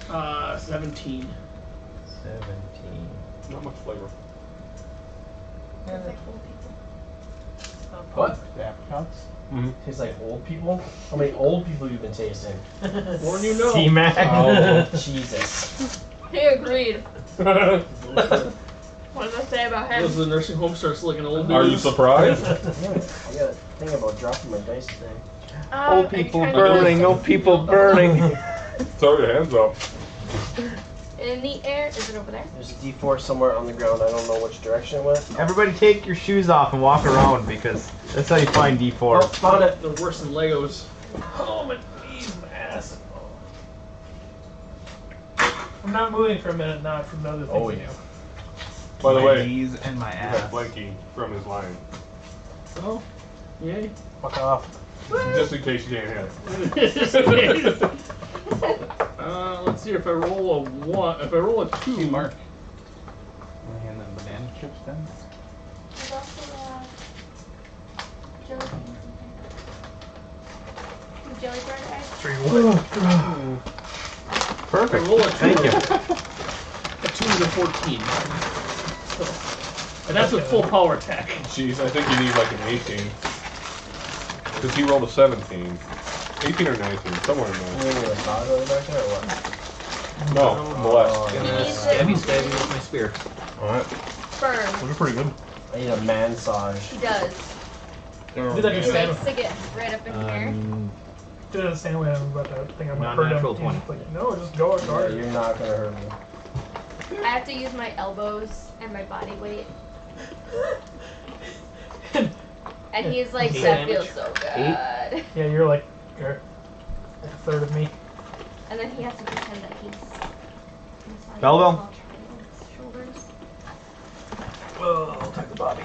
Uh, 17. 17. Not much flavor. It's like old people. What? Apricots? Tastes like old people? How many old people you've been tasting? More than you know. C-Mak. Oh, Jesus. He agreed. What did I say about him? As the nursing home starts looking old Are you news. surprised? I gotta think about dropping my dice today. Are you trying to do old people burning. Throw your hands up. in the air? Is it over there? There's a D4 somewhere on the ground. I don't know which direction it went. Everybody take your shoes off and walk around because that's how you find Oh, D4. found it. They're worse than Legos. Oh, my knees, my ass. I'm not moving for a minute now from another thing. Oh, to yeah. do. By the My way, knees and my you ass. got Blanky from his line. Oh, yay. Fuck off. Just in case you can't hit. Let's see if I roll a 1. If I roll a 2, C-Mak. And then banana chips then? There's also jelly beans in here. Jelly bread eggs. Perfect. I roll a 2. Thank you. A 2 is a 14. So, and that's with full power attack. Jeez, I think you need like an 18. Because he rolled a 17. 18 or 19, somewhere in You there. need a massage over back there or what? No, molest. Oh, He yeah. needs Stabby it stabby with my spear. Alright. firm. Those are pretty good. I need a massage. He does. Do that He just likes to get right up in here. Do that the same way I'm about to think I'm gonna Not hurt him. natural He's 20. like, no, just go as Yeah, hard. you're not gonna hurt me. I have to use my elbows and my body weight. And he's like, Eight that damage. feels so good. Yeah, you're like a third of me. And then he has to pretend that he's massaging Belleville? his little triangles, shoulders. Oh, I'll take the body.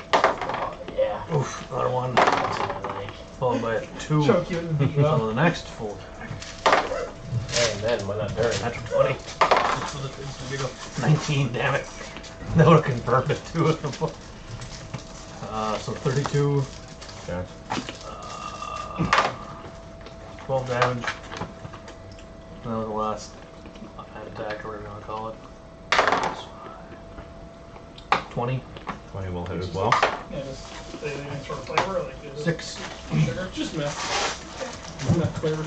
Yeah. Oof, another one. That's what I like. Followed by a 2. Choke you and beat you So up. the next full attack. And then when I'm dirty. Natural 20. So it's gonna be go 19, damn it. That would have confirmed it too. So 32. Okay. 12 damage. And that was the last attack, or whatever you want to call it. 20. 20 will hit as well. Yeah, just any sort of flavor, like just 6. sugar. Just meth. Meth flavor.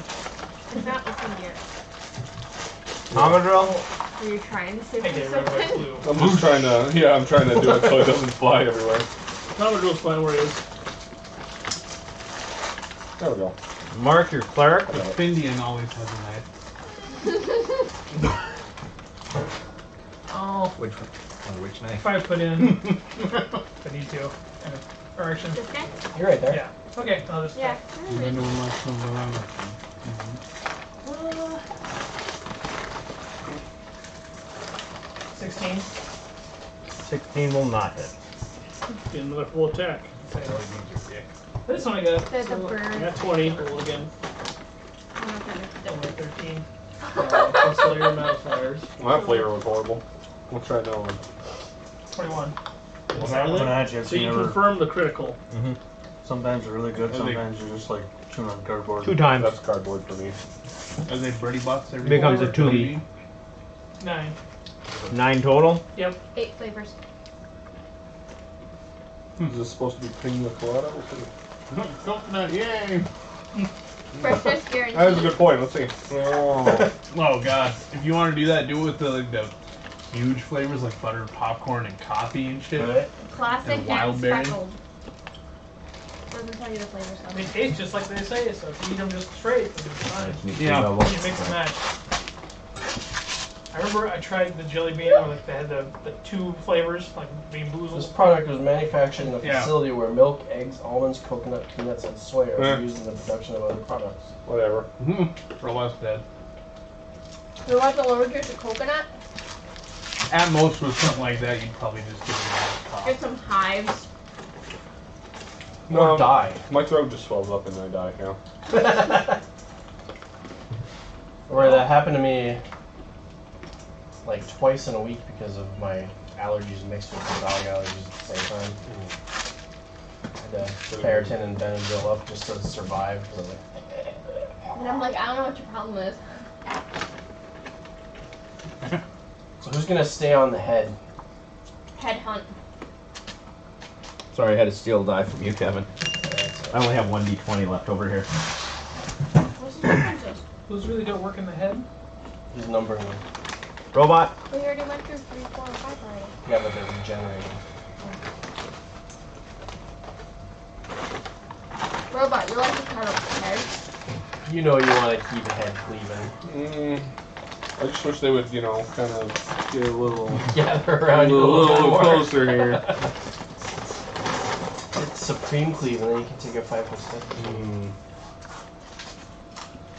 It's not looking good. Tonga drill? Were you trying to say I gave everybody something? flu. I'm just trying to, yeah, I'm trying to do it so it doesn't fly everywhere. Power drill's fine where it is. There we go. Mark your cleric. The Findian always has a knife. Oh, Which one? On which knife? if I put in, if I need to, kind of, or actually, This guy? You're right there. yeah. Okay, I'll just. Yeah. Uh, 16. 16 will not hit. Get another full attack. This one I got. There's a I bird. got 20. Roll again. I don't know if Only it's 13. Plus all your modifiers. Well, that flavor was horrible. We'll try another one. 21. So you confirm the critical. Sometimes they're really good, Are they- sometimes you're just like chewing on cardboard. 2 times. That's cardboard for me. Are they birdie box every Becomes a flavor? 2D. 9. 9 total. Yep. 8 flavors. Is this supposed to be pina colada? Coconut, yay! Freshness That is a guaranteed. good point. Let's see. Oh. Oh god, if you want to do that, do it with the, like, the huge flavors like butter, popcorn, and coffee and shit. Right? Classic And and wild berry. speckled. Doesn't tell you the flavors They though. taste just like they say, so if you eat them just straight, it'll be fine. Yeah. You mix and match. I remember I tried the jelly bean where like they had the 2 flavors, like bean This boozled. product was manufactured in a Yeah. facility where milk, eggs, almonds, coconut, peanuts, and soy are Eh. used in the production of other products. Whatever. For less bad. You want the allergic to coconut? At most with something like that, you'd probably just give it a Get cough. some hives. Or die. My throat just swells up and I die, yeah. Or that happened to me like twice in a week because of my allergies mixed with the dog allergies at the same time. Had to Claritin and Benadryl up just to survive. So like, And I'm like, I don't know what your problem is. so who's gonna stay on the head? Headhunt. Sorry, I had to steal a die from you, Kevin. I only have one d20 left over here. What's the difference? Who's really good at working the head? Who's numbering them? Robot. We already went through 3, 4, and 5 already. Yeah, but they're regenerating. Robot, you like to cut off the head? You know you want to keep head cleaving. I just wish they would, you know, kind of get a little, Gather around you a little little more. closer here. It's supreme cleave, and then you can take a 5 step.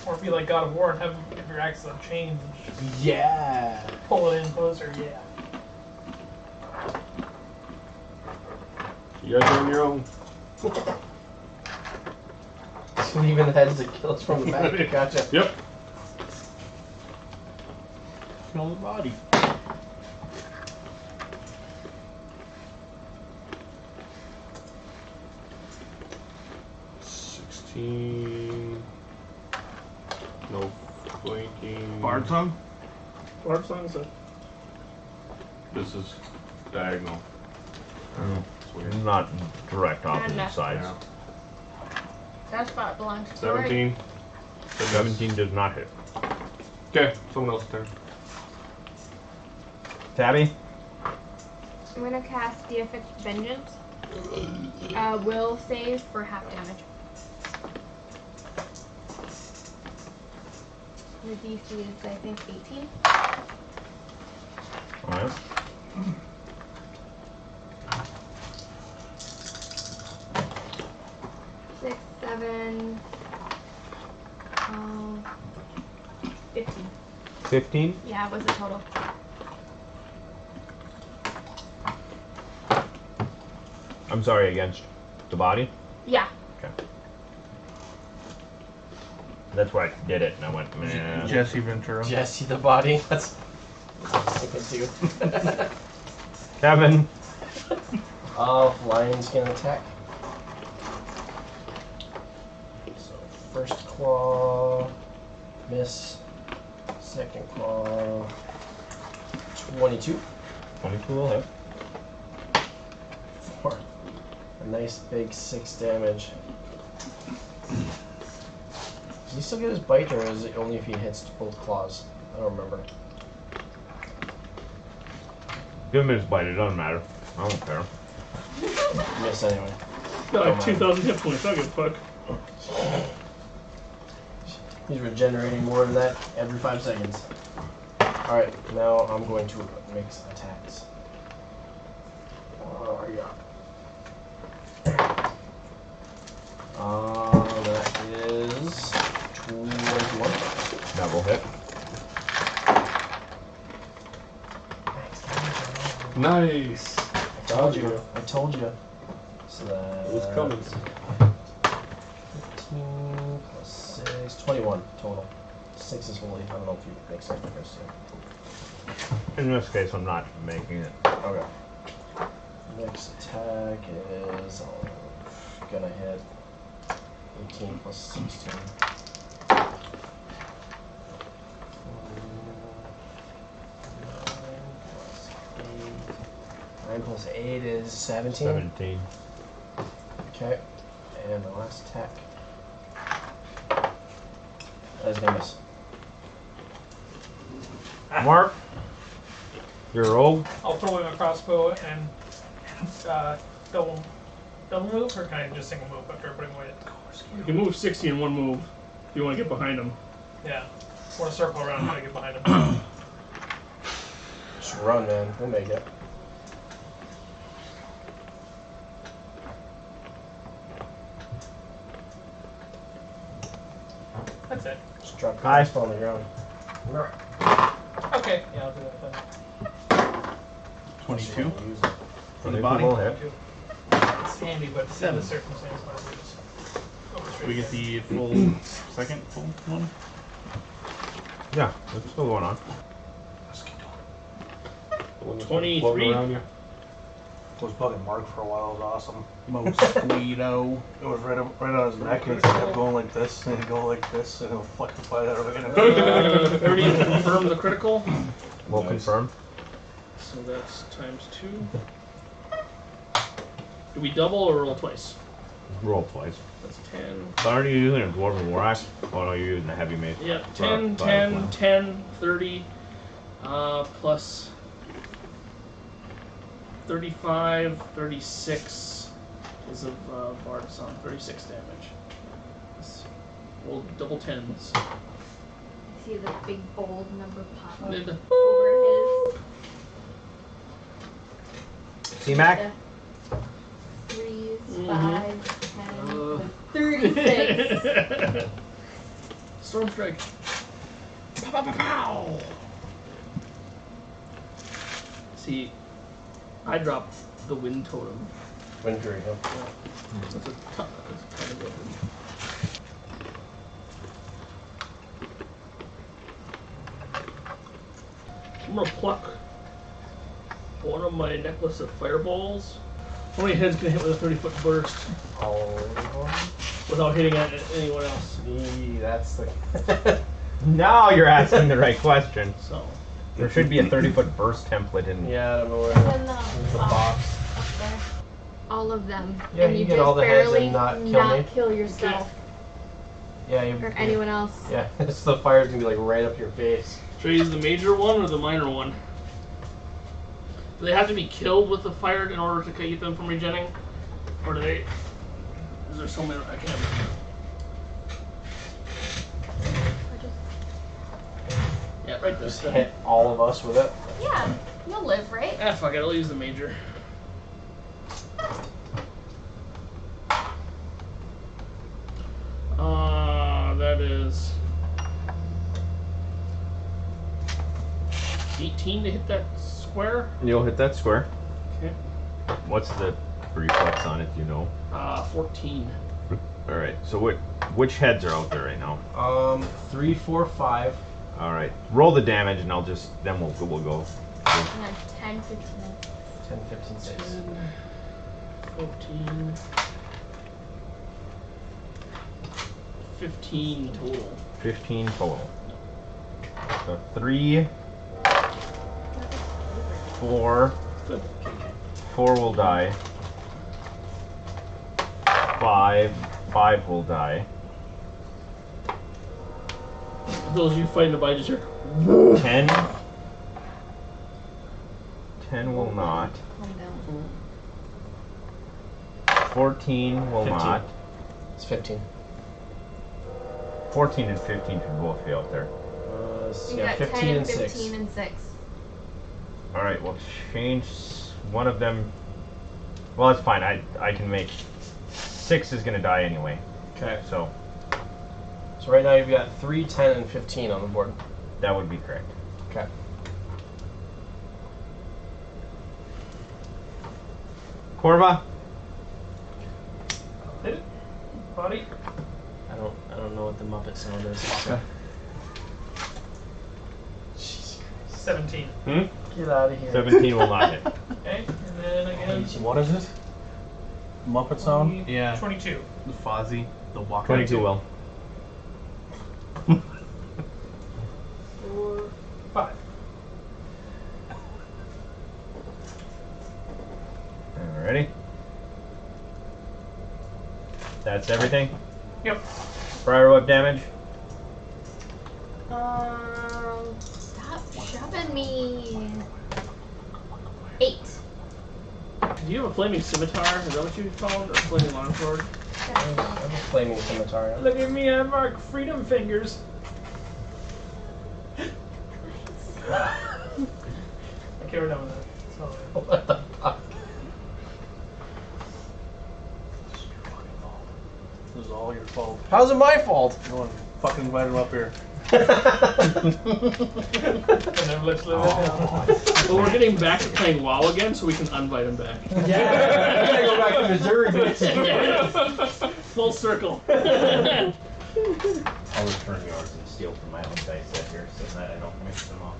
Or be like God of War and have your axe on chains and just Yeah. pull it in closer. Yeah. You guys are on your own. Cleaving heads that kills from the back. Gotcha. Yep. Kill the body. No flanking. Bard song? Barb song's a This is diagonal. It's weird. Not direct opposite enough. sides. Yeah. That spot belongs to Dory. 17. 17 does not hit. Okay, someone else's turn. Tabby. I'm gonna cast Deific Vengeance. Will save for half damage. The DC is, I think, 18. Alright. Six, 7, 15. 15. Yeah, it was the total. I'm sorry, against the body? Yeah. Okay. That's where I did it, and I went, meh. Jesse Ventura. Jesse the body. That's what I was thinking too. Kevin. Lions can attack. So first claw, miss. Second claw, 22. 22 will hit. For a nice big 6 damage. Does he still get his bite, or is it only if he hits both claws? I don't remember. Give him his bite, it doesn't matter. I don't care. Miss anyway. got like Come on. 2,000 hit points. I don't give a fuck. He's regenerating more than that every 5 seconds. Alright, now I'm going to mix attacks. Oh, yeah. That is 21. That will hit. Nice. I told you. I told you. So It was coming. 15 plus 6, 21 total. 6 is holy. I don't know if you make sense difference. In this case, I'm not making it. Okay. Next attack is gonna hit 18 plus 16. 9 plus 8 is 17. 17. Okay. And the last attack. That is gonna miss. Mark. You're a rogue. I'll throw away my crossbow and double move, or can I just single move after putting away the colors? You can move 60 in one move if you want to get behind him. Yeah. I want to circle around and try to get behind him. Just run, man. We'll make it. That's it. Just drop your Hi. crossbow on the ground. Okay. Yeah, I'll do that then. 22 Use it. for the body. Will hit. It's handy, but in 7. the circumstance, I would just go straight We get in. the full second full one. Yeah, it's still going on. The one that's 23. floating around you? Was bugging Mark for a while. It was awesome. Mosquito. It was right on his neck, and he kept going like this, and he'd go like this, and he'll fly that way. Already confirmed the critical. We'll Nice. confirm. So that's times 2. Do we double or roll twice? Roll twice. That's 10. So aren't you using a dwarven war axe? Oh no, you're using a heavy mace. Yeah, 10, 10, 10, 30, plus 35, 36 is of Bard's on 36 damage. Let's roll double 10s. See the big bold number pop up Did- over C-Mak? his 3s, Mhm. 5, 10, 36. Storm strike. Pow, pow, pow, pow. See, I dropped the wind totem. Wind Fury, huh? That's a ton. That's kind of good. I'm gonna pluck one of my necklace of fireballs. How many heads can I hit with a 30-foot burst without hitting at anyone else? That's the. Now you're asking the right question. So, There should be a 30-foot burst template in. Yeah, I don't know where. In the The box. up there. All of them. Yeah, and you you get just all the heads barely and not kill me. kill yourself Yeah, you. or anyone else. Yeah, so the fire's gonna be like right up your face. should I use the major one or the minor one? Do they have to be killed with the fire in order to keep them from regenning? Or do they... Is there so many... I can't remember. Yeah, right Just there. hit all of us with it. Yeah, you'll live, right? Ah, fuck it, I'll use the major. That is 18 to hit that square. You'll hit that square. Okay. What's the reflex on it? Do you know? 14. All right. So which heads are out there right now? 3, 4, 5. All right. Roll the damage, and then we'll go. Yeah, 10, 15. 10, 15, 6. 10, 14, 15 total. 15 total. So 3, 4. Good. 4 will die. 5 will die. Those of you fighting the bite just hear. 10. 10 will not. Calm down. 14 will 15. not. It's 15. 14 and 15 should both be out there. You Yeah, got 15 10, and 6. 15, and 6. Alright, we'll change one of them. Well, that's fine. I can make 6 is going to die anyway. Okay. So So right now you've got 3, 10, and 15 on the board. that would be correct. Okay. Corva? Hit it. Buddy. I don't know what the Muppet sound is. Okay. 17. Get out of here. 17 will not hit. Okay, and then again. What is it? Muppet sound? Yeah. 22. The Fozzie, the walk. 22 will. 4, 5. Alrighty. That's everything? Yep. Briar web damage? Stop shoving me. 8. Do you have a flaming scimitar? Is that what you call it? Or flaming longsword? I have a flaming scimitar. Look at me, I mark freedom fingers. Okay, we're done with that. It's not bad. What the fuck? This is all your fault. How's it my fault? No one fucking invited him up here. And then let's live it down. Well, we're getting back to playing WoW again, so we can invite him back. Yeah, we gotta go back to Missouri, basically. Full circle. I'll return yours and steal from my own dice set here so that I don't mix them up.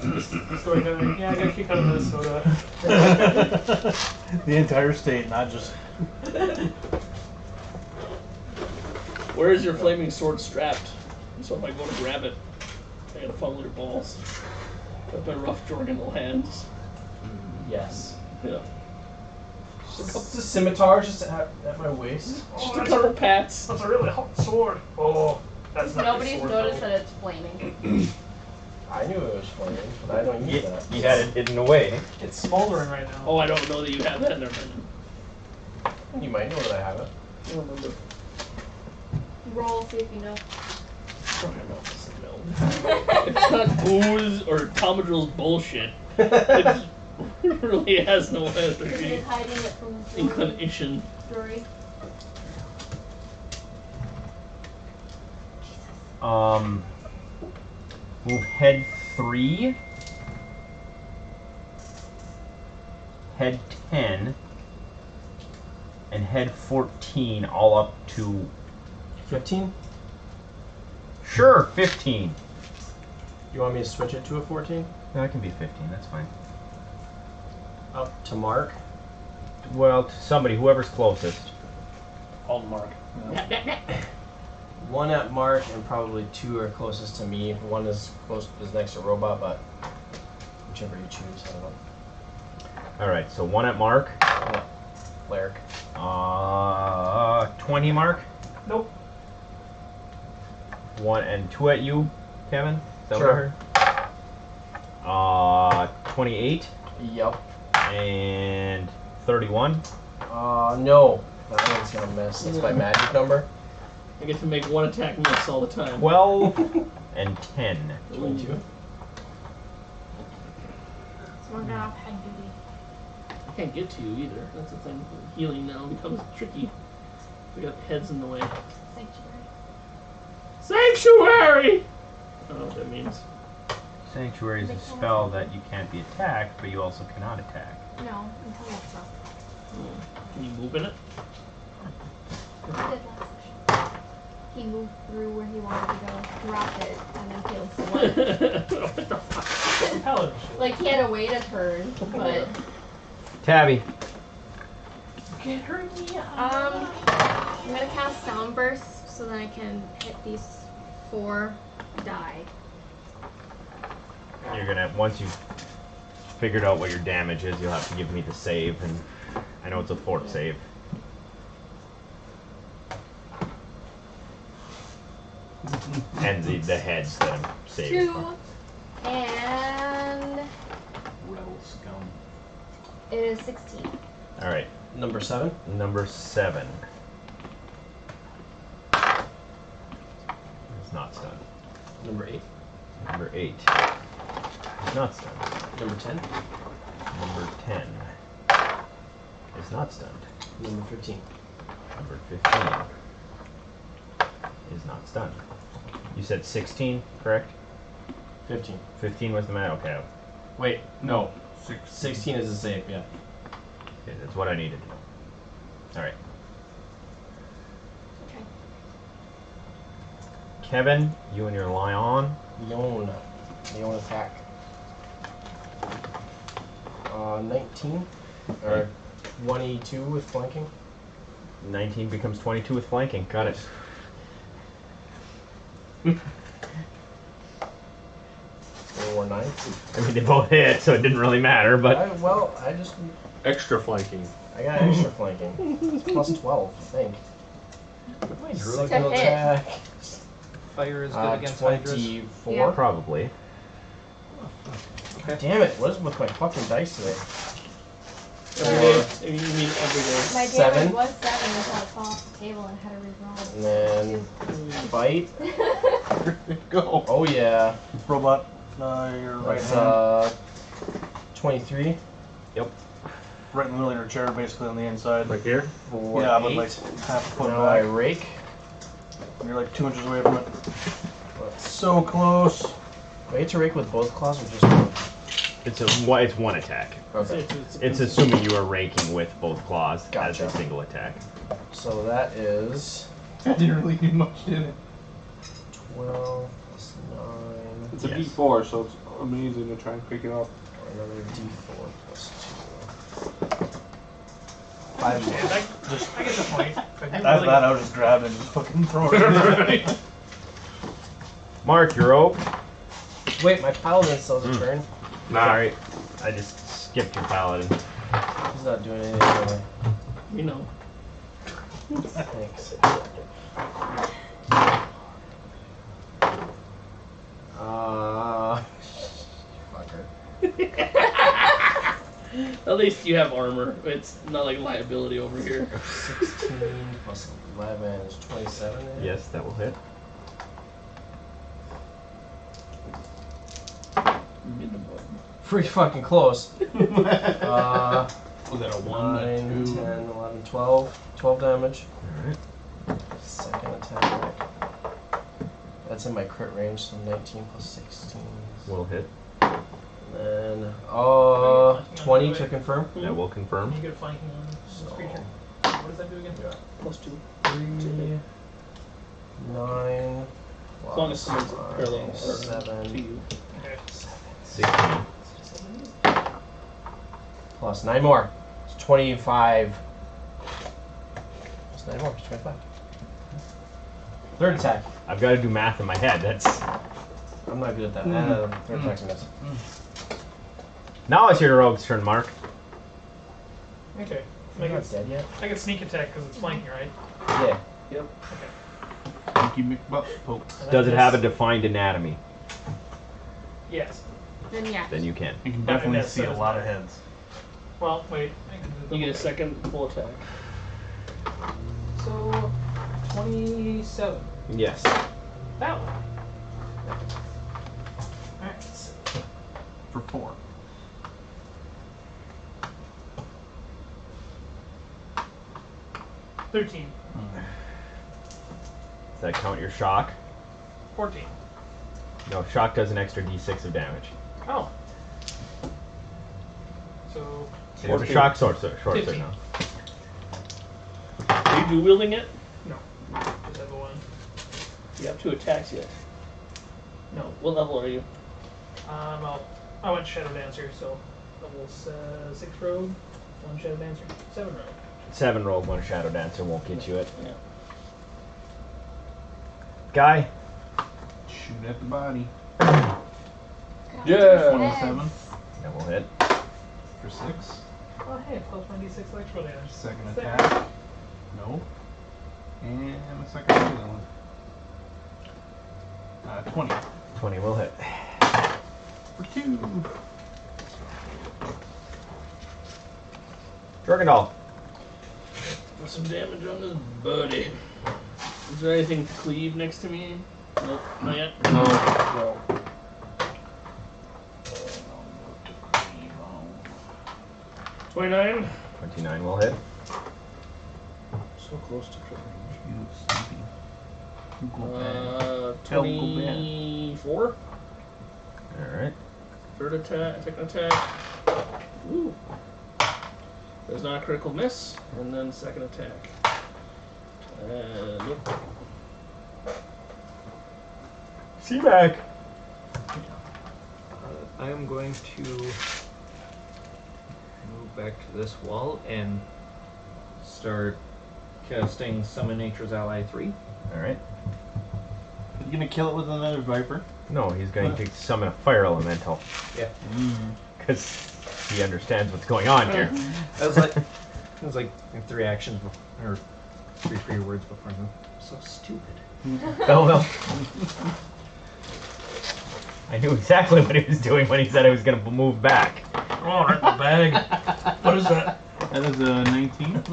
Story going, yeah, I got kicked out of Minnesota. The entire state, not just. Where is your flaming sword strapped? So if I go to grab it, I gotta follow your balls. Got my rough Jorgenal hands. Yes. Yeah. It's a scimitar just at my waist. Just a couple pats. That's a really hot sword. Oh, that's not Nobody's your sword, noticed though. that it's flaming. I knew it was flaming, but I don't use that. You had it hidden away. It's smoldering right now. Oh, I don't know that you have that. Never mind. You might know that I have it. I don't remember. Roll, see if you know. I don't know. It's not ooze or Commodre's bullshit. It really has no Is it hiding it from the inclination. story? Move head 3, head 10, and head 14, all up to 15? sure 15. You want me to switch it to a 14? No, it can be 15. That's fine. Up to Mark. Well, to somebody, whoever's closest. All Mark. One at Mark, and probably 2 are closest to me. One is next to Robot, but whichever you choose, I don't know. All right, so 1 at Mark. Yeah. Cleric. 20 Mark. Nope. 1 and 2 at you, Kevin. Is that Sure. what I heard? 28 Yep. and 31. No. That one's gonna miss. That's my magic number. I get to make one attack miss all the time. 12 and 10. 22. Someone got off head duty. I can't get to you either. That's the thing. Healing now becomes tricky. We got heads in the way. Sanctuary. Sanctuary! I don't know what that means. Sanctuary is a spell that you can't be attacked, but you also cannot attack. No, until it's up. Can you move in it? He did last session. He moved through where he wanted to go, dropped it, and then killed someone. What the fuck? Paladin shit. Like he had to wait a turn, but Tabby. Can't hurt me. I'm gonna cast Sound Burst so that I can hit these 4 die. You're gonna, once you've figured out what your damage is, you'll have to give me the save, and I know it's a fort save. And the heads that I'm saving 2 from. and Rebel scum. it is 16. Alright, Number 7. number 7. It's not stunned. Number 8. Number 8. It's not stunned. Number 10. Number 10 is not stunned. Number 15. Number 15 is not stunned. You said 16, correct? 15. 15 was the man. Okay. Wait, no. 16 is the save, yeah. Okay, that's what I needed to know. Alright. Okay. Kevin, you and your lion. Leon attack. 19. Or 22 with flanking. 19 becomes 22 with flanking. Got it. Or 9. I mean, they both hit, so it didn't really matter, but... I just... Extra flanking. I got extra flanking. It's plus 12, I think. Second hit. attack. Fire is good against hydras. 24. Yeah. Probably. Damn it, what is with my fucking dice today? Every day. You mean every day. My 7. damage was 7 until I fell off the table and had to And then bite. Go. Oh yeah. Robot. Your right That's hand. 23 Yep. Right in the middle of your chair, basically on the inside. Like here? for Yeah, 8. but like half a foot Now I back. rake. You're like 2 inches away from it. So close. Do I get to rake with both claws or just one? It's one attack. Okay. It's assuming you are raking with both claws Gotcha. as a single attack. So that is That didn't really do much, did it? 12 plus 9. It's a Yes. D4, so it's amazing to try and pick it up. Another D4 plus 2. 5 more. I get the point. But you After really- that, I'll just grab it and just fucking throw it. Mark, you're oak. Wait, my paladin still has a turn. Sorry, I just skipped your paladin. He's not doing anything anyway. We know. Thanks. Fucker. At least you have armor. It's not like liability over here. 16 plus 11 is 27. eh? Yes, that will hit. Pretty fucking close. Was that a 1, a 9, 2? 10, 11, 12. 12 damage. Alright. Second attack. That's in my crit range, so 19 plus 16. Will hit. And then, 20 to confirm. That will confirm. You get a flanking on this creature. What does that do again? Plus 2. 3, 9, As long as someone's parallel or 7, to you. Okay. 16. plus 9 more. It's 25. Plus 9 more, it's 25. Third attack. I've got to do math in my head. That's I'm not good at that. Third attack's a miss. now it's your rogue's turn, Mark. Okay. Am I not dead yet? I get sneak attack because it's flanking, right? Yeah. Yep. Funky McButt poke. And Does it that have a is- defined anatomy? Yes. Then yeah. Then you can. You can definitely That see a says lot that. of heads. Well, wait. I can do You get a double second full attack. check. So, 27. Yes. That one. Alright. For 4. Hmm. 13. Does that count your shock? 14. No, shock does an extra d6 of damage. Oh. So, It is a shock short sword 15. now. Are you dual wielding it? no. Just have a 1. You have 2 attacks yet. No. What level are you? Well, I went Shadow Dancer, so level 6 rogue, 1 Shadow Dancer, 7 rogue. 7 rogue, 1 shadow dancer won't get you it. Yeah. Guy, Shoot at the body. Yeah. 27 that will hit. for 6. Oh, hey, plus 1d6 electrical damage. Second Sick. attack. No. And the second one. 20 20 will hit. for 2. Jorgendal. Put some damage on this buddy. Is there anything to cleave next to me? Nope, not yet. No. 29. 29 will hit. So close to crit range. You sleepy. Go bad. Tell go bad. 24. Alright. Third attack, second attack. Woo. There's not a critical miss. And then second attack. Nope. C-Mak. I am going to move back to this wall and start casting Summon Nature's Ally 3. Alright. You gonna kill it with another viper? No, he's going to summon a fire elemental. Yeah. Because he understands what's going on here. It was like 3 actions or 3 free words before I moved. So stupid. Oh well. I knew exactly what he was doing when he said I was going to move back. Oh, right in the bag. What is that? That is a 19.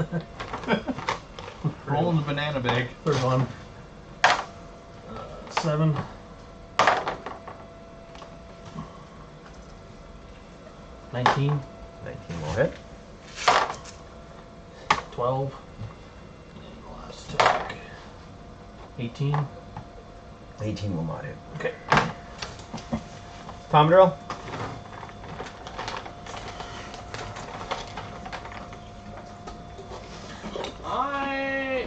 Roll in the banana bag. Third one. 7. 19. 19 will hit. 12. And the last attack. 18. 18 will not hit. Okay. Pomadrill?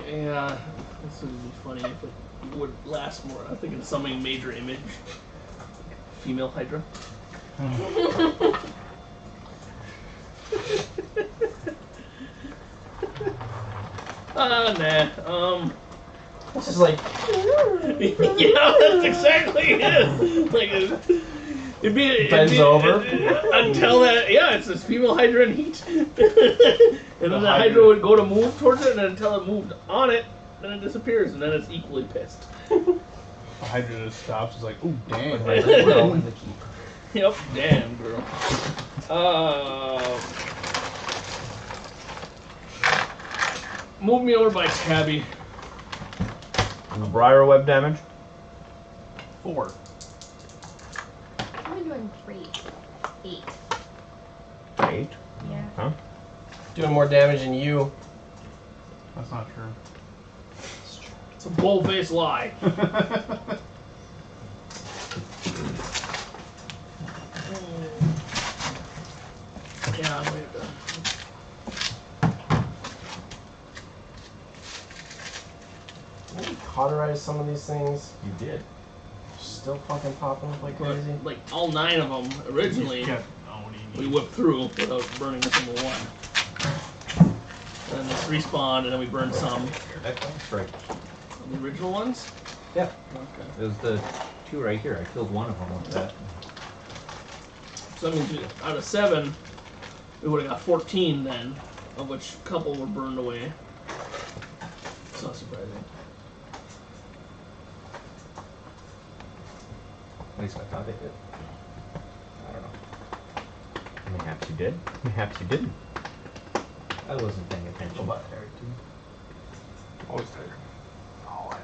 Yeah, this would be funny if it would last more. I think it's summoning major image. Female Hydra. Nah. This is like Yeah, that's exactly it. Like it'd be Bends over. until that. Yeah, it's this female hydra in heat, and then the hydra would go to move towards it, and then until it moved on it, then it disappears, and then it's equally pissed. The Hydra just stops. It's like, ooh, damn. We're all in the keep. Yep, damn girl. Move me over by Tabby. Briar web damage. 4. I'm doing great. 8. 8. Yeah. Huh? doing more damage than you. That's not true. It's a bold-faced lie. Yeah, I'm way done. Didn't we cauterize some of these things? You did. Still fucking popping up like crazy. Like all 9 of them originally, Yeah. Oh, what do you we need? whipped through without burning a single one. And then this respawned, and then we burned some. That's right. The original ones? Yeah. Okay. There's the 2 right here. I killed one of them with that. So that means out of 7, we would have got 14 then, of which a couple were burned away. It's not surprising. At least I thought they did. I don't know. Perhaps you did. Perhaps you didn't. I wasn't paying attention. About Eric, too. Always tired. Always.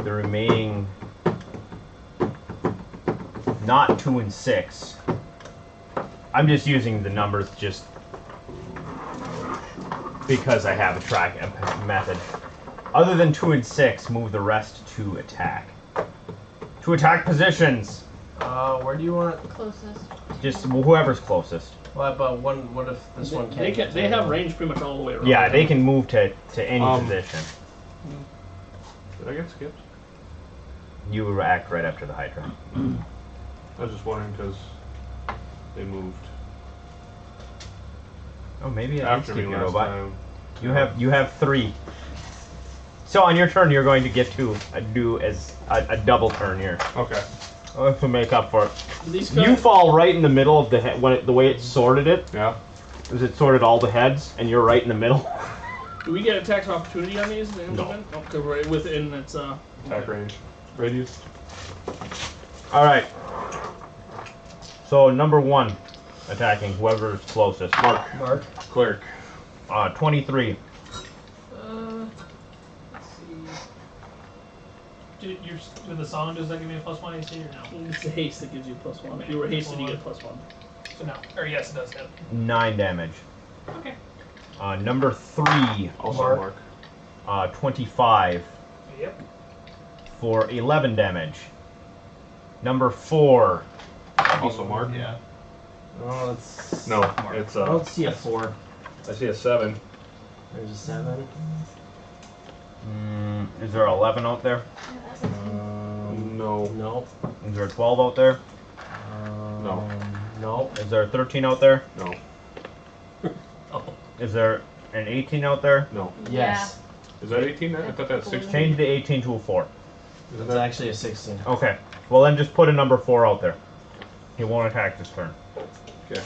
The remaining not 2 and 6. I'm just using the numbers just because I have a method. Other than 2 and 6, move the rest to attack. To attack positions. Where do you want? Closest. Just whoever's closest. Well, but one. What if this one can't? They have range pretty much all the way around. Yeah, they can move to any position. Did I get skipped? You act right after the Hydra. I was just wondering because they moved Oh, maybe I did after skip me your last robot. time. You have 3. So on your turn, you're going to get to do as a double turn here. Okay. To make up for it. These You guys, fall right in the middle of the head when the way it sorted it. Yeah. Is it sorted all the heads, and you're right in the middle. do we get attacks of opportunity on these? No. Because we're within its Attack range. Radius. All right. So number 1, attacking whoever's closest. Mark. Cleric. 23. let's see. Dude, with the song, does that give me a +1 AC or no? It's the haste that gives you +1. If you were hasted, you get +1. So no. Or yes, it does hit. 9 damage. Okay. Number 3. Also Mark. 25 Yep. for 11 damage. Number 4. Also Mark. Yeah. Oh, it's No, Mark. it's I don't see a 4. I see a 7. There's a 7. Is there 11 out there? No. No. Is there a 12 out there? No. No. Is there a 13 out there? No. Is there an 18 out there? No. Yes. Is that 18? I thought that's 16. Change the 18 to a 4. Isn't It's that? actually a 16. Okay. Well, then just put a number 4 out there. He won't attack this turn. Okay.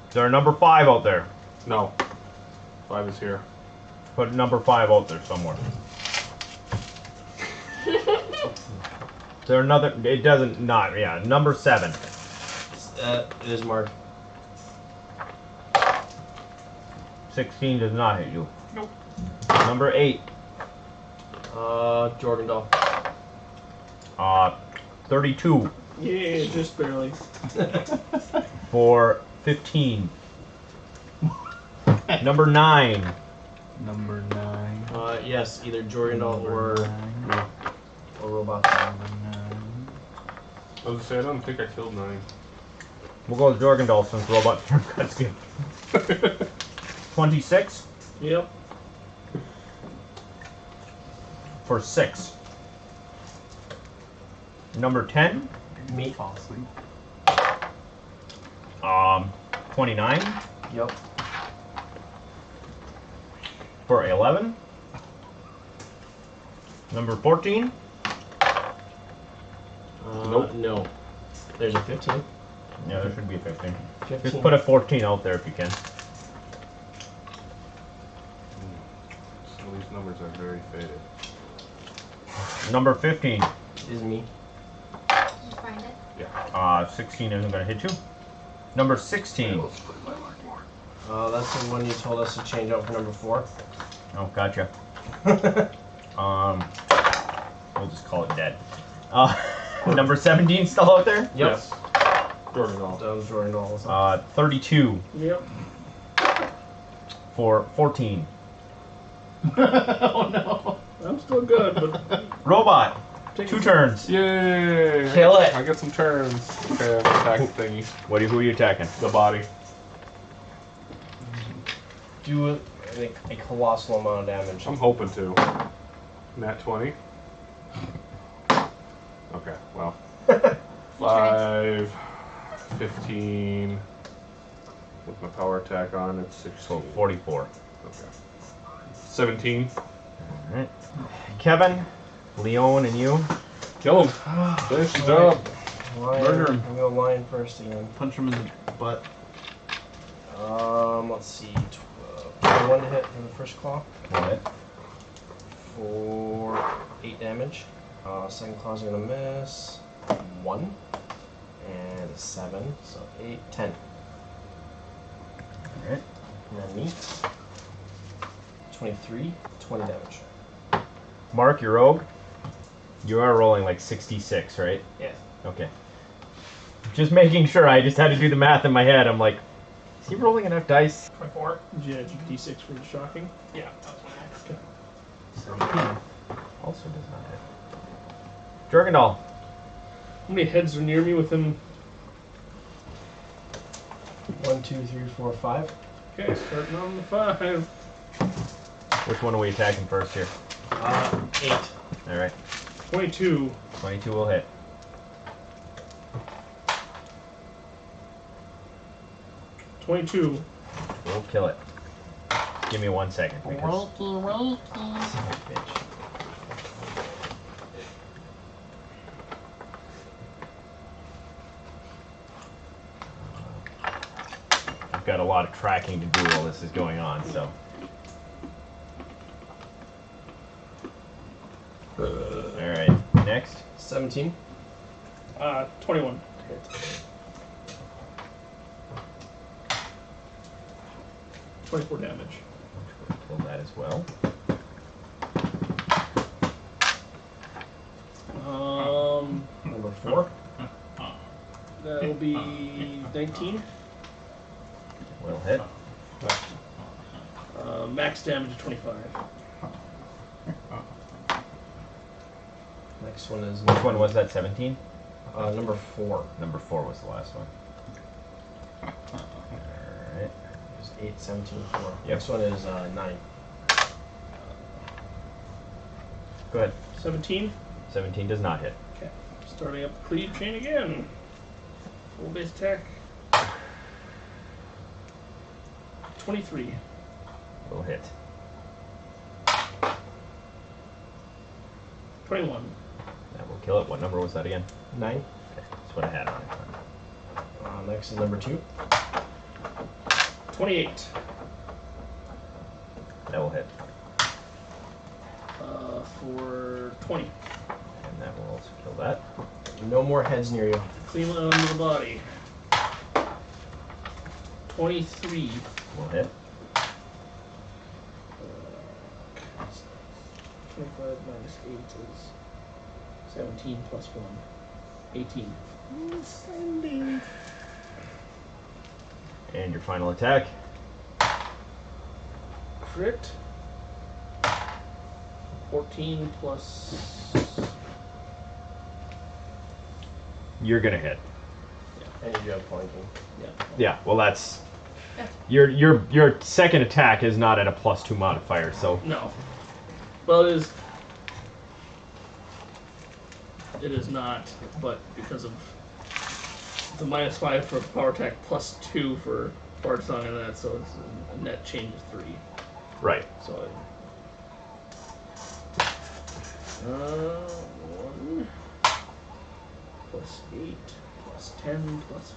Is there a number 5 out there? No. 5 is here. Put number 5 out there somewhere. Is there another? It doesn't not. Yeah. Number 7. It is Mark. 16 does not hit you. Nope. Number 8. Jordan Doll. 32 Yeah, just barely. for 15. Number 9. Number 9. Yes, either Jordan Doll or Robot. I was gonna say, I don't think I killed 9. We'll go with Jorgendal since robot turn got skipped. 26. Yep. for 6. Number 10, Me. Fall asleep. 29 Yep. for 11. Number 14, Nope. No. There's a 15. yeah, there should be a 15. 15. Just put a 14 out there if you can. So these numbers are very faded. Number 15, Is me. Did you find it? 16 isn't going to hit you. Number 16, That's the one you told us to change out for number 4. oh, gotcha. We'll just call it dead. Number 17 still out there? Yep. Yes. Jordan Hall. That was Jordan all 32 Yep. for 14. Oh no. I'm still good, but Robot, take 2 it. turns. Yay! Kill it. I get some turns. Okay, attack thingy. Who are you attacking? The body. Do a colossal amount of damage. I'm hoping to. Nat 20. Okay, well. 5, 15. With my power attack on, it's 16. So 44. Okay. 17. Alright. Kevin, Leon, and you. Kill him. Finish the job. Lion. Murder him. I'm going lion first again. Punch him in the butt. Let's see. 21 to hit for the first claw. Alright. For 8 damage. Second claw's gonna miss. 1. And a 7. So 8, 10. Alright. And then me. 23, 20 damage. Mark, your rogue. You are rolling like 66, right? Yeah. Okay. Just making sure. I just had to do the math in my head. I'm like, is he rolling enough dice? 24. Yeah, D6 for the shocking. Yeah, that's what I Okay. 17. Also does not hit. Jorgendal. How many heads are near me with him? 1, 2, 3, 4, 5. Okay, starting on the 5. Which one are we attacking first here? 8. Alright. 22. 22 will hit. We'll We'll kill it. Give me 1 second. Because Wakey, wakey. son of a bitch. I've got a lot of tracking to do while this is going on, so. Alright, next. 17. 21. 24 damage. Kill that as well. Number 4. That'll be 19. Will hit. Max damage of 25. Next one is Which one was that? 17? number 4. Number 4 was the last one. Alright. There's 8, 17, 4. Yep. Next one is 9. Go ahead. 17. 17 does not hit. Okay. Starting up the cleave chain again. Full base attack. 23. Will hit. 21. That will kill it. What number was that again? 9. Okay, that's what I had on it. Next is number 2. 28. That will hit. For 20. And that will also kill that. No more heads near you. Clean it under the body. 23. Will hit. 25 minus 8 is 17 plus 1. 18. Sending. And your final attack. Crit. 14 plus. You're gonna hit. And you do have flanking. Yeah. Yeah, well that's your second attack is not at a +2 modifier, so No. Well, it is It is not, but because of the -5 for power attack, +2 for bard song and that, so it's a net change of 3. Right. So 1 +8 +10 +5.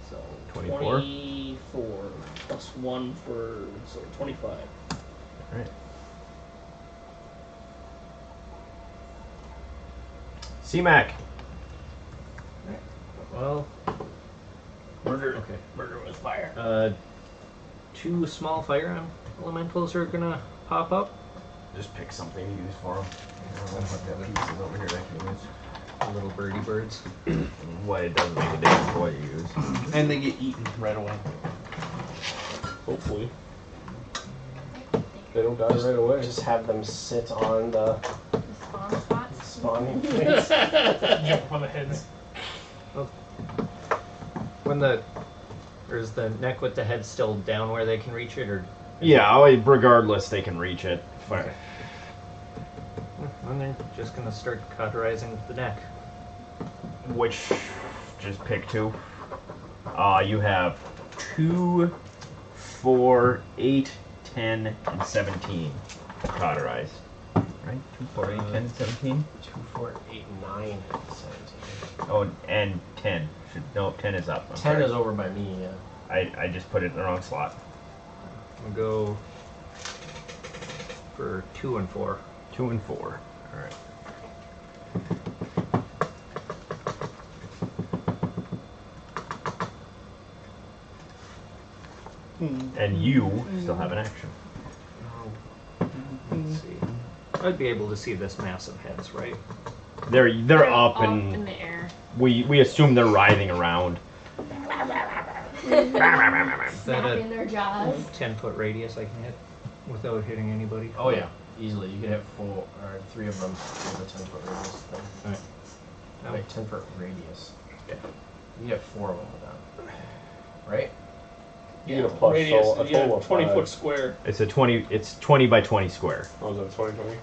So 24. 24 +1 for, so 25. Alright. C-Mak. Well, Murder. okay. Murder with fire. 2 small fire elementals are gonna pop up. Just pick something to use for them. I don't know what that piece is over here that I can use. Little birdie birds. What, it doesn't make a difference what you use. And they get eaten right away. Hopefully. They don't die right away. Just have them sit on the The spawn spots. spawning place. Jump on the heads. When or is the neck with the head still down where they can reach it, or? Yeah, regardless, they can reach it. Fire. And they're just gonna start cauterizing the neck. Which, just pick 2. You have 2, 4, 8, 10, and 17 cauterized. Right? 2, 4, 8, 10, and 17? 2, 4, 8, 9, 17. Oh, and 10. No, 10 is up. I'm 10 sorry. is over by me, yeah. I just put it in the wrong slot. We'll go for 2 and 4. 2 and 4. Alright. And you still have an action. Let's see. I'd be able to see this mass of heads, right? They're up in and the air. we assume they're writhing around. Is that Snapping a their jaws. 10-foot radius I can hit without hitting anybody? Oh yeah, easily. You could have 4 or 3 of them with a 10-foot radius thing. Alright. Wait, 10-foot radius. Yeah. You get 4 of them with that. Right? You get a plus, Radius, so a yeah, total of 20-foot 5. square. It's 20 by 20 square. Oh, is that 20, 20?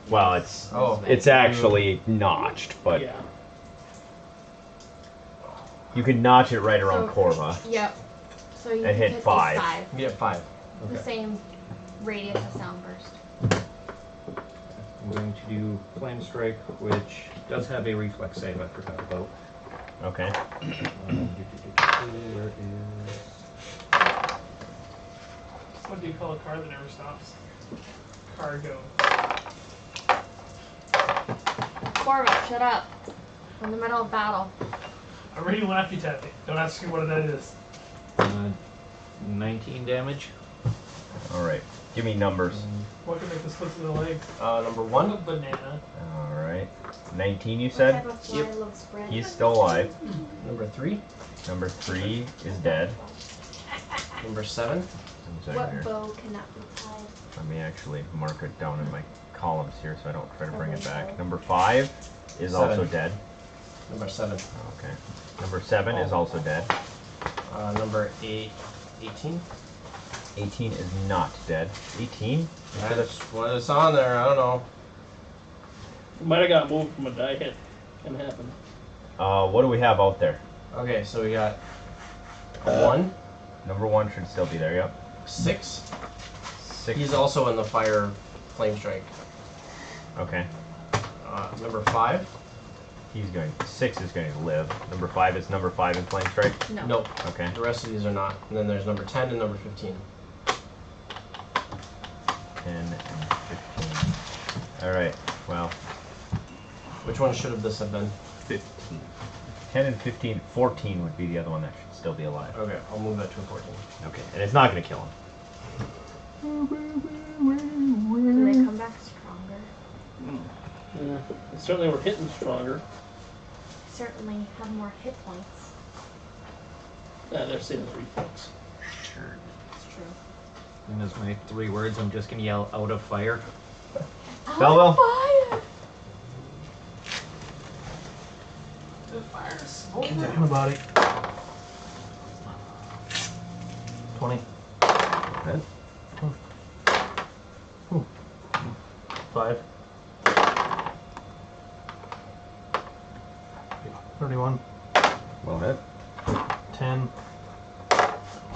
Well, it's Oh. it's actually notched, but Yeah. you can notch it right around So- Corva. Yep. So you And can hit these 5. 5. You get 5. The Okay. same radius of sound burst. I'm going to do Flame Strike, which does have a reflex save I forgot about. Okay. Where is... What do you call a car that never stops? Cargo. Corva, shut up. We're in the middle of battle. I'm ready Laffy Taffy. Don't ask me what that is. 19 damage. All right. Give me numbers. What can make this slip through the legs? Number A 1. banana. All right. 19, you What said. type of fly Yep. loves bread? He's still alive. Number 3. Number 3 is dead. Number 7. One second What here. bow cannot be tied? Let me actually mark it down in my columns here so I don't try to bring it back. Number 5 is 7. also dead. Number 7. Okay. Number 7 is also dead. Number 8. 18. 18 is not dead. 18? That's what it's on there. I don't know. Might have got moved from a die hit. Can happen. What do we have out there? Okay, so we got 1, Number 1 should still be there, yep. 6. 6. He's also in the fire flame strike. Okay. Number 5. 6 is going to live. Number 5 is number 5 in Flame Strike? No. Nope. Okay. The rest of these are not. And then there's number 10 and number 15. 10 and 15. Alright, well. Which one should have this have been? 15. 10 and 15. 14 would be the other one that should still be alive. Okay, I'll move that to a 14. Okay, and it's not going to kill him. Do they come back stronger? Yeah. They certainly were hitting stronger. Certainly have more hit points. Yeah, they're saving reflex. It's true. And as my 3 words, I'm just gonna yell out of fire. Bellwell. Fire! The fire's Get down about it. 20. Good. 5.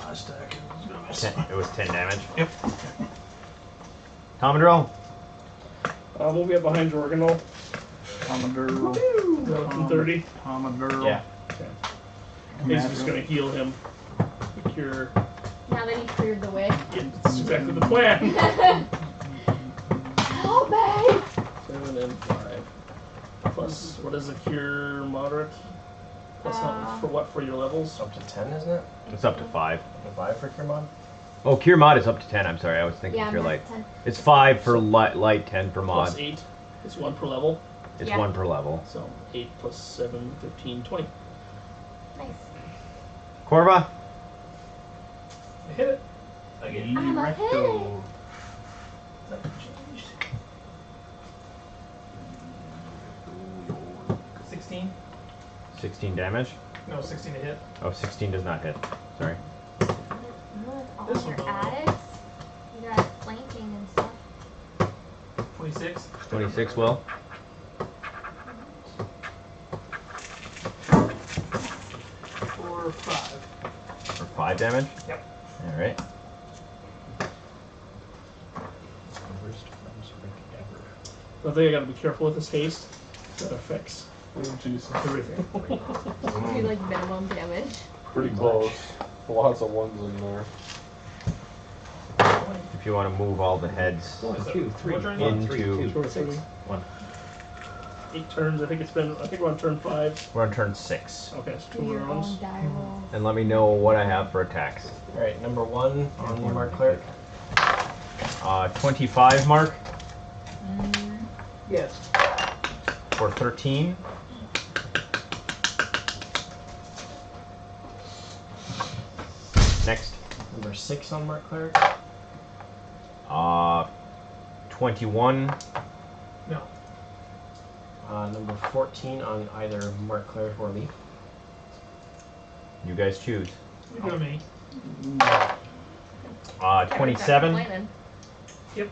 last attack. It was gonna miss. It was 10 damage. Yep. Tomadril. We'll get behind Jorgenol. Commodore. From 30. Commodore. Yeah. He's just gonna heal him. Cure. Now that he cleared the way. Yeah, that's exactly the plan. Help me! 7 and 5. Plus, what is a cure moderate? Plus for what for your levels? Up to 10, isn't it? It's up to 5. Up to 5 for Kermon? Oh, Cure Mod is up to 10. I'm sorry, I was thinking Yeah, Cure mine's Light. 10. It's 5 for light, 10 for Mod. Plus 8. It's 1 per level. It's Yeah. 1 per level. So 8 plus 7, 15, 20. Nice. Corva. I hit it. I'm a Recto. That changed. 16? 16 damage. No, 16 to hit. Oh, 16 does not hit. Sorry. All This your one though. addicts. You got flanking and stuff. 26. 26 will. For 5. For 5 damage? Yep. Alright. Worst friends break ever. The thing I gotta be careful with is haste. That affects Oh, Jesus. everything. Do like minimum damage. Pretty close. Lots of ones in there. If you want to move all the heads 1, 2, 3. What turn? 1, 3, Into- 2, Short 6. three. 1. 8 turns. I think we're on turn 5. we're on turn 6. Okay, it's 2 Do your rounds. own die rolls. And let me know what I have for attacks. Alright, number 1 on the Mark Cleric. 25 mark Yes. for 13. Next. Number 6 on Mark Cleric. 21. No. Number 14 on either Mark Cleric or Leaf. You guys choose. You go to me. 27 Complaining. Yep.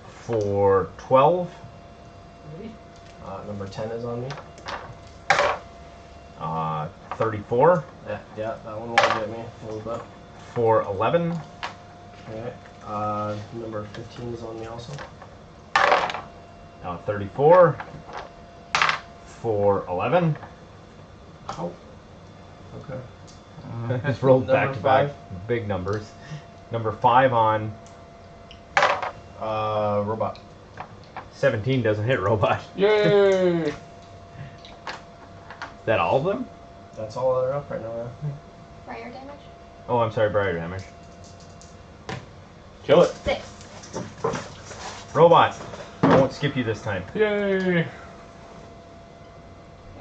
for 12. Ready? Number 10 is on me. 34 Yeah, that one will get me a little bit. for 11. Okay. Number 15 is on me also. 34 for 11. Ow. Okay. Just rolled Number back to back. 5. Big numbers. Number 5 on Robot. 17 doesn't hit robot. Yay! Is that all of them? That's all that are up right now. Yeah. Fire damage? Oh, I'm sorry, briar damage. Kill it. 6. Robot. I won't skip you this time. Yay!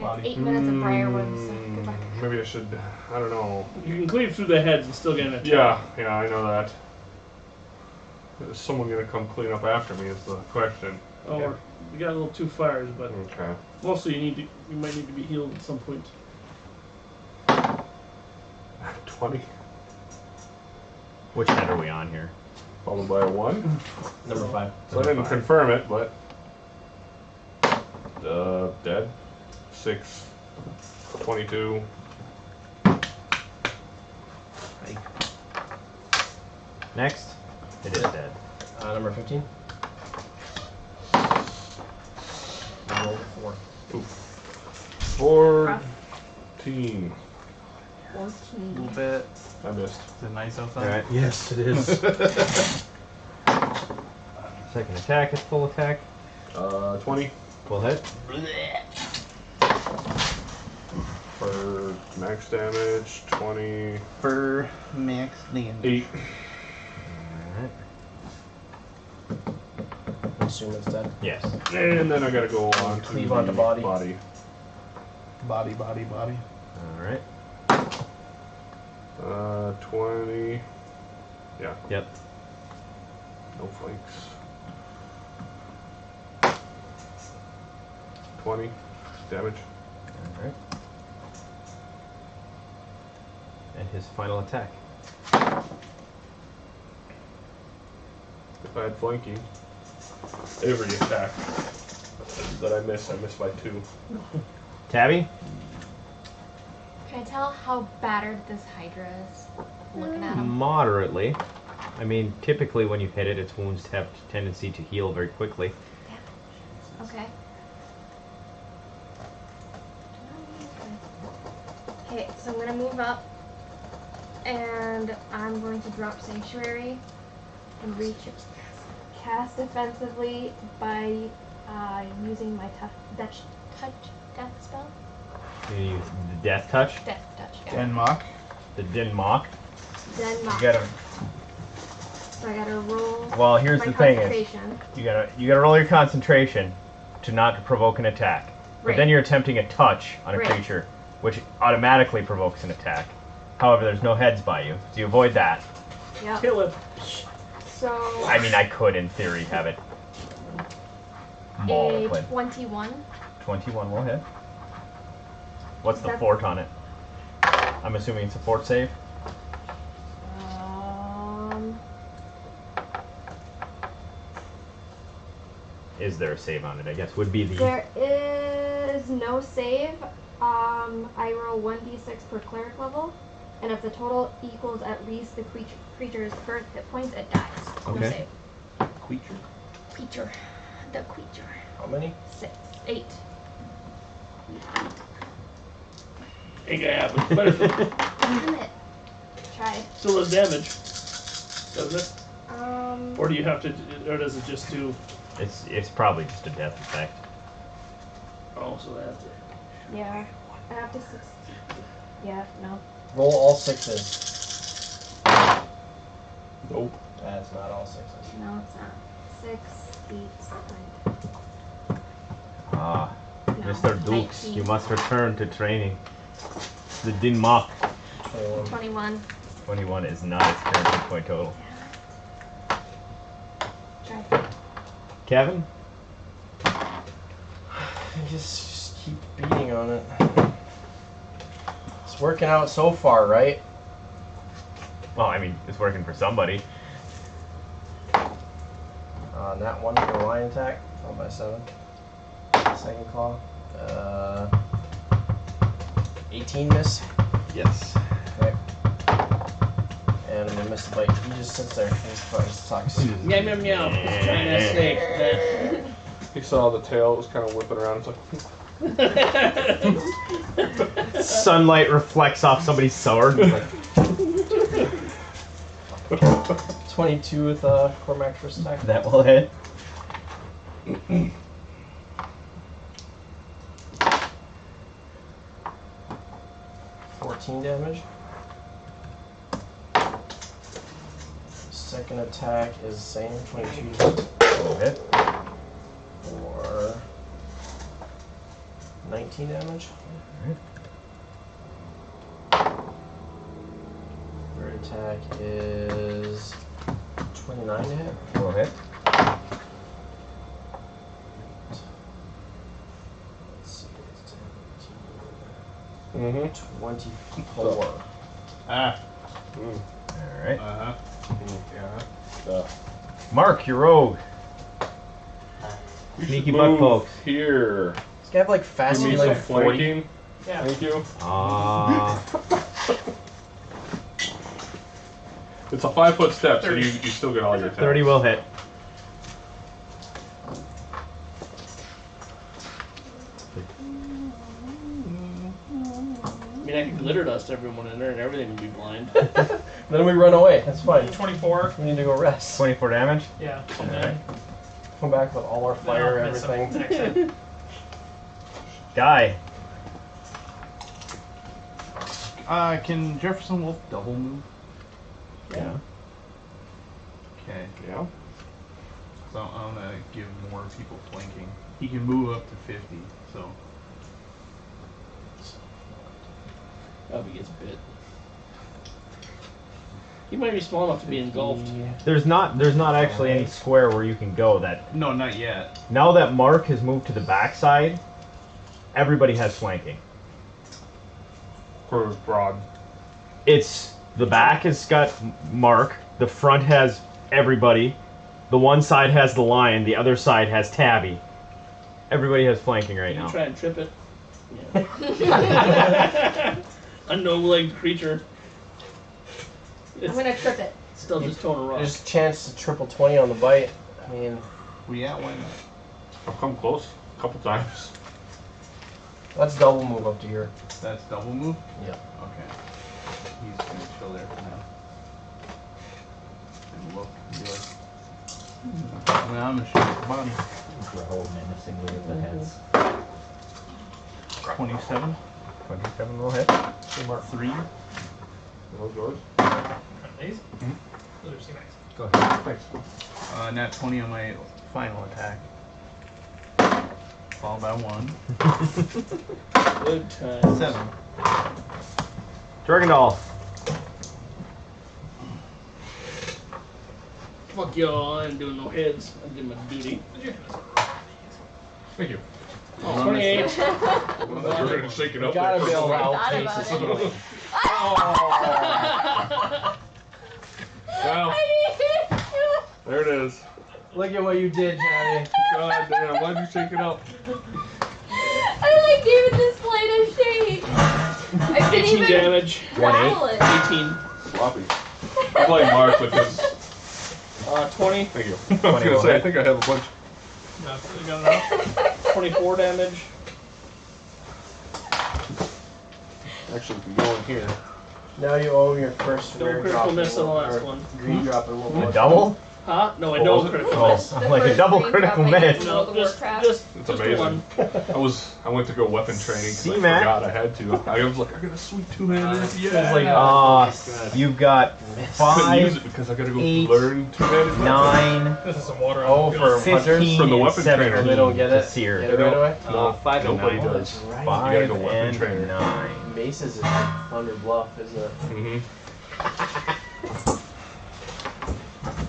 It's 8 minutes of briar wounds. So goodbye. Maybe I should. I don't know. You can cleave through the heads and still get an attack. Yeah, I know that. Is someone gonna come clean up after me? Is the question. Oh, Yeah. we got a little 2 fires, but Okay. mostly you might need to be healed at some point. 20 Which head are we on here? followed by a 1. Number 5. So I didn't confirm it, but dead. 6. 22. Next. It is dead. Number 15. I rolled a 4. 14. 14. little bit. I missed. Is it nice outside? Alright. Yes, it is. Second attack is full attack. 20 Full hit. for max damage. 28. For max damage. Alright. I assume it's dead. Yes. And then I gotta go on to Cleave onto the body. body. Body, body, body. Alright. 20. Yeah, Yep. no flanks. 20 damage. Alright. And his final attack. If I had flanking, every attack that I miss by 2. Tabby? Can I tell how battered this Hydra is? Looking at him. Moderately. I mean, typically when you hit it, its wounds have a tendency to heal very quickly. Okay. Okay, so I'm gonna move up, and I'm going to drop Sanctuary and reach cast defensively by using my touch death spell. You use the Death Touch, Death touch. Yeah. Denmark. the Den-Mok. Then You gotta. So I gotta roll. Well, here's my the thing: is concentration. you gotta roll your concentration to not provoke an attack. But Right. then you're attempting a touch on a Right. creature, which automatically provokes an attack. However, there's no heads by you, so you avoid that. Yep. Kill him. So I mean, I could, in theory, have it maul a Quinn. 21. 21 will hit. What's the That's- fort on it? I'm assuming it's a fort save. Is there a save on it? I guess would be the. There is no save. I roll 1d6 per cleric level, and if the total equals at least the creature's first hit points, it dies. No Okay. save. Creature. Creature. The creature. How many? 8. Ain't gonna happen. But if Damn it. Tried. still does damage, doesn't it? Or do you have to? Or does it just do? It's probably just a death effect. Oh, so I have to. Yeah. I have to 6. Yeah, no. Roll all sixes. Nope. That's not all sixes. No, it's not. 6, 8, 9. Ah, No, Mr. Dukes, 19. you must return to training. The Den-Mok 21. 21. 21 is not its current hit point total. Try. Kevin? Just keep beating on it. It's working out so far, right? Well, I mean, it's working for somebody. That one for the lion attack. Fell by 7. Second claw. 18 miss. Yes. Okay. And I'm gonna miss the bite. He just sits there. He just sucks. Meow meow meow. Giant snake. He saw the tail, it was kind of whipping around. It's like, Sunlight reflects off somebody's sword. Like, 22 with Cormac first attack. that will hit. 14 damage. Second attack is the same, 22 Will hit. for 19 damage. Third attack is 29 to hit. Will hit. Let's see, it's mm-hmm. 24. Ah. Alright. Uh-huh. Yeah. Mark, your rogue. You Sneaky should butt move pokes. here. This guy have like fast Give me like some 40. flanking. Yeah. Thank you. It's a 5-foot step, so 30. you still get all your attacks. 30 will hit. I mean, I could glitter dust everyone in there, and everything would be blind. Then we run away. That's fine. 24. We need to go rest. 24 damage. Yeah. And Alright. then, Come back with all our then fire, I'll miss him everything. next hit. Guy. Can Jefferson Wolf double move? Yeah. Okay. Yeah. So I'm gonna give more people flanking. He can move up to 50, so. I hope he gets bit. He might be small enough to be engulfed. There's not actually any square where you can go that. No, not yet. Now that Mark has moved to the backside, everybody has flanking. For broad. It's the back has got Mark, the front has everybody, the one side has the lion, the other side has Tabby. Everybody has flanking right You now. try and trip it. Yeah. A no-legged creature. I'm gonna trip it. Still just towing a rock. There's a chance to triple 20 on the bite. I mean, Well, yeah, why not? I've come close a couple times. let's double move up to here. That's double move? Yeah. Okay. He's gonna chill there for now. And look and be like, well, I'm gonna shoot at the body. Growl menacingly at the heads. 27. 27 will hit. Mark 3. Are those yours? These? Mhm. Those are C-Maks. Go ahead. Thanks. Nat 20 on my final attack. Followed by 1. Good times. 7. Dragon Doll. Fuck y'all, I ain't doing no heads. I did my duty. Thank you. Oh, 28. We're going to shake it up. Gotta there be for a able to moment. outpace this healing. Well, there it is. Look at what you did, Johnny. God damn, why'd you shake it up? I like gave it this slight of shake. I couldn't 18 even damage. rattle it. 18. Sloppy. I blame Mark with this. 20. Thank you. I was going to say, I think I have a bunch. No, you got enough? 24 damage. Actually, if you go in here. Now you owe your first No rare critical drop. miss on the last or one. Green drop and one A more. double? Huh? No, I What don't was it? critical Oh, miss. I'm like a double critical miss. No, World of just Warcraft. the It's one. amazing. I went to go weapon training because I C-Mak. forgot I had to. I was like, I got a sweet two-handed. Yeah. like, You've got Couldn't use it 5, because I got to go 8, learn two-handed. 9, This is some water. Oh, on the for field. 15, From the and weapon 17 trainer. They don't get to it. sear. Get it right away? No, 5 and nobody 9. Oh, does. that's right. 5 You gotta go weapon and trainer. 9. Maces is like Thunder Bluff, isn't it? Mm-hmm.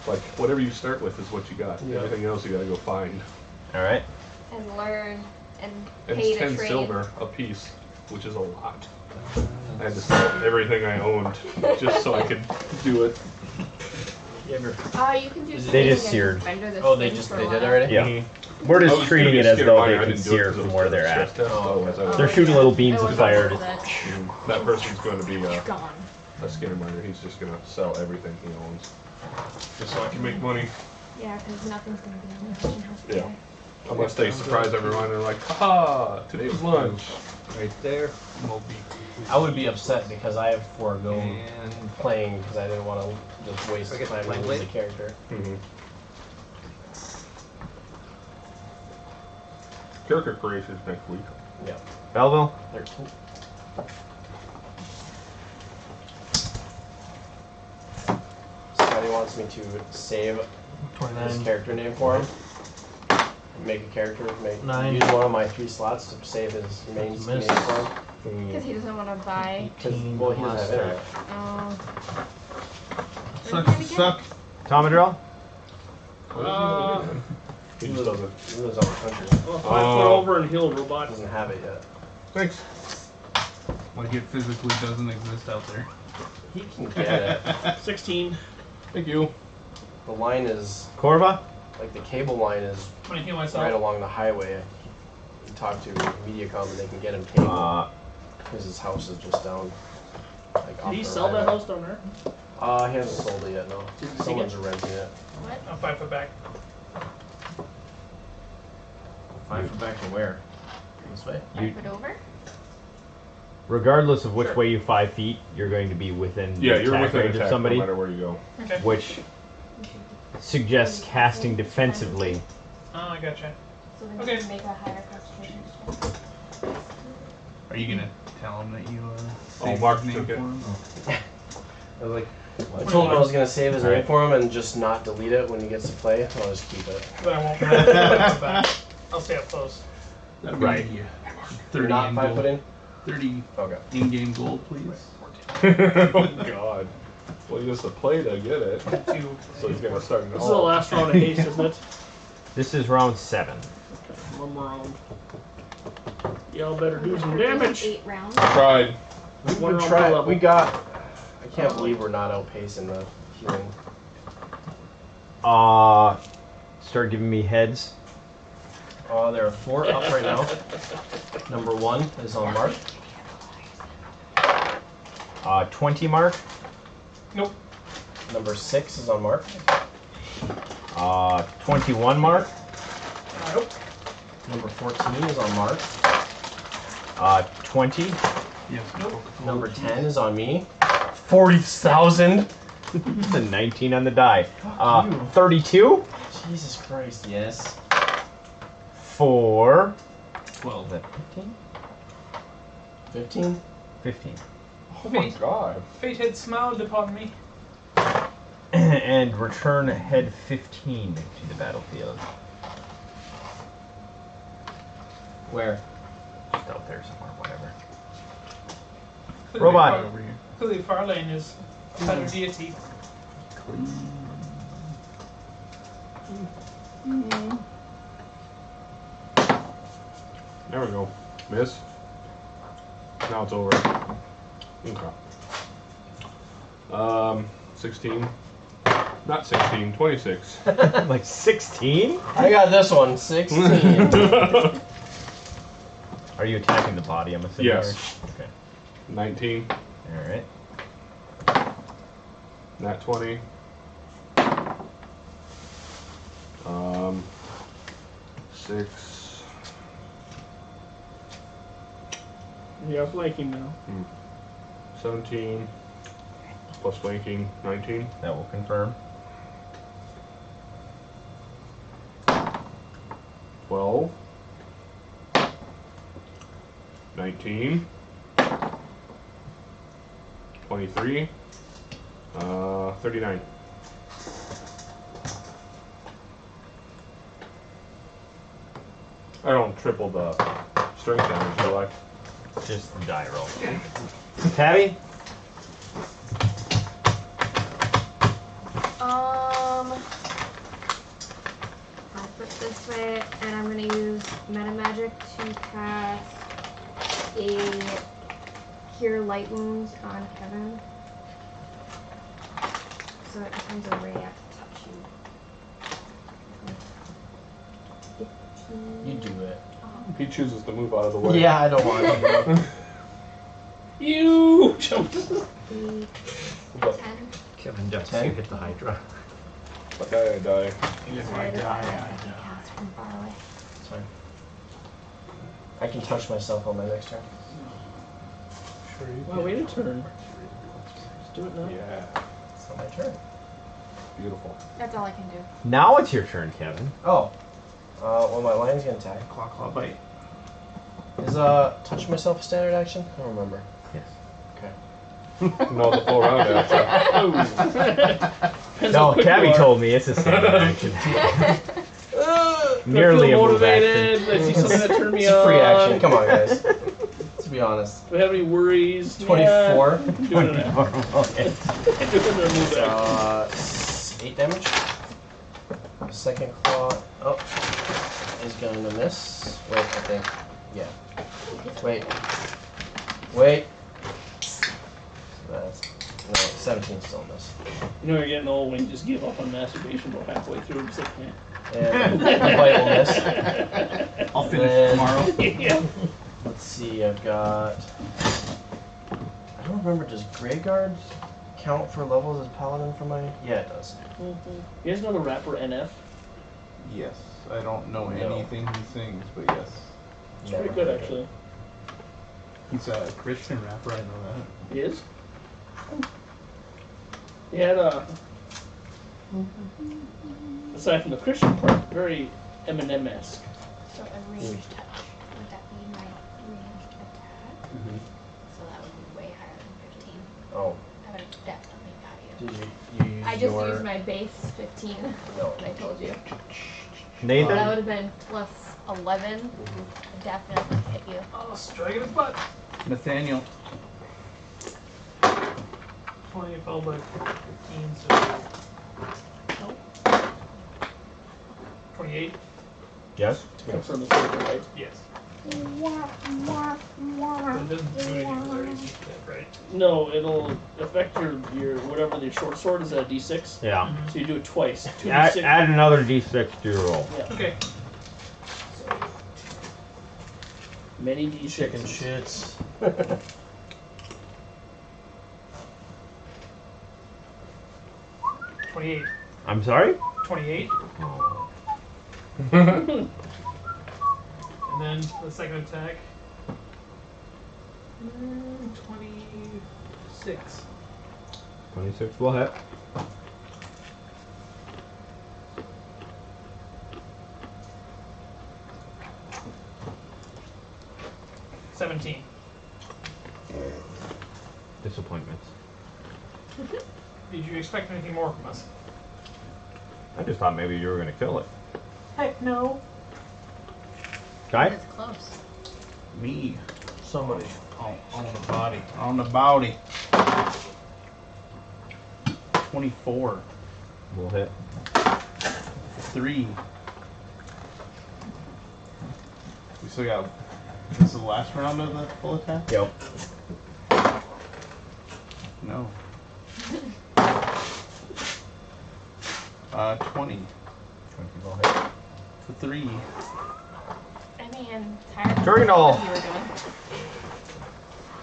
Like, whatever you start with is what you got. Yeah. Everything else you gotta go find. Alright. And learn and And pay it's to 10 train. silver a piece, which is a lot. I had to sell everything I owned just so I could do it. You ever... You can do They just something seared. and render this Oh, they thing just for a they did while. already? Yeah. Mhm. We're I just was treating gonna it be as scared though of they mine. I could didn't do it sear 'cause it from was where kinda they're at. stress test, Oh, otherwise I would- They're shooting little beams It of was fire. after that. That person's going to be Gone. a skinner miner. He's just going to sell everything he owns. Just so I can make money. Yeah, because nothing's going to be on the auction house Yeah. today. Unless they surprise everyone and they're like, haha, today's lunch. Right there. Moby. I would be upset because I have foregone And playing because I didn't want to just waste I get time the and blade? lose the character. Mm-hmm. Character creations next week. Yeah. Belleville? 13. Scotty wants me to save his 29. character name for him. Make a character, Nine. use one of my 3 slots to save his main name Miss. for him. Because he doesn't want to buy. 'Cause, 18 well, he doesn't have internet. Oh. suck. Tomadrill? He just doesn't. He lives out in the country. 5 foot over and healed robot. Doesn't have it yet. Thanks. Like it physically doesn't exist out there. He can get it. 16. Thank you. The line is, Corva? like the cable line is I'm gonna heal myself. right along the highway. You talk to Mediacom and they can get him cable. Because his house is just down. Like, off Did he the sell that highway. house down there? He hasn't sold it yet, no. Did you see Someone's it? renting it. What? I'm 5 foot back. 5 foot back to where? This way? You- 5 foot over? Regardless of which Sure. way you 5 feet, you're going to be within Yeah, the you're attack within range attack of somebody, no matter where you go. Okay. which suggests casting defensively. Oh, I gotcha. So then Okay. you can make a higher concentration check. Are you gonna tell him that you Oh, saved Mark his name took it. for him? I was like, I told him I was going to save his name Alright. for him and just not delete it when he gets to play. I'll just keep it. But I won't. Come back. I'll stay up close. That'll be Right. You're 30 not in 5 gold. foot in? 30 Okay. in-game gold, please. Oh God. Well, he has to play to get it. 2. So he's gonna start. This is the last round of haste, isn't it? This is round 7. One more round. Y'all better do some We're doing damage. 8 rounds. Tried. We've One been round trying. per level. We got. I can't believe we're not outpacing the healing. Start giving me heads. There are 4 up right now. Number 1 is on Mark. 20 mark. Nope. Number 6 is on Mark. 21 mark. Nope. Number 14 is on Mark. 20. Yes. Number 10 is on me. 40,000. It's a 19 on the die. Fuck you. 32 Jesus Christ, yes. for 12. is that 15? 15? 15. Oh my god. Fate had smiled upon me. And return head 15 to the battlefield. Where? Just out there somewhere, whatever. Clearly Robot. Far- Clearly Farlane is a better deity. There we go. Miss. Now it's over. Okay. 16. Not 16, 26. Like 16? I got this one. 16. Are you attacking the body, I'm assuming? Yes. or- Okay. 19. Alright. Nat 20. 6. You're flanking now. 17. Plus flanking, 19. That will confirm. 12. 19. 23. 39. I don't triple the strength damage, do I? Just the die roll. Tabby? I'll put this way, and I'm gonna use meta magic to cast a cure light wounds on Kevin. So it becomes a ray to touch you. 15. You do it. He chooses to move out of the way. Yeah, I don't want to. You jumped. 8, What? 10. Kevin ducks, 10? you hit the Hydra. Okay, I die. If Sorry, I I die, can cast from far away. It's fine. I can touch myself on my next turn. Sure you Wow, wait a turn. Let's do it now. Yeah. It's not my turn. Beautiful. That's all I can do. Now it's your turn, Kevin. Oh. Well, my lion's gonna attack. Claw bite. Is touch myself a standard action? I don't remember. Yes. Okay. No, the full round action. Depends how No, quick Tabby you are. told me it's a standard action. Nearly a I feel move motivated. action. I see something that turned me It's a free on. action. Come on, guys. Let's be honest. Do I have any worries? 24. Yeah. I'm doing it now. Okay. I'm doing their move action. 8 damage. Second claw. Oh. Is going to miss. Wait, I think. Yeah. Wait. Wait. That's. No, 17 still miss. You know you're getting old when you just give up on masturbation about halfway through and just like, eh. And the bite will miss. I'll finish Then- tomorrow. Yeah. Let's see, I've got. I don't remember, does Greyguard count for levels as Paladin for my. Yeah, it does. You guys know the rapper NF? Yes. I don't know No. anything he sings, but yes. It's Never pretty good heard of it. actually. He's a Christian rapper, I know that. He is? He had a. Aside from the Christian part, very Eminem-esque. So a ranged touch. Would that be my ranged attack? Mhm. So that would be way higher than 15. Oh, I would have definitely got you. did you use I just your. used my base 15. No. I told you. Nathan? That would have been plus 11. Mhm. Definitely hit you. Oh, strike in his butt. Nathaniel. 20 followed by 15, so. Nope. 28? Yes? Confirm the flavor, right? Yes. But it doesn't do anything because I already used that, right? No, it'll affect your whatever the short sword is at a d6. Yeah. So you do it twice. 2d6. Add another d6 to your roll. Yeah. Okay. Many d6. Chicken shits. 28. I'm sorry? 28. Oh. And then the second attack. 26. 26 will hit. $17. Disappointments. Did you expect anything more from us? I just thought maybe you were gonna kill it. Heck no. Okay? It's close. Me. Somebody on the body. On the body. 24. Will hit. 3. We still got. This is the last round of the full attack? Yep. No. 20. 20 will hit. For 3. I mean, tired of Terminal. what you were doing.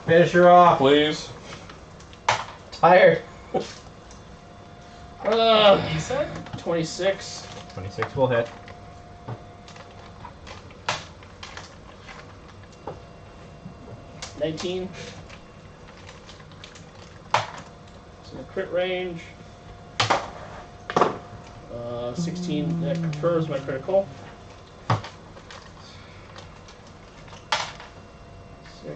Finish her off. Please. Tired. He said? 26. 26 will hit. $19. It's in the crit range. 16, that confirms my critical. 6,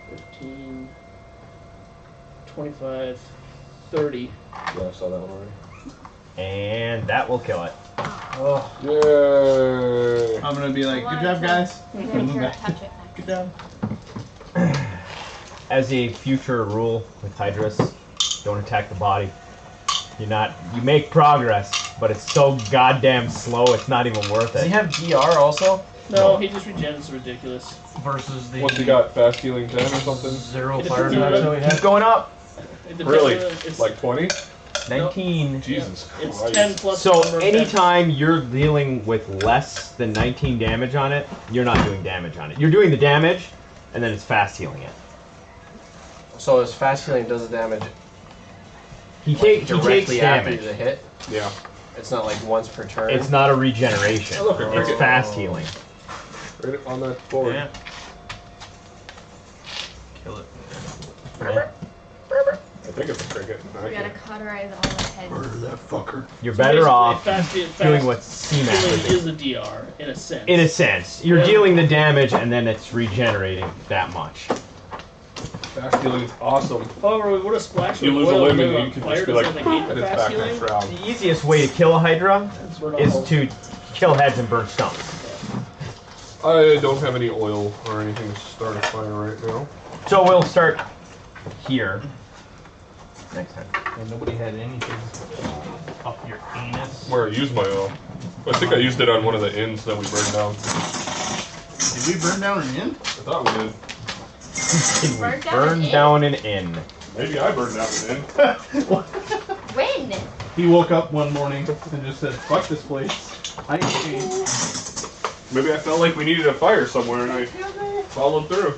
15, 25, 30. Yeah, I saw that one already. And that will kill it. Oh, Yay! I'm gonna be like, Well, good job, guys. Make Move sure I back. touch it. Good job. As a future rule with Hydras, don't attack the body. You make progress, but it's so goddamn slow it's not even worth does he it. have DR also? No, he just regens ridiculous. Versus the What's he got? Fast healing 10 or something? 0 It fire depends attacks that we Keep have. going up. It depends Really? on the- it's, Like 20? 19. Jesus it's Christ. 10 plus So the number of anytime you're dealing with less than 19 damage on it, you're not doing damage on it. You're doing the damage, and then it's fast healing it. So his fast healing does the damage He takes directly after damage. the hit? Yeah. It's not like once per turn? It's not a regeneration. Oh. It's fast healing. Right on that board. Yeah. Kill it. I think it's a cricket. We gotta cauterize all the heads. that fucker. You're So better basically, off fast doing what C-Mak would healing do. is a DR in a sense. In a sense, you're Yeah. dealing the damage and then it's regenerating that much. Fast healing is awesome. However, we would have splashed You with lose a oil limb and and on you can fire. just be Does like, that negate and the it's fast back healing? next round. The easiest way to kill a Hydra That's what is I'll- to kill heads and burn stones. I don't have any oil or anything to start a fire right now. So we'll start here next time. And nobody had anything up your anus. Where I used my oil. I think I used it on one of the inns that we burned down. Did we burn down an inn? I thought we did. Burn down Burn an inn? down an inn. Maybe I burned down an inn. When? He woke up one morning and just said, fuck this place. I ain't changed. Maybe I felt like we needed a fire somewhere and I followed through.